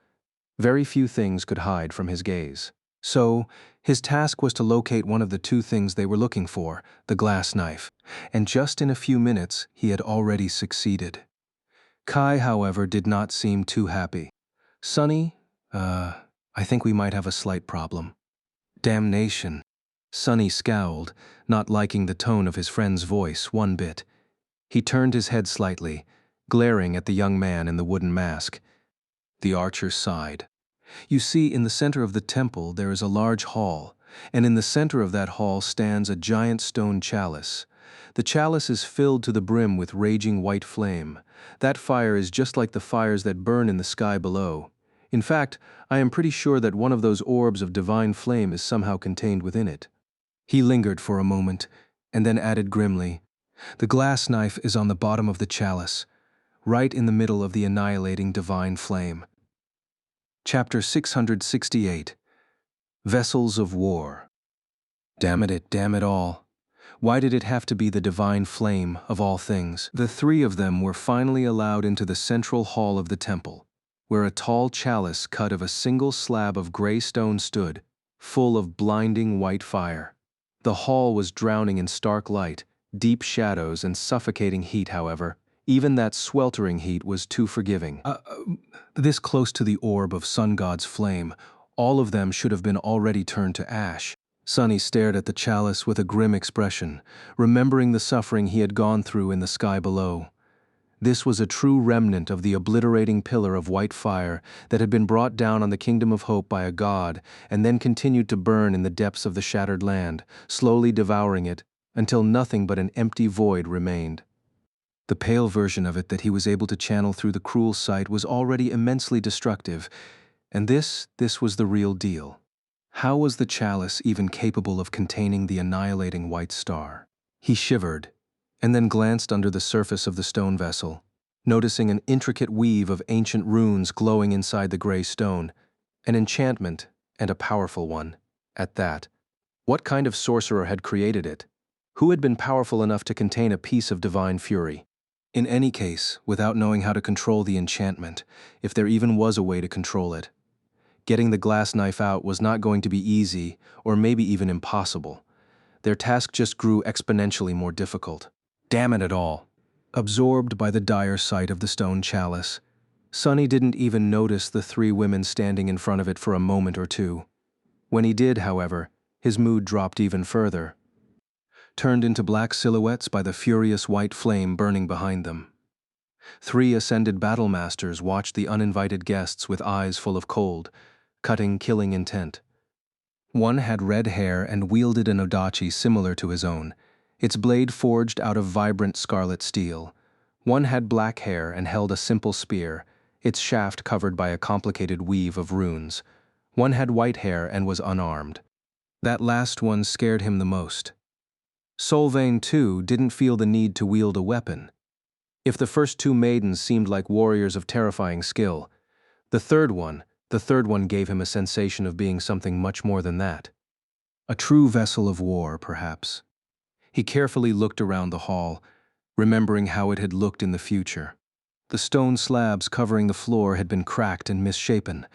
Very few things could hide from his gaze. So, his task was to locate one of the two things they were looking for, the glass knife, and just in a few minutes he had already succeeded. Kai, however, did not seem too happy. "Sunny, I think we might have a slight problem." "Damnation." Sunny scowled, not liking the tone of his friend's voice one bit. He turned his head slightly, glaring at the young man in the wooden mask. The archer sighed. "You see, in the center of the temple there is a large hall, and in the center of that hall stands a giant stone chalice. The chalice is filled to the brim with raging white flame. That fire is just like the fires that burn in the sky below. In fact, I am pretty sure that one of those orbs of divine flame is somehow contained within it." He lingered for a moment, and then added grimly, "The glass knife is on the bottom of the chalice, right in the middle of the annihilating divine flame." Chapter 668. Vessels of War. Damn it all. Why did it have to be the divine flame, of all things? The three of them were finally allowed into the central hall of the temple, where a tall chalice cut of a single slab of gray stone stood, full of blinding white fire. The hall was drowning in stark light, deep shadows, and suffocating heat, however. Even that sweltering heat was too forgiving. This close to the orb of Sun God's flame, all of them should have been already turned to ash. Sunny stared at the chalice with a grim expression, remembering the suffering he had gone through in the sky below. This was a true remnant of the obliterating pillar of white fire that had been brought down on the kingdom of hope by a god and then continued to burn in the depths of the shattered land, slowly devouring it until nothing but an empty void remained. The pale version of it that he was able to channel through the cruel sight was already immensely destructive, and this was the real deal. How was the chalice even capable of containing the annihilating white star? He shivered, and then glanced under the surface of the stone vessel, noticing an intricate weave of ancient runes glowing inside the gray stone, an enchantment, and a powerful one, at that. What kind of sorcerer had created it? Who had been powerful enough to contain a piece of divine fury? In any case, without knowing how to control the enchantment, if there even was a way to control it, getting the glass knife out was not going to be easy, or maybe even impossible. Their task just grew exponentially more difficult. Damn it all. Absorbed by the dire sight of the stone chalice, Sunny didn't even notice the three women standing in front of it for a moment or two. When he did, however, his mood dropped even further, turned into black silhouettes by the furious white flame burning behind them. Three ascended battle masters watched the uninvited guests with eyes full of cold, cutting, killing intent. One had red hair and wielded an odachi similar to his own, its blade forged out of vibrant scarlet steel. One had black hair and held a simple spear, its shaft covered by a complicated weave of runes. One had white hair and was unarmed. That last one scared him the most. Solvane, too, didn't feel the need to wield a weapon. If the first two maidens seemed like warriors of terrifying skill, the third one gave him a sensation of being something much more than that. A true vessel of war, perhaps. He carefully looked around the hall, remembering how it had looked in the future. The stone slabs covering the floor had been cracked and misshapen,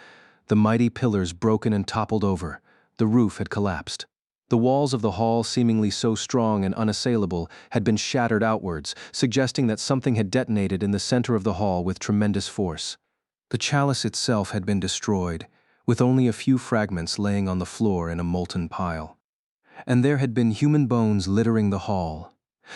the mighty pillars broken and toppled over, the roof had collapsed. The walls of the hall, seemingly so strong and unassailable, had been shattered outwards, suggesting that something had detonated in the center of the hall with tremendous force. The chalice itself had been destroyed, with only a few fragments laying on the floor in a molten pile. And there had been human bones littering the hall,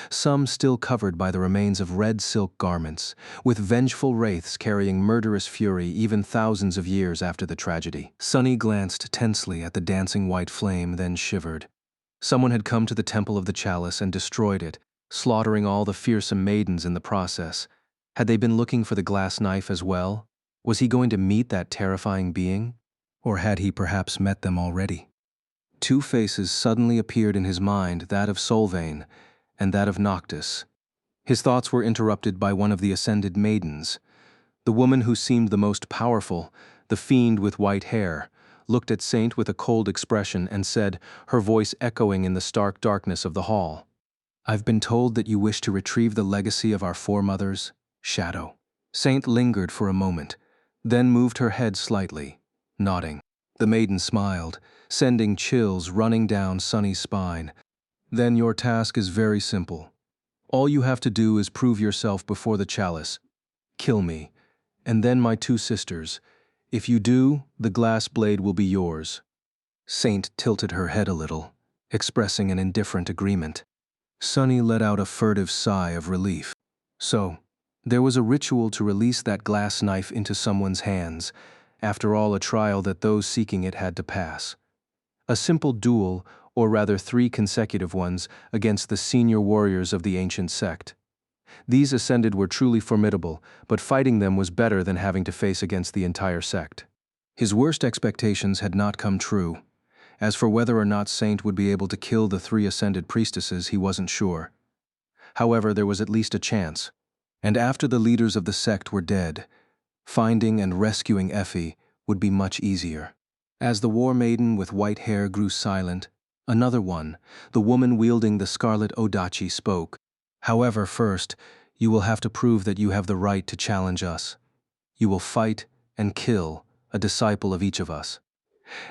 some still covered by the remains of red silk garments, with vengeful wraiths carrying murderous fury even thousands of years after the tragedy. Sunny glanced tensely at the dancing white flame, then shivered. Someone had come to the temple of the chalice and destroyed it, slaughtering all the fearsome maidens in the process. Had they been looking for the glass knife as well? Was he going to meet that terrifying being? Or had he perhaps met them already? Two faces suddenly appeared in his mind, that of Solvane and that of Noctis. His thoughts were interrupted by one of the ascended maidens. The woman who seemed the most powerful, the fiend with white hair, looked at Saint with a cold expression and said, her voice echoing in the stark darkness of the hall, "I've been told that you wish to retrieve the legacy of our foremothers, Shadow." Saint lingered for a moment, then moved her head slightly, nodding. The maiden smiled, sending chills running down Sunny's spine. "Then your task is very simple. All you have to do is prove yourself before the chalice. Kill me, and then my two sisters. If you do, the glass blade will be yours." Saint tilted her head a little, expressing an indifferent agreement. Sunny let out a furtive sigh of relief. So, there was a ritual to release that glass knife into someone's hands, after all a trial that those seeking it had to pass. A simple duel, or rather 3 consecutive ones, against the senior warriors of the ancient sect. These ascended were truly formidable, but fighting them was better than having to face against the entire sect. His worst expectations had not come true. As for whether or not Saint would be able to kill the 3 ascended priestesses, he wasn't sure. However, there was at least a chance. And after the leaders of the sect were dead, finding and rescuing Effie would be much easier. As the war maiden with white hair grew silent, another one, the woman wielding the scarlet odachi, spoke. "However, first, you will have to prove that you have the right to challenge us. You will fight and kill a disciple of each of us."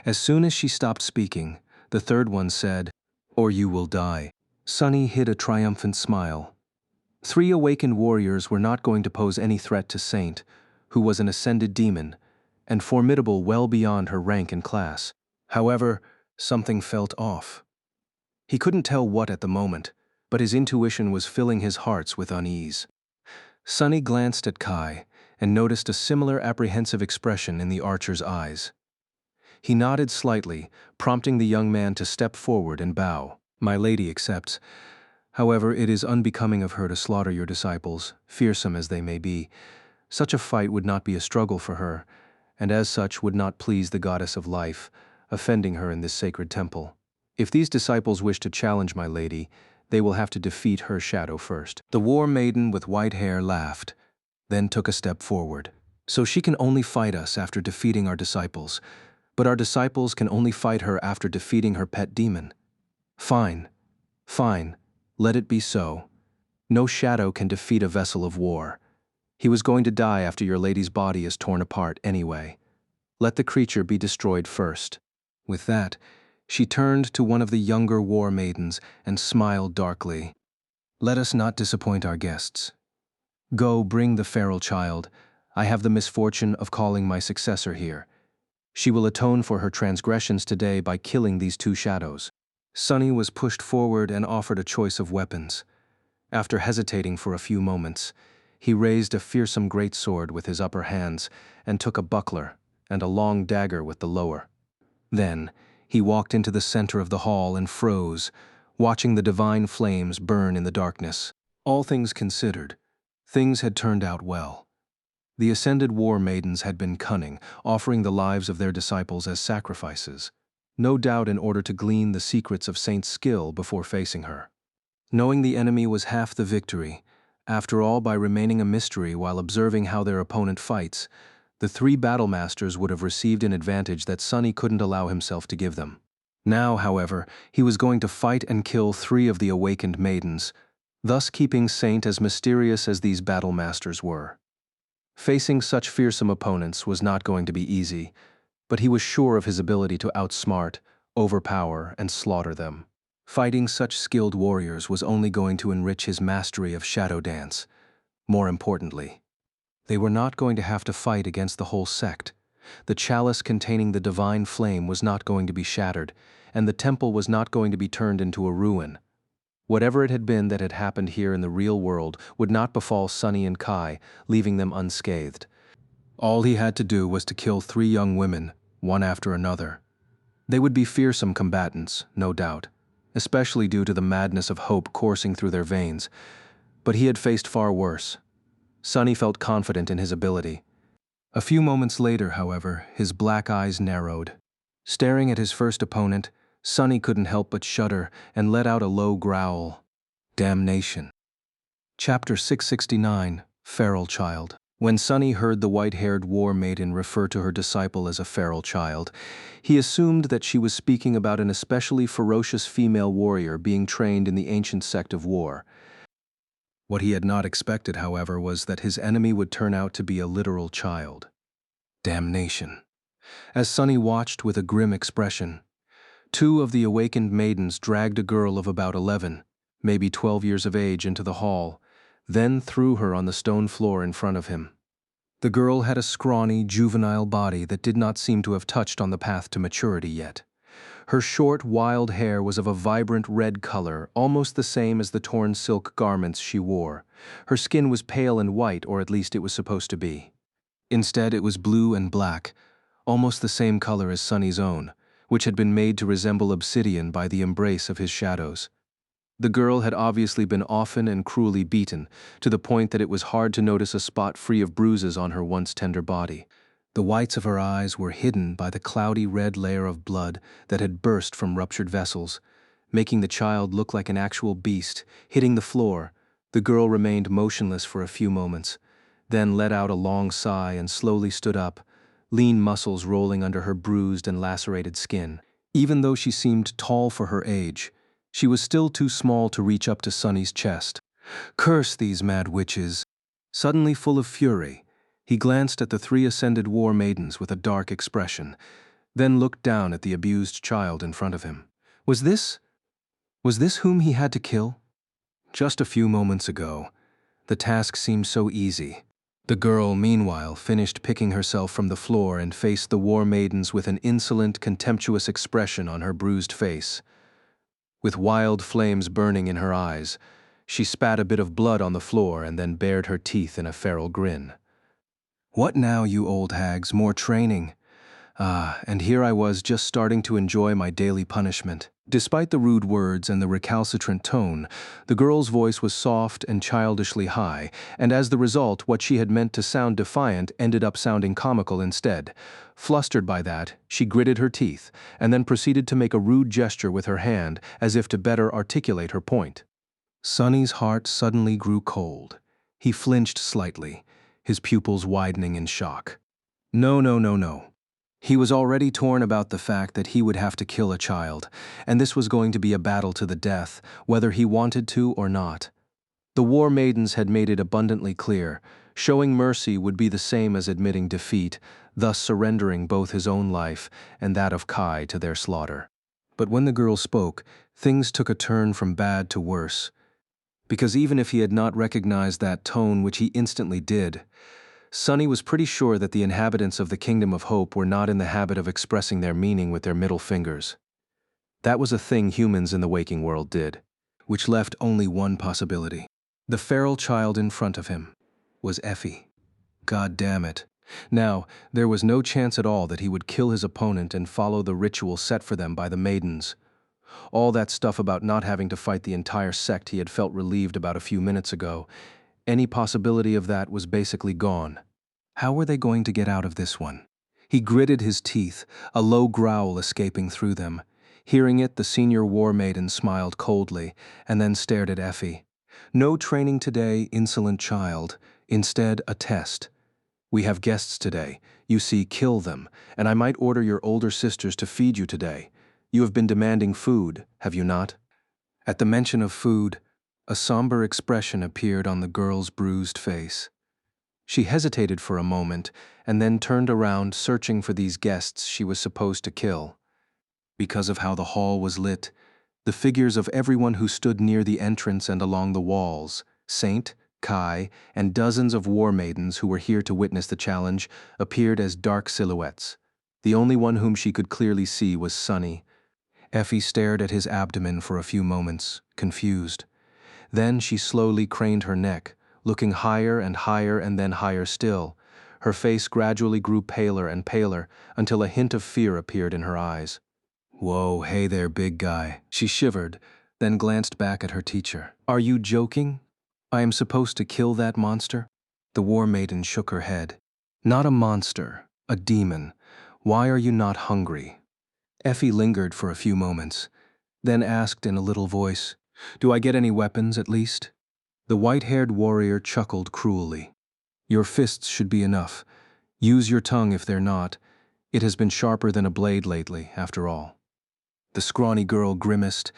As soon as she stopped speaking, the third one said, "Or you will die." Sunny hid a triumphant smile. 3 awakened warriors were not going to pose any threat to Saint, who was an ascended demon, and formidable well beyond her rank and class. However, something felt off. He couldn't tell what at the moment, but his intuition was filling his hearts with unease. Sunny glanced at Kai and noticed a similar apprehensive expression in the archer's eyes. He nodded slightly, prompting the young man to step forward and bow. "My lady accepts. However, it is unbecoming of her to slaughter your disciples, fearsome as they may be. Such a fight would not be a struggle for her, and as such would not please the goddess of life, offending her in this sacred temple. If these disciples wish to challenge my lady, they will have to defeat her shadow first." The war maiden with white hair laughed, then took a step forward. "So she can only fight us after defeating our disciples, but our disciples can only fight her after defeating her pet demon. Fine, fine, let it be so. No shadow can defeat a vessel of war. He was going to die after your lady's body is torn apart anyway. Let the creature be destroyed first." With that, she turned to one of the younger war maidens and smiled darkly. "Let us not disappoint our guests. Go, bring the feral child. I have the misfortune of calling my successor here. She will atone for her transgressions today by killing these two shadows." Sunny was pushed forward and offered a choice of weapons. After hesitating for a few moments, he raised a fearsome greatsword with his upper hands and took a buckler and a long dagger with the lower. Then, he walked into the center of the hall and froze, watching the divine flames burn in the darkness. All things considered, things had turned out well. The ascended war maidens had been cunning, offering the lives of their disciples as sacrifices, no doubt in order to glean the secrets of Saint's skill before facing her. Knowing the enemy was half the victory, after all, by remaining a mystery while observing how their opponent fights, the three battle masters would have received an advantage that Sunny couldn't allow himself to give them. Now, however, he was going to fight and kill three of the awakened maidens, thus keeping Saint as mysterious as these battle masters were. Facing such fearsome opponents was not going to be easy, but he was sure of his ability to outsmart, overpower, and slaughter them. Fighting such skilled warriors was only going to enrich his mastery of shadow dance. More importantly, they were not going to have to fight against the whole sect. The chalice containing the divine flame was not going to be shattered, and the temple was not going to be turned into a ruin. Whatever it had been that had happened here in the real world would not befall Sunny and Kai, leaving them unscathed. All he had to do was to kill three young women, one after another. They would be fearsome combatants, no doubt, especially due to the madness of hope coursing through their veins, but he had faced far worse. Sunny felt confident in his ability. A few moments later, however, his black eyes narrowed. Staring at his first opponent, Sunny couldn't help but shudder and let out a low growl. Damnation. Chapter 669, Feral Child. When Sunny heard the white-haired war maiden refer to her disciple as a feral child, he assumed that she was speaking about an especially ferocious female warrior being trained in the ancient sect of war. What he had not expected, however, was that his enemy would turn out to be a literal child. Damnation. As Sunny watched with a grim expression, two of the awakened maidens dragged a girl of about 11, maybe 12 years of age, into the hall, then threw her on the stone floor in front of him. The girl had a scrawny, juvenile body that did not seem to have touched on the path to maturity yet. Her short, wild hair was of a vibrant red color, almost the same as the torn silk garments she wore. Her skin was pale and white, or at least it was supposed to be. Instead, it was blue and black, almost the same color as Sunny's own, which had been made to resemble obsidian by the embrace of his shadows. The girl had obviously been often and cruelly beaten, to the point that it was hard to notice a spot free of bruises on her once tender body. The whites of her eyes were hidden by the cloudy red layer of blood that had burst from ruptured vessels, making the child look like an actual beast. Hitting the floor, the girl remained motionless for a few moments, then let out a long sigh and slowly stood up, lean muscles rolling under her bruised and lacerated skin. Even though she seemed tall for her age, she was still too small to reach up to Sunny's chest. Curse these mad witches! Suddenly full of fury, he glanced at the three ascended war maidens with a dark expression, then looked down at the abused child in front of him. Was this whom he had to kill? Just a few moments ago, the task seemed so easy. The girl, meanwhile, finished picking herself from the floor and faced the war maidens with an insolent, contemptuous expression on her bruised face. With wild flames burning in her eyes, she spat a bit of blood on the floor and then bared her teeth in a feral grin. What now, you old hags, more training? And here I was just starting to enjoy my daily punishment. Despite the rude words and the recalcitrant tone, the girl's voice was soft and childishly high, and as the result, what she had meant to sound defiant ended up sounding comical instead. Flustered by that, she gritted her teeth, and then proceeded to make a rude gesture with her hand as if to better articulate her point. Sunny's heart suddenly grew cold. He flinched slightly, his pupils widening in shock. No. He was already torn about the fact that he would have to kill a child, and this was going to be a battle to the death, whether he wanted to or not. The war maidens had made it abundantly clear, showing mercy would be the same as admitting defeat, thus surrendering both his own life and that of Kai to their slaughter. But when the girl spoke, things took a turn from bad to worse, because even if he had not recognized that tone, which he instantly did, Sunny was pretty sure that the inhabitants of the Kingdom of Hope were not in the habit of expressing their meaning with their middle fingers. That was a thing humans in the waking world did, which left only one possibility. The feral child in front of him was Effie. God damn it. Now, there was no chance at all that he would kill his opponent and follow the ritual set for them by the maidens. All that stuff about not having to fight the entire sect he had felt relieved about a few minutes ago, any possibility of that was basically gone. How were they going to get out of this one? He gritted his teeth, a low growl escaping through them. Hearing it, the senior war maiden smiled coldly, and then stared at Effie. No training today, insolent child. Instead, a test. We have guests today. You see, kill them, and I might order your older sisters to feed you today. You have been demanding food, have you not? At the mention of food, a somber expression appeared on the girl's bruised face. She hesitated for a moment, and then turned around searching for these guests she was supposed to kill. Because of how the hall was lit, the figures of everyone who stood near the entrance and along the walls, Saint, Kai, and dozens of war maidens who were here to witness the challenge, appeared as dark silhouettes. The only one whom she could clearly see was Sunny. Effie stared at his abdomen for a few moments, confused. Then she slowly craned her neck, looking higher and then higher still. Her face gradually grew paler and paler until a hint of fear appeared in her eyes. "Whoa, hey there, big guy." She shivered, then glanced back at her teacher. "Are you joking? I am supposed to kill that monster?" The war maiden shook her head. "Not a monster, a demon. Why are you not hungry?" Effie lingered for a few moments, then asked in a little voice, "Do I get any weapons, at least?" The white-haired warrior chuckled cruelly. "Your fists should be enough. Use your tongue if they're not. It has been sharper than a blade lately, after all." The scrawny girl grimaced,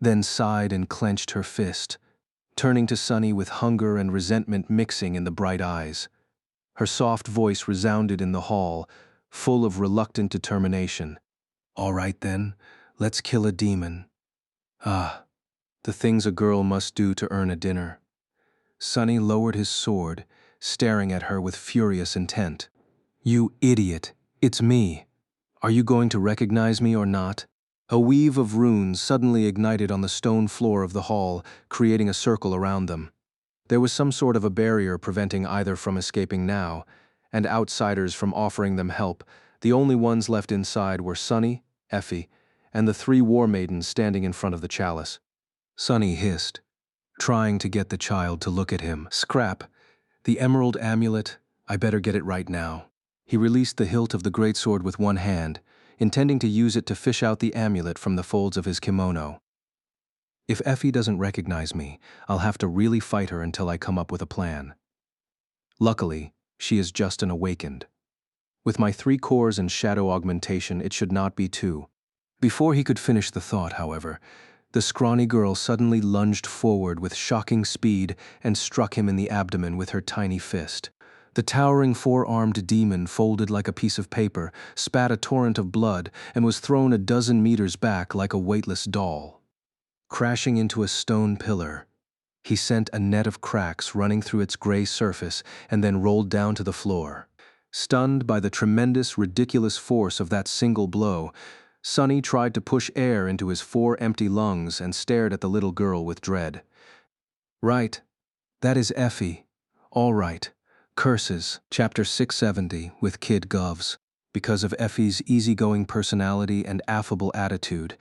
then sighed and clenched her fist, turning to Sunny with hunger and resentment mixing in the bright eyes. Her soft voice resounded in the hall, full of reluctant determination. "All right then, let's kill a demon. Ah, the things a girl must do to earn a dinner." Sunny lowered his sword, staring at her with furious intent. "You idiot, it's me. Are you going to recognize me or not?" A weave of runes suddenly ignited on the stone floor of the hall, creating a circle around them. There was some sort of a barrier preventing either from escaping now, and outsiders from offering them help. The only ones left inside were Sunny, Effie, and the 3 war maidens standing in front of the chalice. Sunny hissed, trying to get the child to look at him. "Scrap, the emerald amulet, I better get it right now." He released the hilt of the greatsword with one hand, intending to use it to fish out the amulet from the folds of his kimono. "If Effie doesn't recognize me, I'll have to really fight her until I come up with a plan. Luckily, she is just an awakened. With my 3 cores and shadow augmentation, it should not be 2. Before he could finish the thought, however, the scrawny girl suddenly lunged forward with shocking speed and struck him in the abdomen with her tiny fist. The towering 4-armed demon folded like a piece of paper, spat a torrent of blood, and was thrown a dozen meters back like a weightless doll. Crashing into a stone pillar, he sent a net of cracks running through its gray surface and then rolled down to the floor. Stunned by the tremendous, ridiculous force of that single blow, Sunny tried to push air into his 4 empty lungs and stared at the little girl with dread. "Right, that is Effie. All right. Curses." Chapter 670 with Kid Govs. Because of Effie's easygoing personality and affable attitude,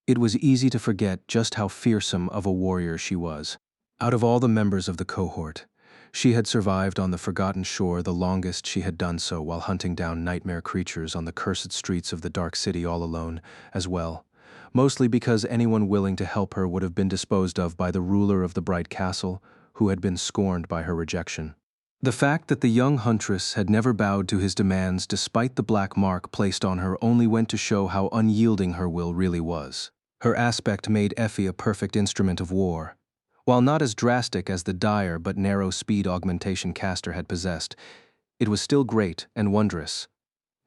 it was easy to forget just how fearsome of a warrior she was. Out of all the members of the cohort, she had survived on the Forgotten Shore the longest she had done so while hunting down nightmare creatures on the cursed streets of the Dark City all alone, as well, mostly because anyone willing to help her would have been disposed of by the ruler of the Bright Castle, who had been scorned by her rejection. The fact that the young huntress had never bowed to his demands despite the black mark placed on her only went to show how unyielding her will really was. Her aspect made Effie a perfect instrument of war. While not as drastic as the dire but narrow speed augmentation caster had possessed, it was still great and wondrous.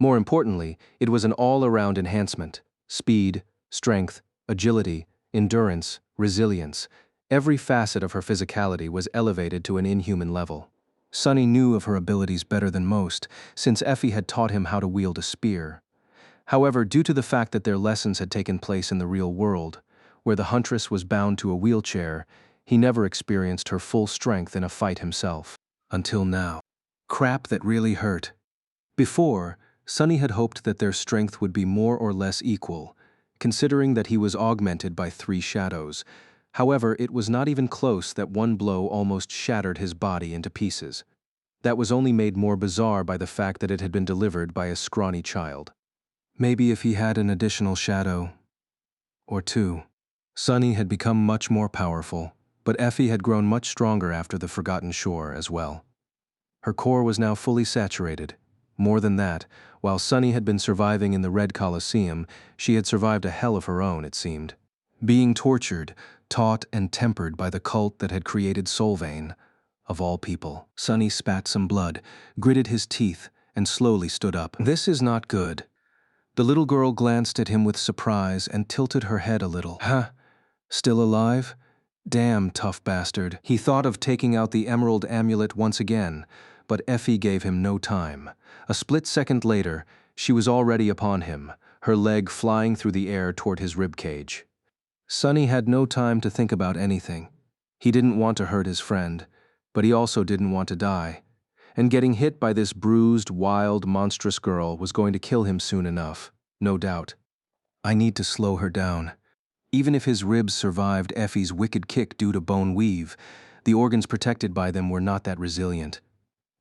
More importantly, it was an all-around enhancement: speed, strength, agility, endurance, resilience. Every facet of her physicality was elevated to an inhuman level. Sunny knew of her abilities better than most, since Effie had taught him how to wield a spear. However, due to the fact that their lessons had taken place in the real world, where the huntress was bound to a wheelchair, he never experienced her full strength in a fight himself. Until now. Crap that really hurt. Before, Sunny had hoped that their strength would be more or less equal, considering that he was augmented by 3 shadows. However, it was not even close that one blow almost shattered his body into pieces. That was only made more bizarre by the fact that it had been delivered by a scrawny child. Maybe if he had an additional shadow or 2. Sunny had become much more powerful, but Effie had grown much stronger after the Forgotten Shore as well. Her core was now fully saturated. More than that, while Sunny had been surviving in the Red Colosseum, she had survived a hell of her own, it seemed. Being tortured, taught, and tempered by the cult that had created Solvane. Of all people, Sunny spat some blood, gritted his teeth, and slowly stood up. This is not good. The little girl glanced at him with surprise and tilted her head a little. Huh? Still alive? Damn tough bastard. He thought of taking out the emerald amulet once again, but Effie gave him no time. A split second later, she was already upon him, her leg flying through the air toward his ribcage. Sunny had no time to think about anything. He didn't want to hurt his friend, but he also didn't want to die. And getting hit by this bruised, wild, monstrous girl was going to kill him soon enough, no doubt. I need to slow her down. Even if his ribs survived Effie's wicked kick due to bone weave, the organs protected by them were not that resilient.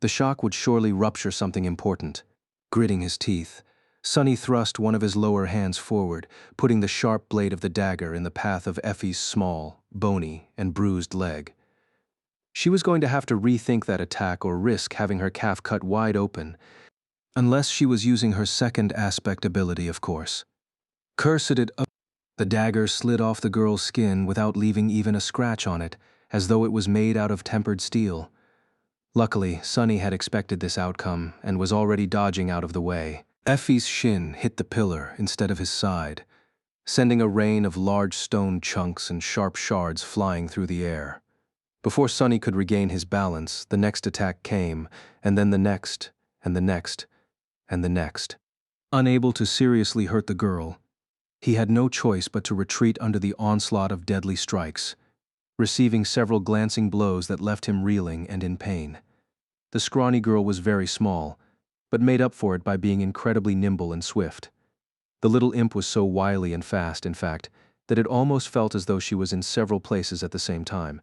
The shock would surely rupture something important. Gritting his teeth, Sunny thrust one of his lower hands forward, putting the sharp blade of the dagger in the path of Effie's small, bony, and bruised leg. She was going to have to rethink that attack or risk having her calf cut wide open, unless she was using her second aspect ability, of course. Cursed it up. The dagger slid off the girl's skin without leaving even a scratch on it, as though it was made out of tempered steel. Luckily, Sunny had expected this outcome and was already dodging out of the way. Effie's shin hit the pillar instead of his side, sending a rain of large stone chunks and sharp shards flying through the air. Before Sunny could regain his balance, the next attack came, and then the next, and the next, and the next. Unable to seriously hurt the girl, he had no choice but to retreat under the onslaught of deadly strikes, receiving several glancing blows that left him reeling and in pain. The scrawny girl was very small, but made up for it by being incredibly nimble and swift. The little imp was so wily and fast, in fact, that it almost felt as though she was in several places at the same time.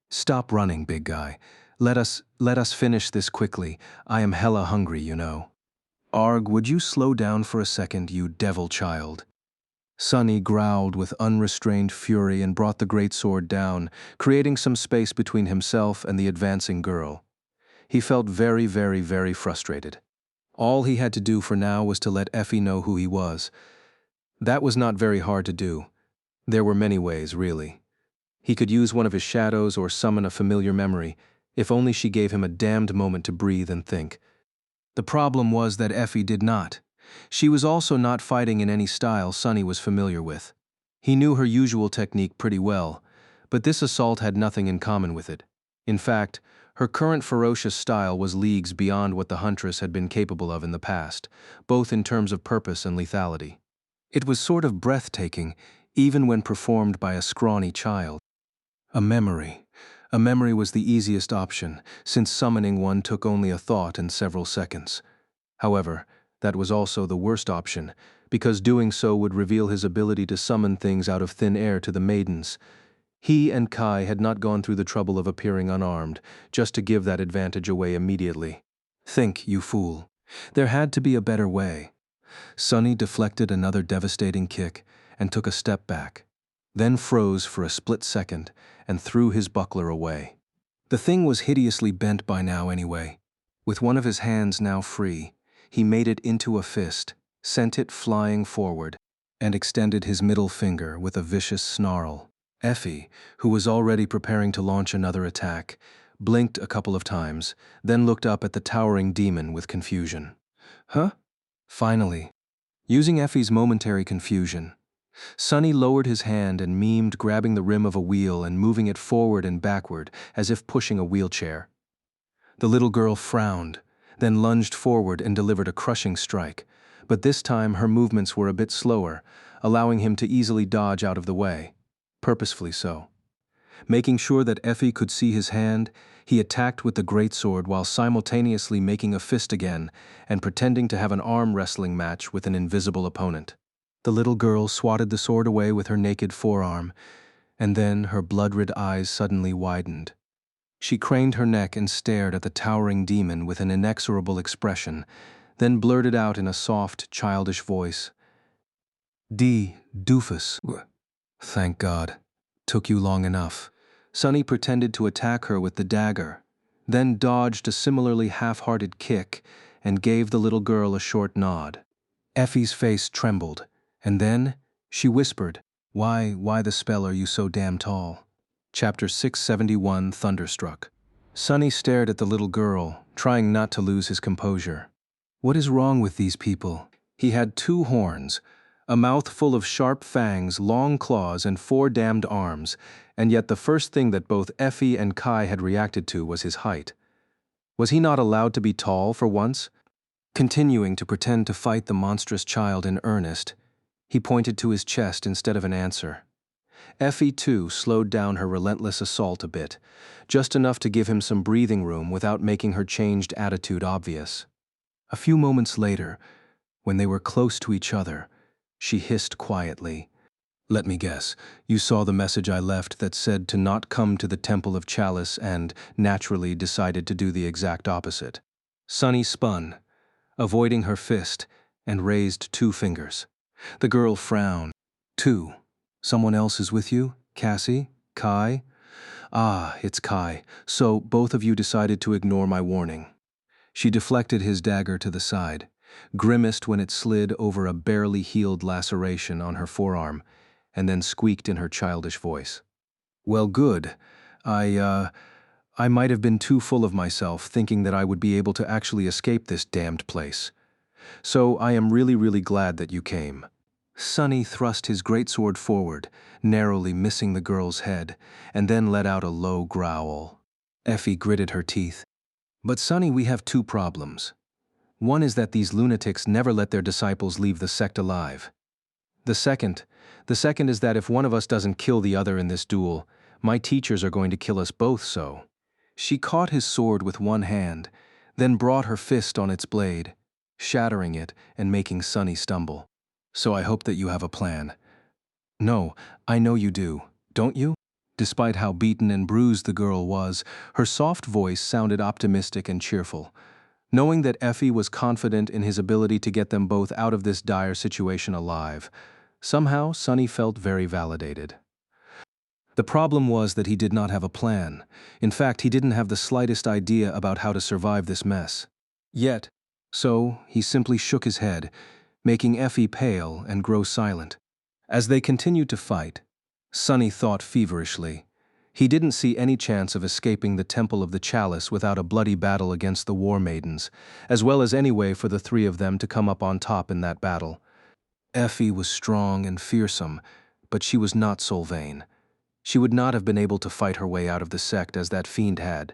Stop running, big guy. Let us finish this quickly. I am hella hungry, you know. Arg, would you slow down for a second, you devil child? Sunny growled with unrestrained fury and brought the greatsword down, creating some space between himself and the advancing girl. He felt very, very, very frustrated. All he had to do for now was to let Effie know who he was. That was not very hard to do. There were many ways, really. He could use one of his shadows or summon a familiar memory, if only she gave him a damned moment to breathe and think. The problem was that Effie did not. She was also not fighting in any style Sunny was familiar with. He knew her usual technique pretty well, but this assault had nothing in common with it. In fact, her current ferocious style was leagues beyond what the huntress had been capable of in the past, both in terms of purpose and lethality. It was sort of breathtaking, even when performed by a scrawny child. A memory. A memory was the easiest option, since summoning one took only a thought and several seconds. However, that was also the worst option, because doing so would reveal his ability to summon things out of thin air to the maidens. He and Kai had not gone through the trouble of appearing unarmed, just to give that advantage away immediately. Think, you fool. There had to be a better way. Sunny deflected another devastating kick and took a step back, then froze for a split second and threw his buckler away. The thing was hideously bent by now anyway. With one of his hands now free, he made it into a fist, sent it flying forward, and extended his middle finger with a vicious snarl. Effie, who was already preparing to launch another attack, blinked a couple of times, then looked up at the towering demon with confusion. Huh? Finally, using Effie's momentary confusion, Sunny lowered his hand and mimed grabbing the rim of a wheel and moving it forward and backward as if pushing a wheelchair. The little girl frowned, then lunged forward and delivered a crushing strike, but this time her movements were a bit slower, allowing him to easily dodge out of the way, purposefully so. Making sure that Effie could see his hand, he attacked with the greatsword while simultaneously making a fist again and pretending to have an arm wrestling match with an invisible opponent. The little girl swatted the sword away with her naked forearm, and then her blood-red eyes suddenly widened. She craned her neck and stared at the towering demon with an inexorable expression, then blurted out in a soft, childish voice, Doofus. Thank God. Took you long enough. Sonny pretended to attack her with the dagger, then dodged a similarly half-hearted kick and gave the little girl a short nod. Effie's face trembled, and then she whispered, Why the spell are you so damn tall? Chapter 671, Thunderstruck. Sonny stared at the little girl, trying not to lose his composure. What is wrong with these people? He had 2 horns, a mouth full of sharp fangs, long claws, and 4 damned arms, and yet the first thing that both Effie and Kai had reacted to was his height. Was he not allowed to be tall for once? Continuing to pretend to fight the monstrous child in earnest, he pointed to his chest instead of an answer. Effie, too, slowed down her relentless assault a bit, just enough to give him some breathing room without making her changed attitude obvious. A few moments later, when they were close to each other, she hissed quietly, Let me guess, you saw the message I left that said to not come to the Temple of Chalice and, naturally, decided to do the exact opposite. Sonny spun, avoiding her fist, and raised 2 fingers. The girl frowned. 2. Someone else is with you? Cassie? Kai? Ah, it's Kai. So both of you decided to ignore my warning. She deflected his dagger to the side, grimaced when it slid over a barely healed laceration on her forearm, and then squeaked in her childish voice. Well, good. I might have been too full of myself, thinking that I would be able to actually escape this damned place. So I am really glad that you came. Sonny thrust his greatsword forward, narrowly missing the girl's head, and then let out a low growl. Effie gritted her teeth. But Sonny, we have 2 problems. One is that these lunatics never let their disciples leave the sect alive. The second is that if one of us doesn't kill the other in this duel, my teachers are going to kill us both so. She caught his sword with one hand, then brought her fist on its blade, shattering it and making Sonny stumble. So I hope that you have a plan. No, I know you do, don't you? Despite how beaten and bruised the girl was, her soft voice sounded optimistic and cheerful. Knowing that Effie was confident in his ability to get them both out of this dire situation alive, somehow Sonny felt very validated. The problem was that he did not have a plan. In fact, he didn't have the slightest idea about how to survive this mess. Yet, so he simply shook his head, making Effie pale and grow silent. As they continued to fight, Sonny thought feverishly. He didn't see any chance of escaping the Temple of the Chalice without a bloody battle against the War Maidens, as well as any way for the 3 of them to come up on top in that battle. Effie was strong and fearsome, but she was not Solvain. She would not have been able to fight her way out of the sect as that fiend had.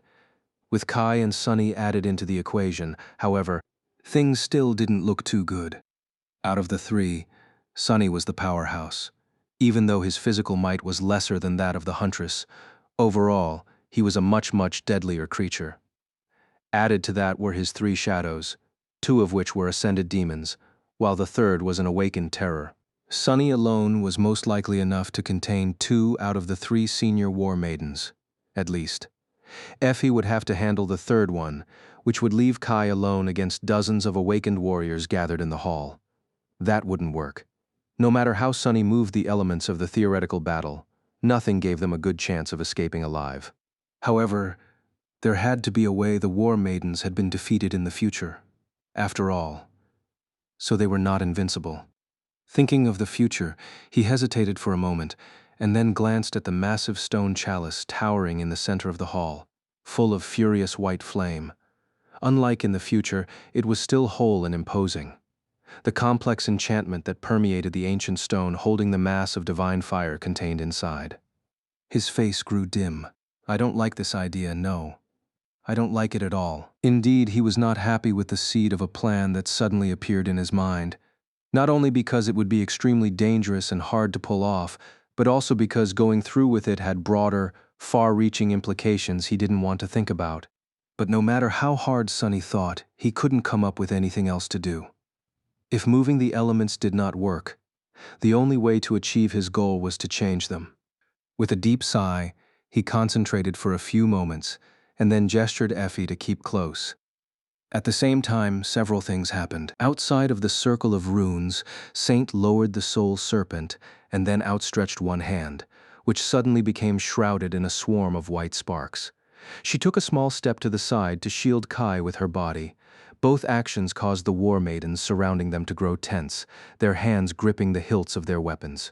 With Kai and Sonny added into the equation, however, things still didn't look too good. Out of the 3, Sonny was the powerhouse. Even though his physical might was lesser than that of the Huntress, overall, he was a much deadlier creature. Added to that were his 3 shadows, 2 of which were ascended demons, while the 3rd was an awakened terror. Sonny alone was most likely enough to contain 2 out of the 3 senior war maidens, at least. Effie would have to handle the 3rd one, which would leave Kai alone against dozens of awakened warriors gathered in the hall. That wouldn't work. No matter how Sonny moved the elements of the theoretical battle, nothing gave them a good chance of escaping alive. However, there had to be a way the war maidens had been defeated in the future. After all, so they were not invincible. Thinking of the future, he hesitated for a moment, and then glanced at the massive stone chalice towering in the center of the hall, full of furious white flame. Unlike in the future, it was still whole and imposing. The complex enchantment that permeated the ancient stone holding the mass of divine fire contained inside. His face grew dim. I don't like this idea, no. I don't like it at all." Indeed, he was not happy with the seed of a plan that suddenly appeared in his mind, not only because it would be extremely dangerous and hard to pull off, but also because going through with it had broader, far-reaching implications he didn't want to think about. But no matter how hard Sonny thought, he couldn't come up with anything else to do. If moving the elements did not work, the only way to achieve his goal was to change them. With a deep sigh, he concentrated for a few moments and then gestured Effie to keep close. At the same time, several things happened. Outside of the circle of runes, Saint lowered the soul serpent and then outstretched one hand, which suddenly became shrouded in a swarm of white sparks. She took a small step to the side to shield Kai with her body. Both actions caused the war maidens surrounding them to grow tense, their hands gripping the hilts of their weapons.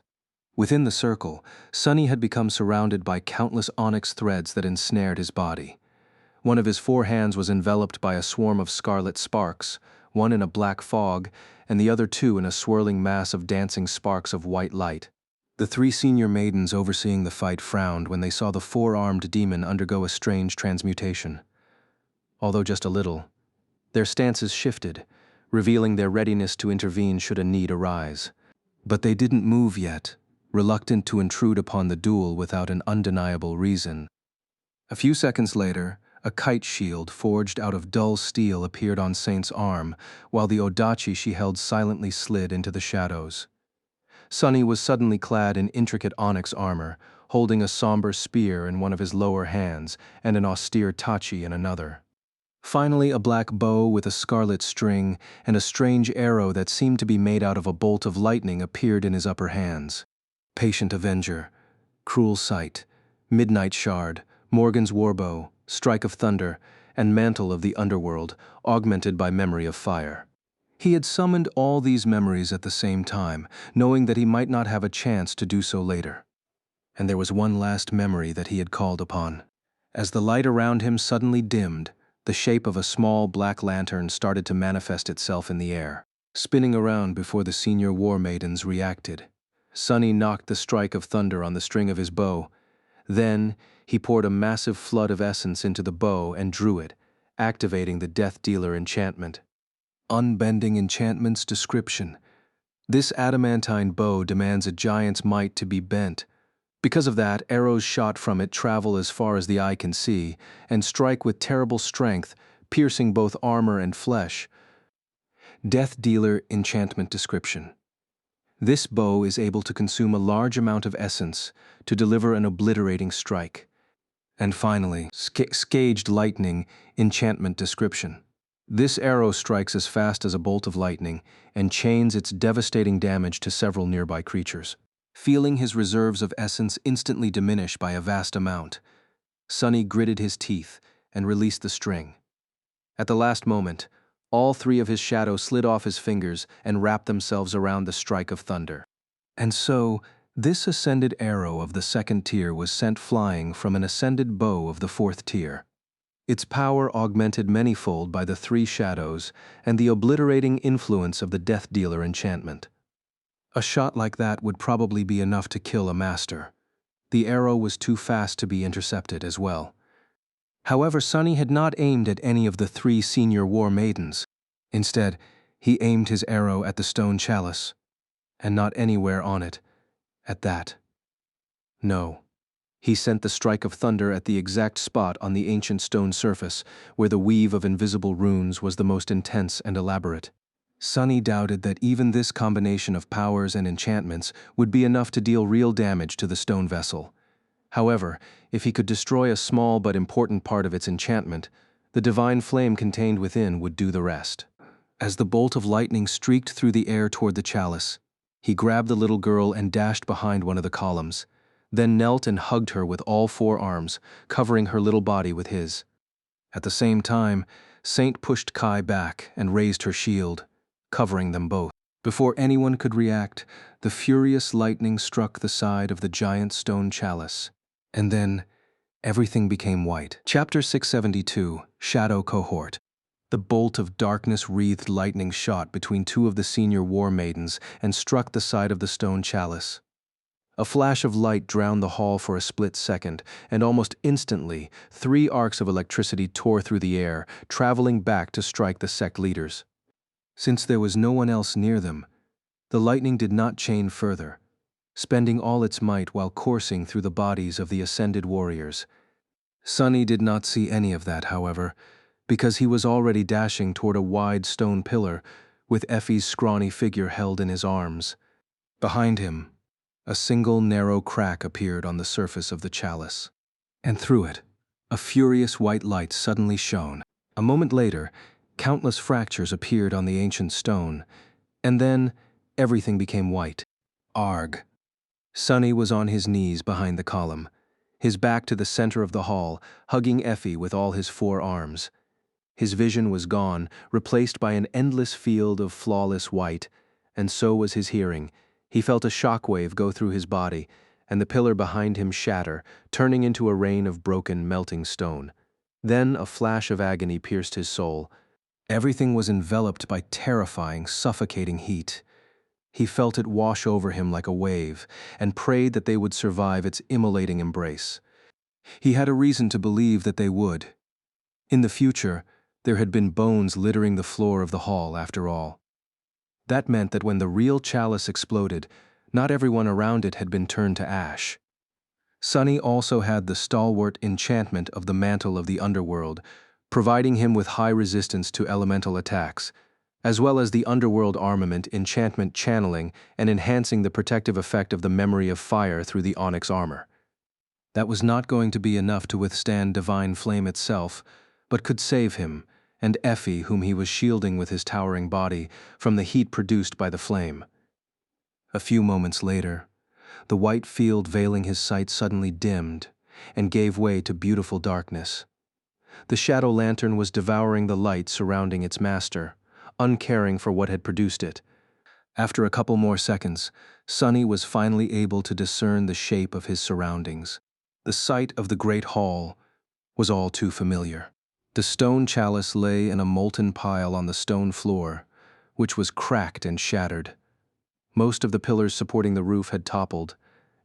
Within the circle, Sonny had become surrounded by countless onyx threads that ensnared his body. One of his four hands was enveloped by a swarm of scarlet sparks, one in a black fog, and the other two in a swirling mass of dancing sparks of white light. The three senior maidens overseeing the fight frowned when they saw the four-armed demon undergo a strange transmutation. Although just a little, their stances shifted, revealing their readiness to intervene should a need arise. But they didn't move yet, reluctant to intrude upon the duel without an undeniable reason. A few seconds later, a kite shield forged out of dull steel appeared on Saint's arm, while the odachi she held silently slid into the shadows. Sonny was suddenly clad in intricate onyx armor, holding a somber spear in one of his lower hands and an austere tachi in another. Finally, a black bow with a scarlet string and a strange arrow that seemed to be made out of a bolt of lightning appeared in his upper hands. Patient Avenger, Cruel Sight, Midnight Shard, Morgan's Warbow, Strike of Thunder, and Mantle of the Underworld, augmented by Memory of Fire. He had summoned all these memories at the same time, knowing that he might not have a chance to do so later. And there was one last memory that he had called upon. As the light around him suddenly dimmed, the shape of a small black lantern started to manifest itself in the air, spinning around before the senior war maidens reacted. Sonny knocked the strike of thunder on the string of his bow. Then, he poured a massive flood of essence into the bow and drew it, activating the Death Dealer enchantment. Unbending Enchantment's description. This adamantine bow demands a giant's might to be bent. Because of that, arrows shot from it travel as far as the eye can see and strike with terrible strength, piercing both armor and flesh. Death Dealer enchantment description. This bow is able to consume a large amount of essence to deliver an obliterating strike. And finally, Scaged Lightning enchantment description. This arrow strikes as fast as a bolt of lightning and chains its devastating damage to several nearby creatures. Feeling his reserves of essence instantly diminish by a vast amount, Sonny gritted his teeth and released the string. At the last moment, all three of his shadows slid off his fingers and wrapped themselves around the strike of thunder. And so, this ascended arrow of the second tier was sent flying from an ascended bow of the fourth tier. Its power augmented manyfold by the three shadows and the obliterating influence of the Death Dealer enchantment. A shot like that would probably be enough to kill a master. The arrow was too fast to be intercepted as well. However, Sonny had not aimed at any of the three senior war maidens. Instead, he aimed his arrow at the stone chalice, and not anywhere on it, at that. No. He sent the strike of thunder at the exact spot on the ancient stone surface where the weave of invisible runes was the most intense and elaborate. Sonny doubted that even this combination of powers and enchantments would be enough to deal real damage to the stone vessel. However, if he could destroy a small but important part of its enchantment, the divine flame contained within would do the rest. As the bolt of lightning streaked through the air toward the chalice, he grabbed the little girl and dashed behind one of the columns, then knelt and hugged her with all four arms, covering her little body with his. At the same time, Saint pushed Kai back and raised her shield, covering them both. Before anyone could react, the furious lightning struck the side of the giant stone chalice, and then everything became white. Chapter 672, Shadow Cohort. The bolt of darkness-wreathed lightning shot between two of the senior war maidens and struck the side of the stone chalice. A flash of light drowned the hall for a split second, and almost instantly, 3 arcs of electricity tore through the air, traveling back to strike the sect leaders. Since there was no one else near them, the lightning did not chain further, spending all its might while coursing through the bodies of the ascended warriors. Sunny did not see any of that, however, because he was already dashing toward a wide stone pillar, with Effie's scrawny figure held in his arms. Behind him, a single narrow crack appeared on the surface of the chalice, and through it, a furious white light suddenly shone. A moment later, countless fractures appeared on the ancient stone, and then everything became white. Arg! Sunny was on his knees behind the column, his back to the center of the hall, hugging Effie with all his 4 arms. His vision was gone, replaced by an endless field of flawless white, and so was his hearing. He felt a shockwave go through his body, and the pillar behind him shatter, turning into a rain of broken, melting stone. Then a flash of agony pierced his soul. Everything was enveloped by terrifying, suffocating heat. He felt it wash over him like a wave, and prayed that they would survive its immolating embrace. He had a reason to believe that they would. In the future, there had been bones littering the floor of the hall, after all. That meant that when the real chalice exploded, not everyone around it had been turned to ash. Sunny also had the stalwart enchantment of the mantle of the underworld, providing him with high resistance to elemental attacks, as well as the underworld armament enchantment channeling and enhancing the protective effect of the memory of fire through the onyx armor. That was not going to be enough to withstand divine flame itself, but could save him, and Effie, whom he was shielding with his towering body, from the heat produced by the flame. A few moments later, the white field veiling his sight suddenly dimmed and gave way to beautiful darkness. The shadow lantern was devouring the light surrounding its master, uncaring for what had produced it. After a couple more seconds, Sunny was finally able to discern the shape of his surroundings. The sight of the great hall was all too familiar. The stone chalice lay in a molten pile on the stone floor, which was cracked and shattered. Most of the pillars supporting the roof had toppled,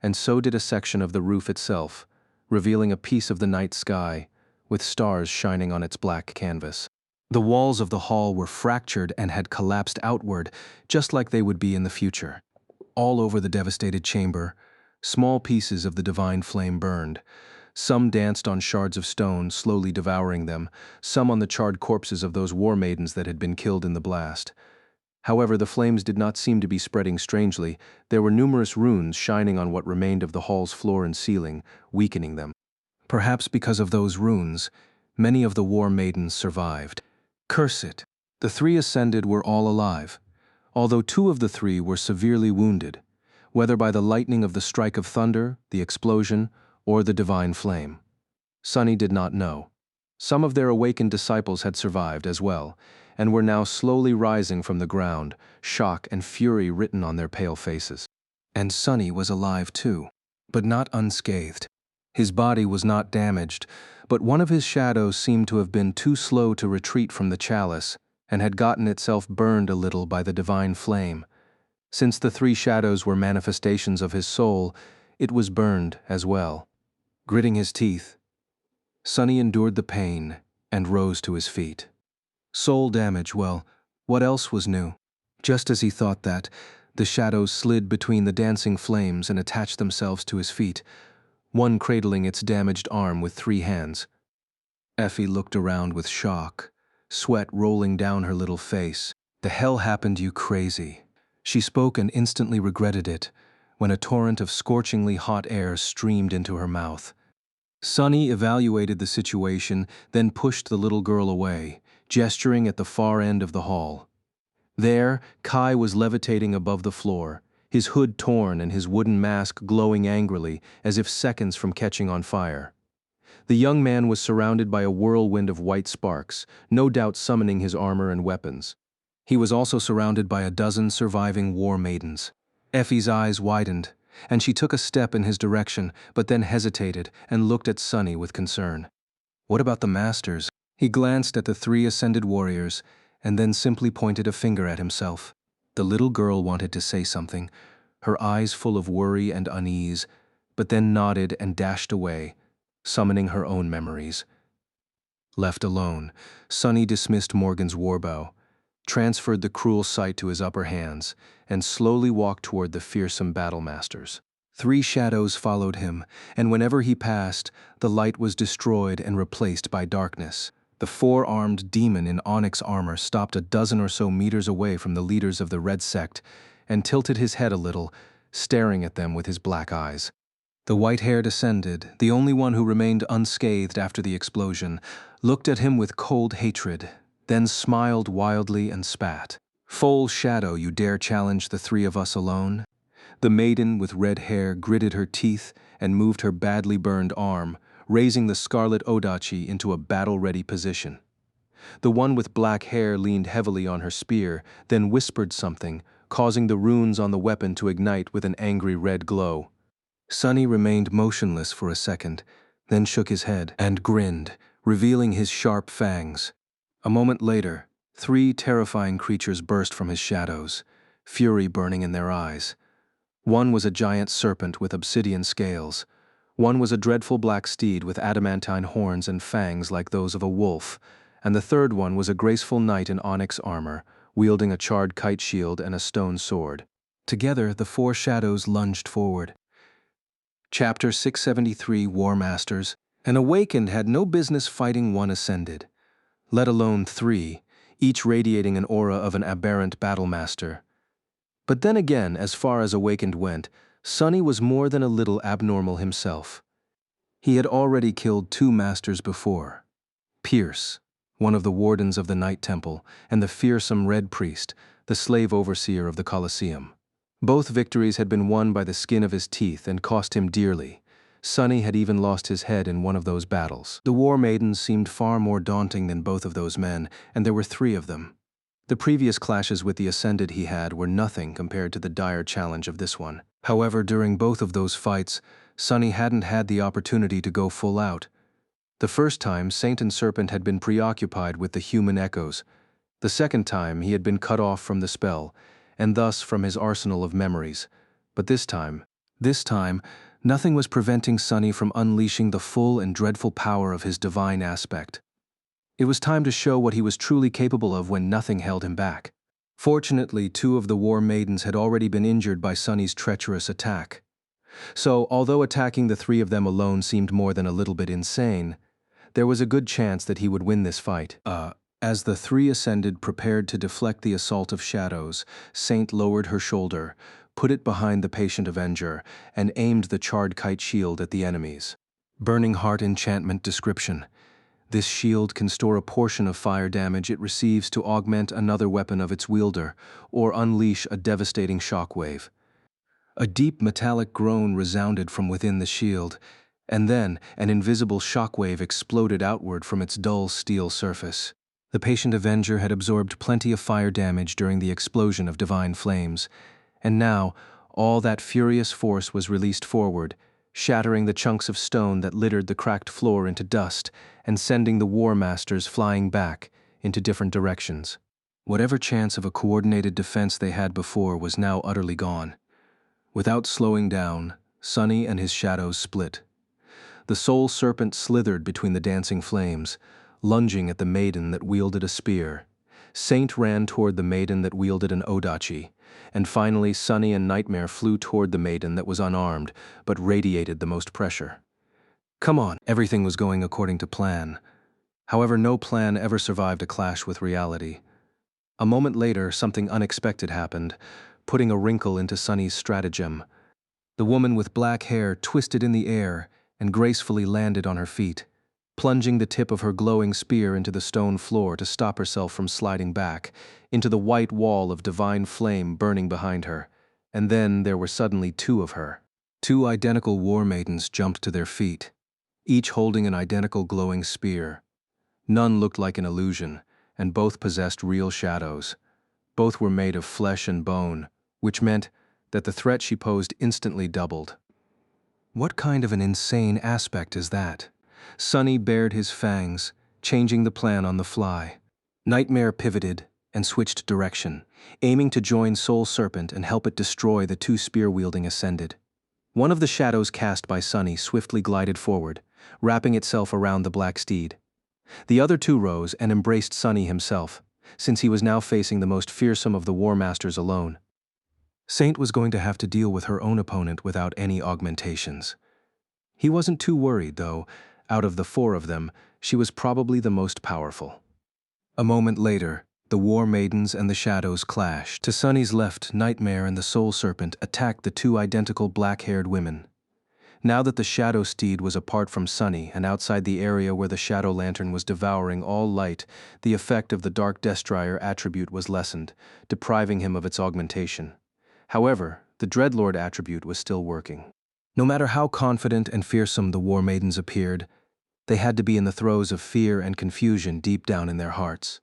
and so did a section of the roof itself, revealing a piece of the night sky, with stars shining on its black canvas. The walls of the hall were fractured and had collapsed outward, just like they would be in the future. All over the devastated chamber, small pieces of the divine flame burned. Some danced on shards of stone, slowly devouring them, some on the charred corpses of those war maidens that had been killed in the blast. However, the flames did not seem to be spreading strangely. There were numerous runes shining on what remained of the hall's floor and ceiling, weakening them. Perhaps because of those runes, many of the war maidens survived. Curse it! The 3 ascended were all alive, although 2 of the 3 were severely wounded, whether by the lightning of the strike of thunder, the explosion, or the divine flame. Sunny did not know. Some of their awakened disciples had survived as well, and were now slowly rising from the ground, shock and fury written on their pale faces. And Sunny was alive too, but not unscathed. His body was not damaged, but one of his shadows seemed to have been too slow to retreat from the chalice, and had gotten itself burned a little by the divine flame. Since the 3 shadows were manifestations of his soul, it was burned as well. Gritting his teeth, Sunny endured the pain and rose to his feet. Soul damage, well, what else was new? Just as he thought that, the shadows slid between the dancing flames and attached themselves to his feet, one cradling its damaged arm with 3 hands. Effie looked around with shock, sweat rolling down her little face. "The hell happened, you crazy?" She spoke and instantly regretted it, when a torrent of scorchingly hot air streamed into her mouth. Sunny evaluated the situation, then pushed the little girl away, gesturing at the far end of the hall. There, Kai was levitating above the floor, his hood torn and his wooden mask glowing angrily, as if seconds from catching on fire. The young man was surrounded by a whirlwind of white sparks, no doubt summoning his armor and weapons. He was also surrounded by a dozen surviving war maidens. Effie's eyes widened, and she took a step in his direction, but then hesitated and looked at Sunny with concern. "What about the masters?" He glanced at the 3 ascended warriors, and then simply pointed a finger at himself. The little girl wanted to say something. her eyes full of worry and unease, but then nodded and dashed away, summoning her own memories. Left alone, Sonny dismissed Morgan's warbow, transferred the cruel sight to his upper hands, and slowly walked toward the fearsome battle masters. 3 shadows followed him, and whenever he passed, the light was destroyed and replaced by darkness. The 4-armed demon in onyx armor stopped a dozen or so meters away from the leaders of the Red Sect and tilted his head a little, staring at them with his black eyes. The white-haired ascended, the only one who remained unscathed after the explosion, looked at him with cold hatred, then smiled wildly and spat. "Foul shadow, you dare challenge the 3 of us alone?" The maiden with red hair gritted her teeth and moved her badly burned arm, raising the scarlet odachi into a battle-ready position. The one with black hair leaned heavily on her spear, then whispered something, causing the runes on the weapon to ignite with an angry red glow. Sonny remained motionless for a second, then shook his head and grinned, revealing his sharp fangs. A moment later, 3 terrifying creatures burst from his shadows, fury burning in their eyes. One was a giant serpent with obsidian scales. One was a dreadful black steed with adamantine horns and fangs like those of a wolf, and the third one was a graceful knight in onyx armor, wielding a charred kite shield and a stone sword. Together, the 4 shadows lunged forward. Chapter 673, War Masters. An awakened had no business fighting one ascended, let alone 3, each radiating an aura of an aberrant battlemaster. But then again, as far as awakened went, Sonny was more than a little abnormal himself. He had already killed 2 masters before. Pierce, one of the wardens of the Night Temple, and the fearsome Red Priest, the slave overseer of the Colosseum. Both victories had been won by the skin of his teeth and cost him dearly. Sonny had even lost his head in one of those battles. The War Maidens seemed far more daunting than both of those men, and there were 3 of them. The previous clashes with the Ascended he had were nothing compared to the dire challenge of this one. However, during both of those fights, Sonny hadn't had the opportunity to go full out. The first time, Saint and Serpent had been preoccupied with the human echoes. The second time, he had been cut off from the spell, and thus from his arsenal of memories. But this time, nothing was preventing Sonny from unleashing the full and dreadful power of his divine aspect. It was time to show what he was truly capable of when nothing held him back. Fortunately, 2 of the War Maidens had already been injured by Sonny's treacherous attack. So, although attacking the 3 of them alone seemed more than a little bit insane, there was a good chance that he would win this fight. As the 3 ascended prepared to deflect the assault of shadows, Saint lowered her shoulder, put it behind the patient Avenger, and aimed the charred kite shield at the enemies. Burning Heart enchantment description. This shield can store a portion of fire damage it receives to augment another weapon of its wielder, or unleash a devastating shockwave. A deep metallic groan resounded from within the shield, and then an invisible shockwave exploded outward from its dull steel surface. The patient Avenger had absorbed plenty of fire damage during the explosion of divine flames, and now all that furious force was released forward, shattering the chunks of stone that littered the cracked floor into dust and sending the War Masters flying back into different directions. Whatever chance of a coordinated defense they had before was now utterly gone. Without slowing down, Sonny and his shadows split. The Soul Serpent slithered between the dancing flames, lunging at the maiden that wielded a spear. Saint ran toward the maiden that wielded an odachi, and finally Sonny and Nightmare flew toward the maiden that was unarmed, but radiated the most pressure. Come on, everything was going according to plan. However, no plan ever survived a clash with reality. A moment later, something unexpected happened, putting a wrinkle into Sonny's stratagem. The woman with black hair twisted in the air and gracefully landed on her feet, plunging the tip of her glowing spear into the stone floor to stop herself from sliding back, into the white wall of divine flame burning behind her. And then there were suddenly 2 of her. 2 identical war maidens jumped to their feet, each holding an identical glowing spear. None looked like an illusion, and both possessed real shadows. Both were made of flesh and bone, which meant that the threat she posed instantly doubled. What kind of an insane aspect is that? Sonny bared his fangs, changing the plan on the fly. Nightmare pivoted and switched direction, aiming to join Soul Serpent and help it destroy the two spear-wielding Ascended. One of the shadows cast by Sunny swiftly glided forward, wrapping itself around the black steed. The other two rose and embraced Sunny himself, since he was now facing the most fearsome of the War Masters alone. Saint was going to have to deal with her own opponent without any augmentations. He wasn't too worried, though. Out of the four of them, she was probably the most powerful. A moment later, the War Maidens and the Shadows clashed. To Sunny's left, Nightmare and the Soul Serpent attacked the two identical black-haired women. Now that the Shadow Steed was apart from Sunny and outside the area where the Shadow Lantern was devouring all light, the effect of the Dark Destroyer attribute was lessened, depriving him of its augmentation. However, the Dreadlord attribute was still working. No matter how confident and fearsome the War Maidens appeared, they had to be in the throes of fear and confusion deep down in their hearts.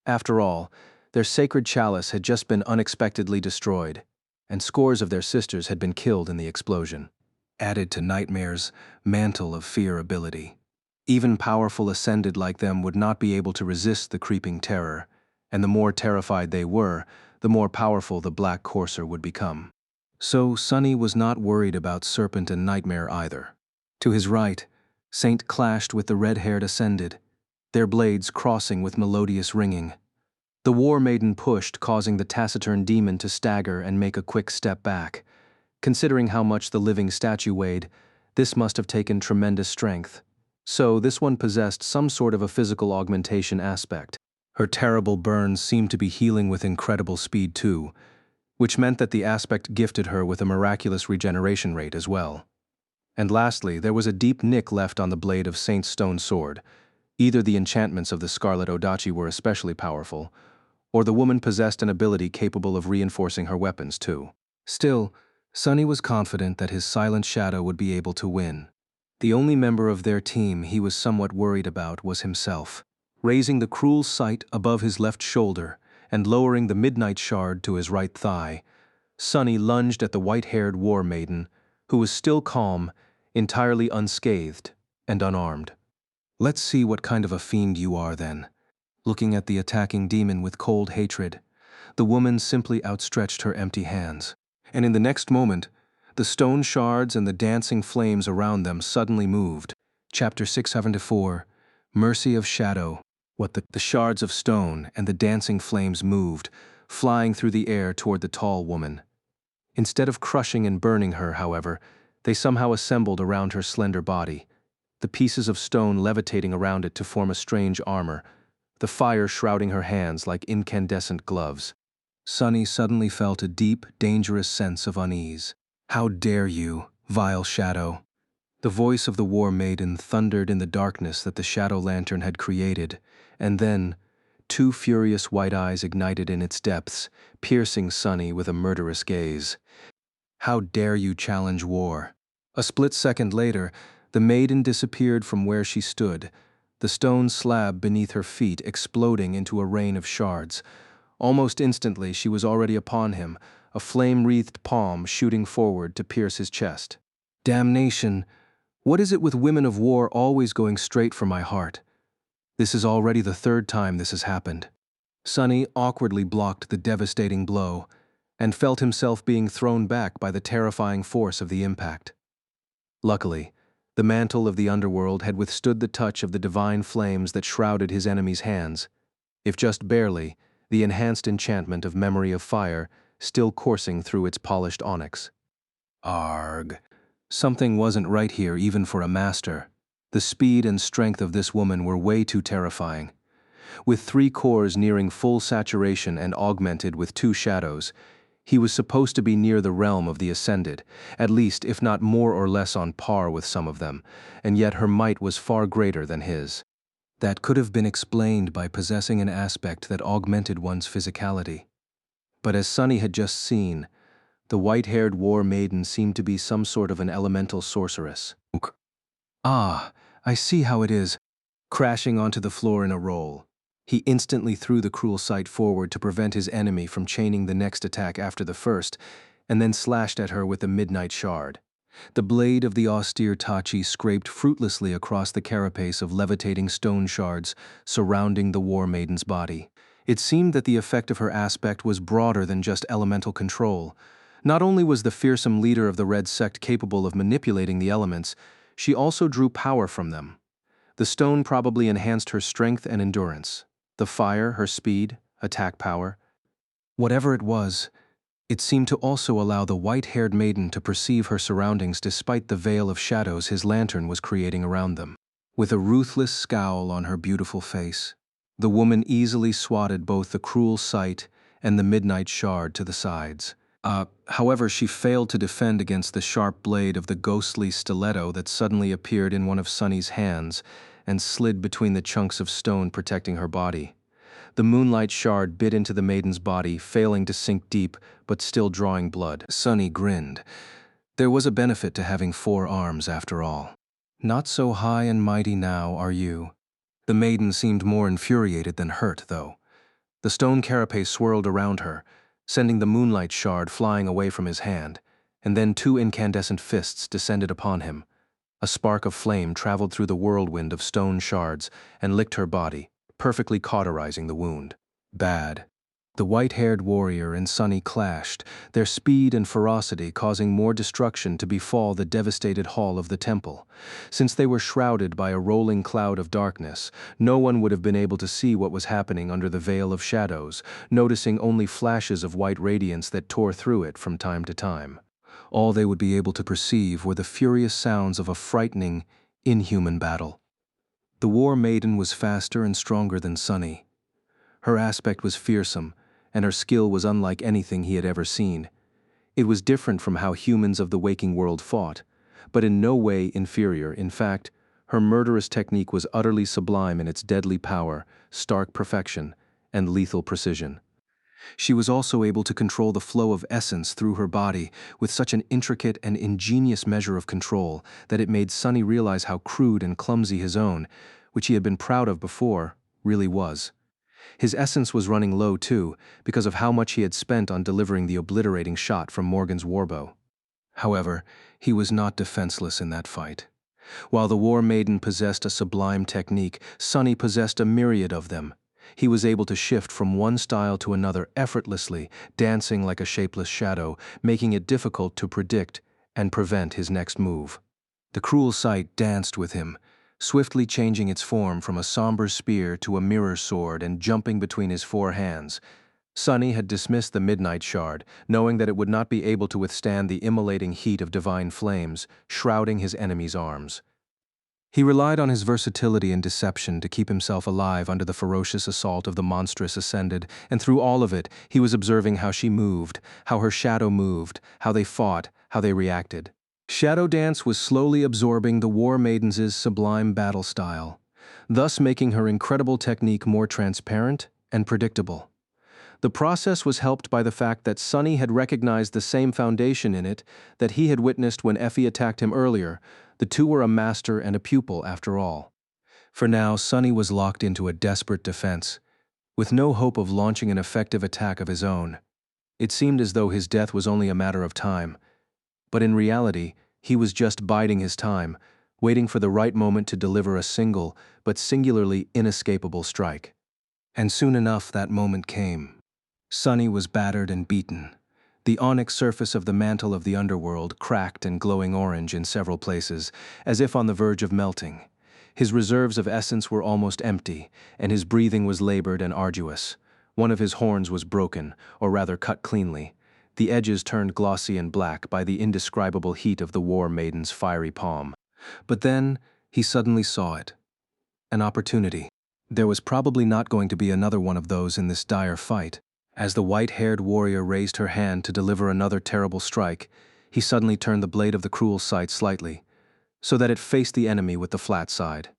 After all, their sacred chalice had just been unexpectedly destroyed, and scores of their sisters had been killed in the explosion, added to Nightmare's mantle of fear ability. Even powerful Ascended like them would not be able to resist the creeping terror, and the more terrified they were, the more powerful the Black Courser would become. So Sunny was not worried about Serpent and Nightmare either. To his right, Saint clashed with the red-haired Ascended, their blades crossing with melodious ringing. The War Maiden pushed, causing the taciturn demon to stagger and make a quick step back. Considering how much the living statue weighed, this must have taken tremendous strength. So this one possessed some sort of a physical augmentation aspect. Her terrible burns seemed to be healing with incredible speed too, which meant that the aspect gifted her with a miraculous regeneration rate as well. And lastly, there was a deep nick left on the blade of Saint's stone sword. Either the enchantments of the Scarlet Odachi were especially powerful, or the woman possessed an ability capable of reinforcing her weapons too. Still, Sunny was confident that his silent shadow would be able to win. The only member of their team he was somewhat worried about was himself. Raising the cruel sight above his left shoulder and lowering the midnight shard to his right thigh, Sunny lunged at the white-haired War Maiden, who was still calm, entirely unscathed, and unarmed. "Let's see what kind of a fiend you are, then." Looking at the attacking demon with cold hatred, the woman simply outstretched her empty hands. And in the next moment, the stone shards and the dancing flames around them suddenly moved. Chapter 674, Mercy of Shadow. The shards of stone and the dancing flames moved, flying through the air toward the tall woman. Instead of crushing and burning her, however, they somehow assembled around her slender body, the pieces of stone levitating around it to form a strange armor, the fire shrouding her hands like incandescent gloves. Sunny suddenly felt a deep, dangerous sense of unease. "How dare you, vile shadow!" The voice of the War Maiden thundered in the darkness that the Shadow Lantern had created, and then, two furious white eyes ignited in its depths, piercing Sunny with a murderous gaze. "How dare you challenge war?" A split second later, the maiden disappeared from where she stood, the stone slab beneath her feet exploding into a rain of shards. Almost instantly she was already upon him, a flame-wreathed palm shooting forward to pierce his chest. Damnation! What is it with women of war always going straight for my heart? This is already the third time this has happened. Sunny awkwardly blocked the devastating blow, and felt himself being thrown back by the terrifying force of the impact. Luckily, the mantle of the underworld had withstood the touch of the divine flames that shrouded his enemy's hands, if just barely, the enhanced enchantment of Memory of Fire still coursing through its polished onyx. Arg! Something wasn't right here even for a master. The speed and strength of this woman were way too terrifying. With 3 cores nearing full saturation and augmented with 2 shadows, he was supposed to be near the realm of the Ascended, at least if not more or less on par with some of them, and yet her might was far greater than his. That could have been explained by possessing an aspect that augmented one's physicality. But as Sunny had just seen, the white-haired War Maiden seemed to be some sort of an elemental sorceress. "Ah, I see how it is." Crashing onto the floor in a roll, he instantly threw the cruel sight forward to prevent his enemy from chaining the next attack after the first, and then slashed at her with the midnight shard. The blade of the austere Tachi scraped fruitlessly across the carapace of levitating stone shards surrounding the War Maiden's body. It seemed that the effect of her aspect was broader than just elemental control. Not only was the fearsome leader of the Red Sect capable of manipulating the elements, she also drew power from them. The stone probably enhanced her strength and endurance. The fire, her speed, attack power. Whatever it was, it seemed to also allow the white-haired maiden to perceive her surroundings despite the veil of shadows his lantern was creating around them. With a ruthless scowl on her beautiful face, the woman easily swatted both the cruel sight and the midnight shard to the sides. However, she failed to defend against the sharp blade of the ghostly stiletto that suddenly appeared in one of Sunny's hands and slid between the chunks of stone protecting her body. The moonlight shard bit into the maiden's body, failing to sink deep, but still drawing blood. Sunny grinned. There was a benefit to having 4 arms, after all. Not so high and mighty now, are you? The maiden seemed more infuriated than hurt, though. The stone carapace swirled around her, sending the moonlight shard flying away from his hand, and then 2 incandescent fists descended upon him. A spark of flame traveled through the whirlwind of stone shards and licked her body, perfectly cauterizing the wound. Bad. The white-haired warrior and Sunny clashed, their speed and ferocity causing more destruction to befall the devastated hall of the temple. Since they were shrouded by a rolling cloud of darkness, no one would have been able to see what was happening under the veil of shadows, noticing only flashes of white radiance that tore through it from time to time. All they would be able to perceive were the furious sounds of a frightening, inhuman battle. The war maiden was faster and stronger than Sunny. Her aspect was fearsome, and her skill was unlike anything he had ever seen. It was different from how humans of the waking world fought, but in no way inferior. In fact, her murderous technique was utterly sublime in its deadly power, stark perfection, and lethal precision. She was also able to control the flow of essence through her body with such an intricate and ingenious measure of control that it made Sunny realize how crude and clumsy his own, which he had been proud of before, really was. His essence was running low, too, because of how much he had spent on delivering the obliterating shot from Morgan's warbow. However, he was not defenseless in that fight. While the war maiden possessed a sublime technique, Sunny possessed a myriad of them. He was able to shift from one style to another effortlessly, dancing like a shapeless shadow, making it difficult to predict and prevent his next move. The cruel sight danced with him, swiftly changing its form from a somber spear to a mirror sword and jumping between his 4 hands. Sunny had dismissed the midnight shard, knowing that it would not be able to withstand the immolating heat of divine flames, shrouding his enemy's arms. He relied on his versatility and deception to keep himself alive under the ferocious assault of the monstrous Ascended, and through all of it, he was observing how she moved, how her shadow moved, how they fought, how they reacted. Shadow Dance was slowly absorbing the War Maiden's sublime battle style, thus making her incredible technique more transparent and predictable. The process was helped by the fact that Sunny had recognized the same foundation in it that he had witnessed when Effie attacked him earlier. The two were a master and a pupil, after all. For now, Sunny was locked into a desperate defense, with no hope of launching an effective attack of his own. It seemed as though his death was only a matter of time. But in reality, he was just biding his time, waiting for the right moment to deliver a single, but singularly inescapable strike. And soon enough that moment came. Sunny was battered and beaten. The onyx surface of the mantle of the underworld cracked and glowing orange in several places, as if on the verge of melting. His reserves of essence were almost empty, and his breathing was labored and arduous. One of his horns was broken, or rather cut cleanly. The edges turned glossy and black by the indescribable heat of the war maiden's fiery palm. But then, he suddenly saw it. An opportunity. There was probably not going to be another one of those in this dire fight. As the white-haired warrior raised her hand to deliver another terrible strike, he suddenly turned the blade of the cruel sight slightly, so that it faced the enemy with the flat side.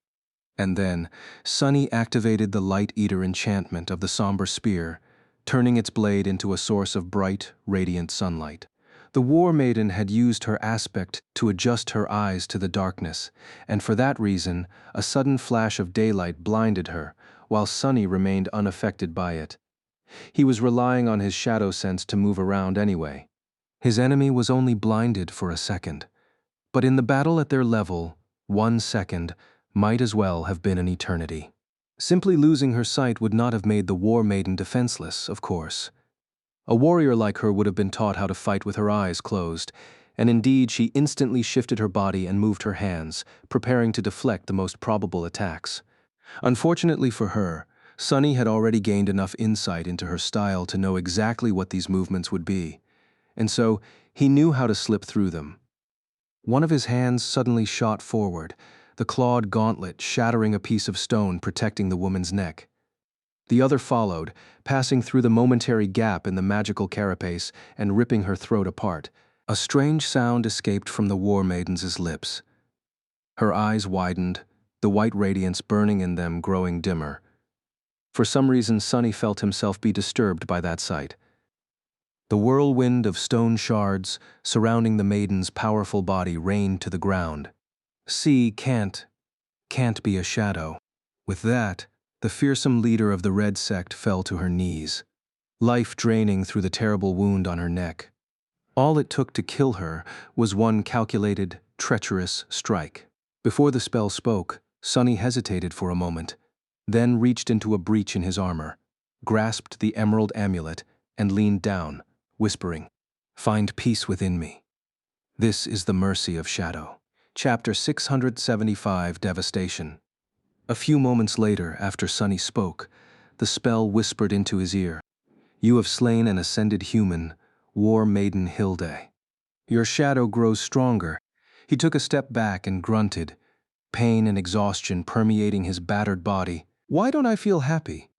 And then, Sunny activated the Light Eater enchantment of the somber spear, turning its blade into a source of bright, radiant sunlight. The War Maiden had used her aspect to adjust her eyes to the darkness, and for that reason, a sudden flash of daylight blinded her, while Sunny remained unaffected by it. He was relying on his shadow sense to move around anyway. His enemy was only blinded for a second, but in the battle at their level, 1 second might as well have been an eternity. Simply losing her sight would not have made the war maiden defenseless, of course. A warrior like her would have been taught how to fight with her eyes closed, and indeed she instantly shifted her body and moved her hands, preparing to deflect the most probable attacks. Unfortunately for her, Sunny had already gained enough insight into her style to know exactly what these movements would be, and so he knew how to slip through them. One of his hands suddenly shot forward, the clawed gauntlet shattering a piece of stone protecting the woman's neck. The other followed, passing through the momentary gap in the magical carapace and ripping her throat apart. A strange sound escaped from the war maiden's lips. Her eyes widened, the white radiance burning in them growing dimmer. For some reason, Sunny felt himself be disturbed by that sight. The whirlwind of stone shards surrounding the maiden's powerful body rained to the ground. See, can't be a shadow. With that, the fearsome leader of the Red Sect fell to her knees, life draining through the terrible wound on her neck. All it took to kill her was one calculated, treacherous strike. Before the spell spoke, Sunny hesitated for a moment, then reached into a breach in his armor, grasped the emerald amulet, and leaned down, whispering, "Find peace within me. This is the mercy of Shadow." Chapter 675, Devastation. A few moments later, after Sunny spoke, the spell whispered into his ear, "You have slain an ascended human, War Maiden Hilde. Your shadow grows stronger." He took a step back and grunted, pain and exhaustion permeating his battered body. "Why don't I feel happy?"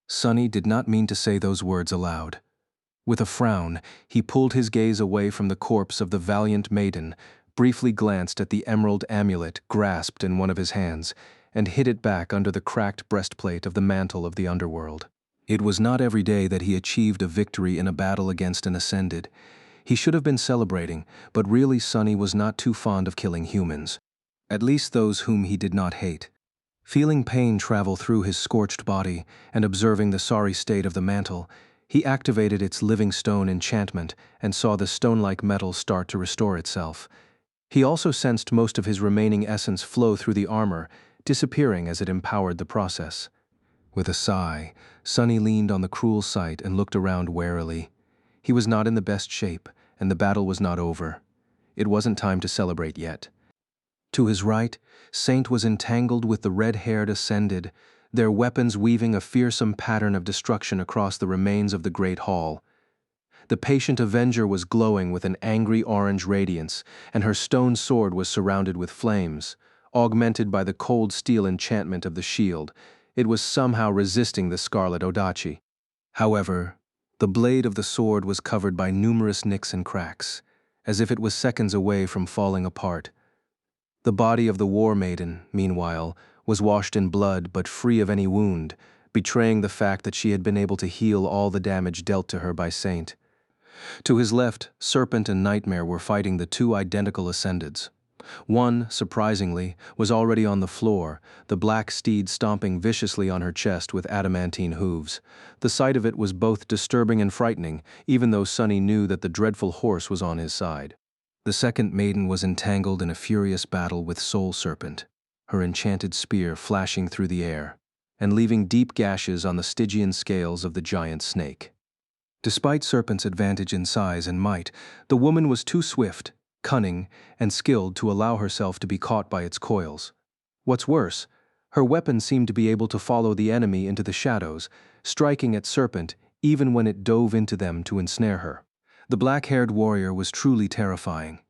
Sunny did not mean to say those words aloud. With a frown, he pulled his gaze away from the corpse of the valiant maiden, briefly glanced at the emerald amulet grasped in one of his hands, and hid it back under the cracked breastplate of the mantle of the underworld. It was not every day that he achieved a victory in a battle against an ascended. He should have been celebrating, but really Sunny was not too fond of killing humans. At least those whom he did not hate. Feeling pain travel through his scorched body and observing the sorry state of the mantle, he activated its living stone enchantment and saw the stone-like metal start to restore itself. He also sensed most of his remaining essence flow through the armor, disappearing as it empowered the process. With a sigh, Sunny leaned on the cruel sight and looked around warily. He was not in the best shape, and the battle was not over. It wasn't time to celebrate yet. To his right, Saint was entangled with the red-haired ascended, their weapons weaving a fearsome pattern of destruction across the remains of the great hall. The patient avenger was glowing with an angry orange radiance, and her stone sword was surrounded with flames, augmented by the cold steel enchantment of the shield. It was somehow resisting the scarlet odachi. However, the blade of the sword was covered by numerous nicks and cracks, as if it was seconds away from falling apart. The body of the war maiden, meanwhile, was washed in blood but free of any wound, betraying the fact that she had been able to heal all the damage dealt to her by Saint. To his left, Serpent and Nightmare were fighting the two identical ascendeds. One, surprisingly, was already on the floor, the black steed stomping viciously on her chest with adamantine hooves. The sight of it was both disturbing and frightening, even though Sunny knew that the dreadful horse was on his side. The second maiden was entangled in a furious battle with Soul Serpent, her enchanted spear flashing through the air, and leaving deep gashes on the Stygian scales of the giant snake. Despite Serpent's advantage in size and might, the woman was too swift, cunning, and skilled to allow herself to be caught by its coils. What's worse, her weapon seemed to be able to follow the enemy into the shadows, striking at Serpent even when it dove into them to ensnare her. The black-haired warrior was truly terrifying.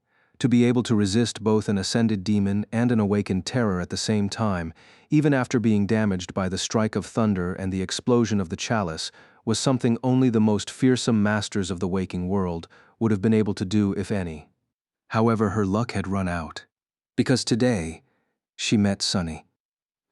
To be able to resist both an ascended demon and an awakened terror at the same time, even after being damaged by the strike of thunder and the explosion of the chalice, was something only the most fearsome masters of the waking world would have been able to do, if any. However, her luck had run out, because today she met Sunny.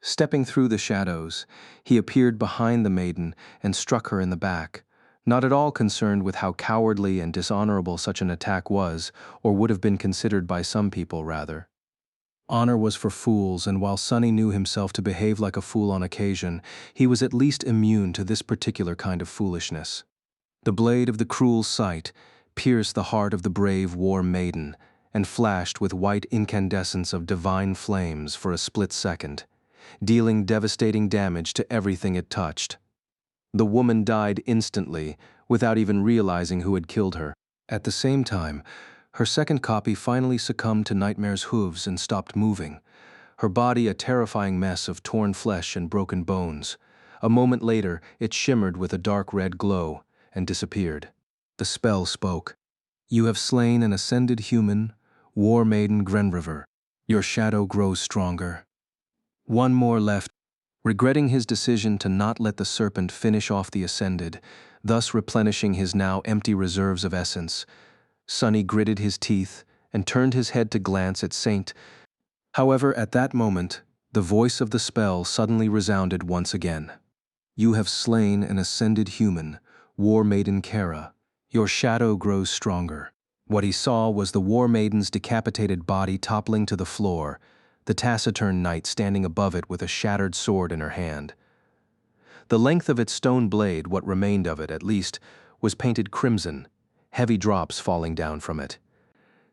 Stepping through the shadows, he appeared behind the maiden and struck her in the back, not at all concerned with how cowardly and dishonorable such an attack was, or would have been considered by some people, rather. Honor was for fools, and while Sunny knew himself to behave like a fool on occasion, he was at least immune to this particular kind of foolishness. The blade of the cruel sight pierced the heart of the brave war maiden and flashed with white incandescence of divine flames for a split second. dealing devastating damage to everything it touched. The woman died instantly, without even realizing who had killed her. At the same time, her second copy finally succumbed to Nightmare's hooves and stopped moving, her body a terrifying mess of torn flesh and broken bones. A moment later, it shimmered with a dark red glow and disappeared. The spell spoke. "You have slain an ascended human, war maiden Grenriver. Your shadow grows stronger." One more left. Regretting his decision to not let the serpent finish off the ascended, thus replenishing his now empty reserves of essence, Sonny gritted his teeth and turned his head to glance at Saint. However, at that moment, the voice of the spell suddenly resounded once again. "You have slain an ascended human, war maiden Kara. Your shadow grows stronger." What he saw was the war maiden's decapitated body toppling to the floor, the taciturn knight standing above it with a shattered sword in her hand. The length of its stone blade, what remained of it at least, was painted crimson, heavy drops falling down from it.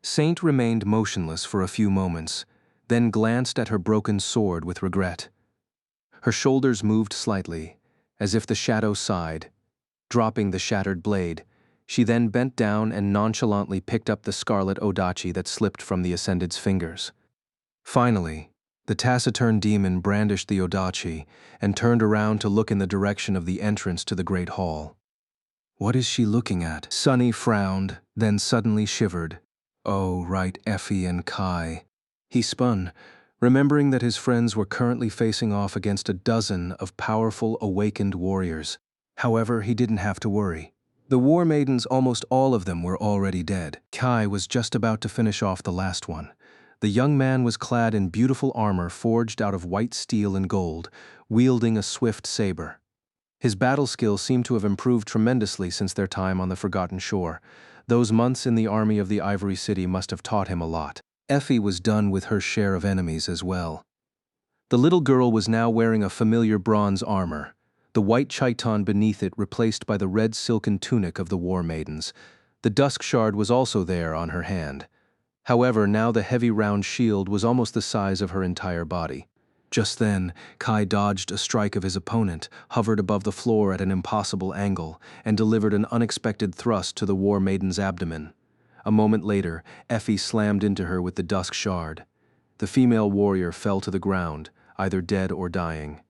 Saint remained motionless for a few moments, then glanced at her broken sword with regret. Her shoulders moved slightly, as if the shadow sighed. Dropping the shattered blade, she then bent down and nonchalantly picked up the scarlet odachi that slipped from the Ascended's fingers. Finally, the taciturn demon brandished the odachi and turned around to look in the direction of the entrance to the great hall. "What is she looking at?" Sonny frowned, then suddenly shivered. "Oh, right, Effie and Kai." He spun, remembering that his friends were currently facing off against a dozen of powerful, awakened warriors. However, he didn't have to worry. The war maidens, almost all of them, were already dead. Kai was just about to finish off the last one. The young man was clad in beautiful armor forged out of white steel and gold, wielding a swift saber. His battle skills seemed to have improved tremendously since their time on the Forgotten Shore. Those months in the army of the Ivory City must have taught him a lot. Effie was done with her share of enemies as well. The little girl was now wearing a familiar bronze armor, the white chiton beneath it replaced by the red silken tunic of the war maidens. The dusk shard was also there on her hand. However, now the heavy round shield was almost the size of her entire body. Just then, Kai dodged a strike of his opponent, hovered above the floor at an impossible angle, and delivered an unexpected thrust to the war maiden's abdomen. A moment later, Effie slammed into her with the dusk shard. The female warrior fell to the ground, either dead or dying.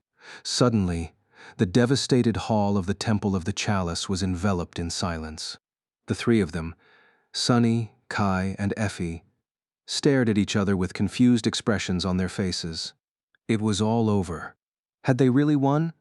Suddenly, the devastated hall of the Temple of the Chalice was enveloped in silence. The three of them, Sonny, Kai, and Effie, stared at each other with confused expressions on their faces. It was all over. Had they really won?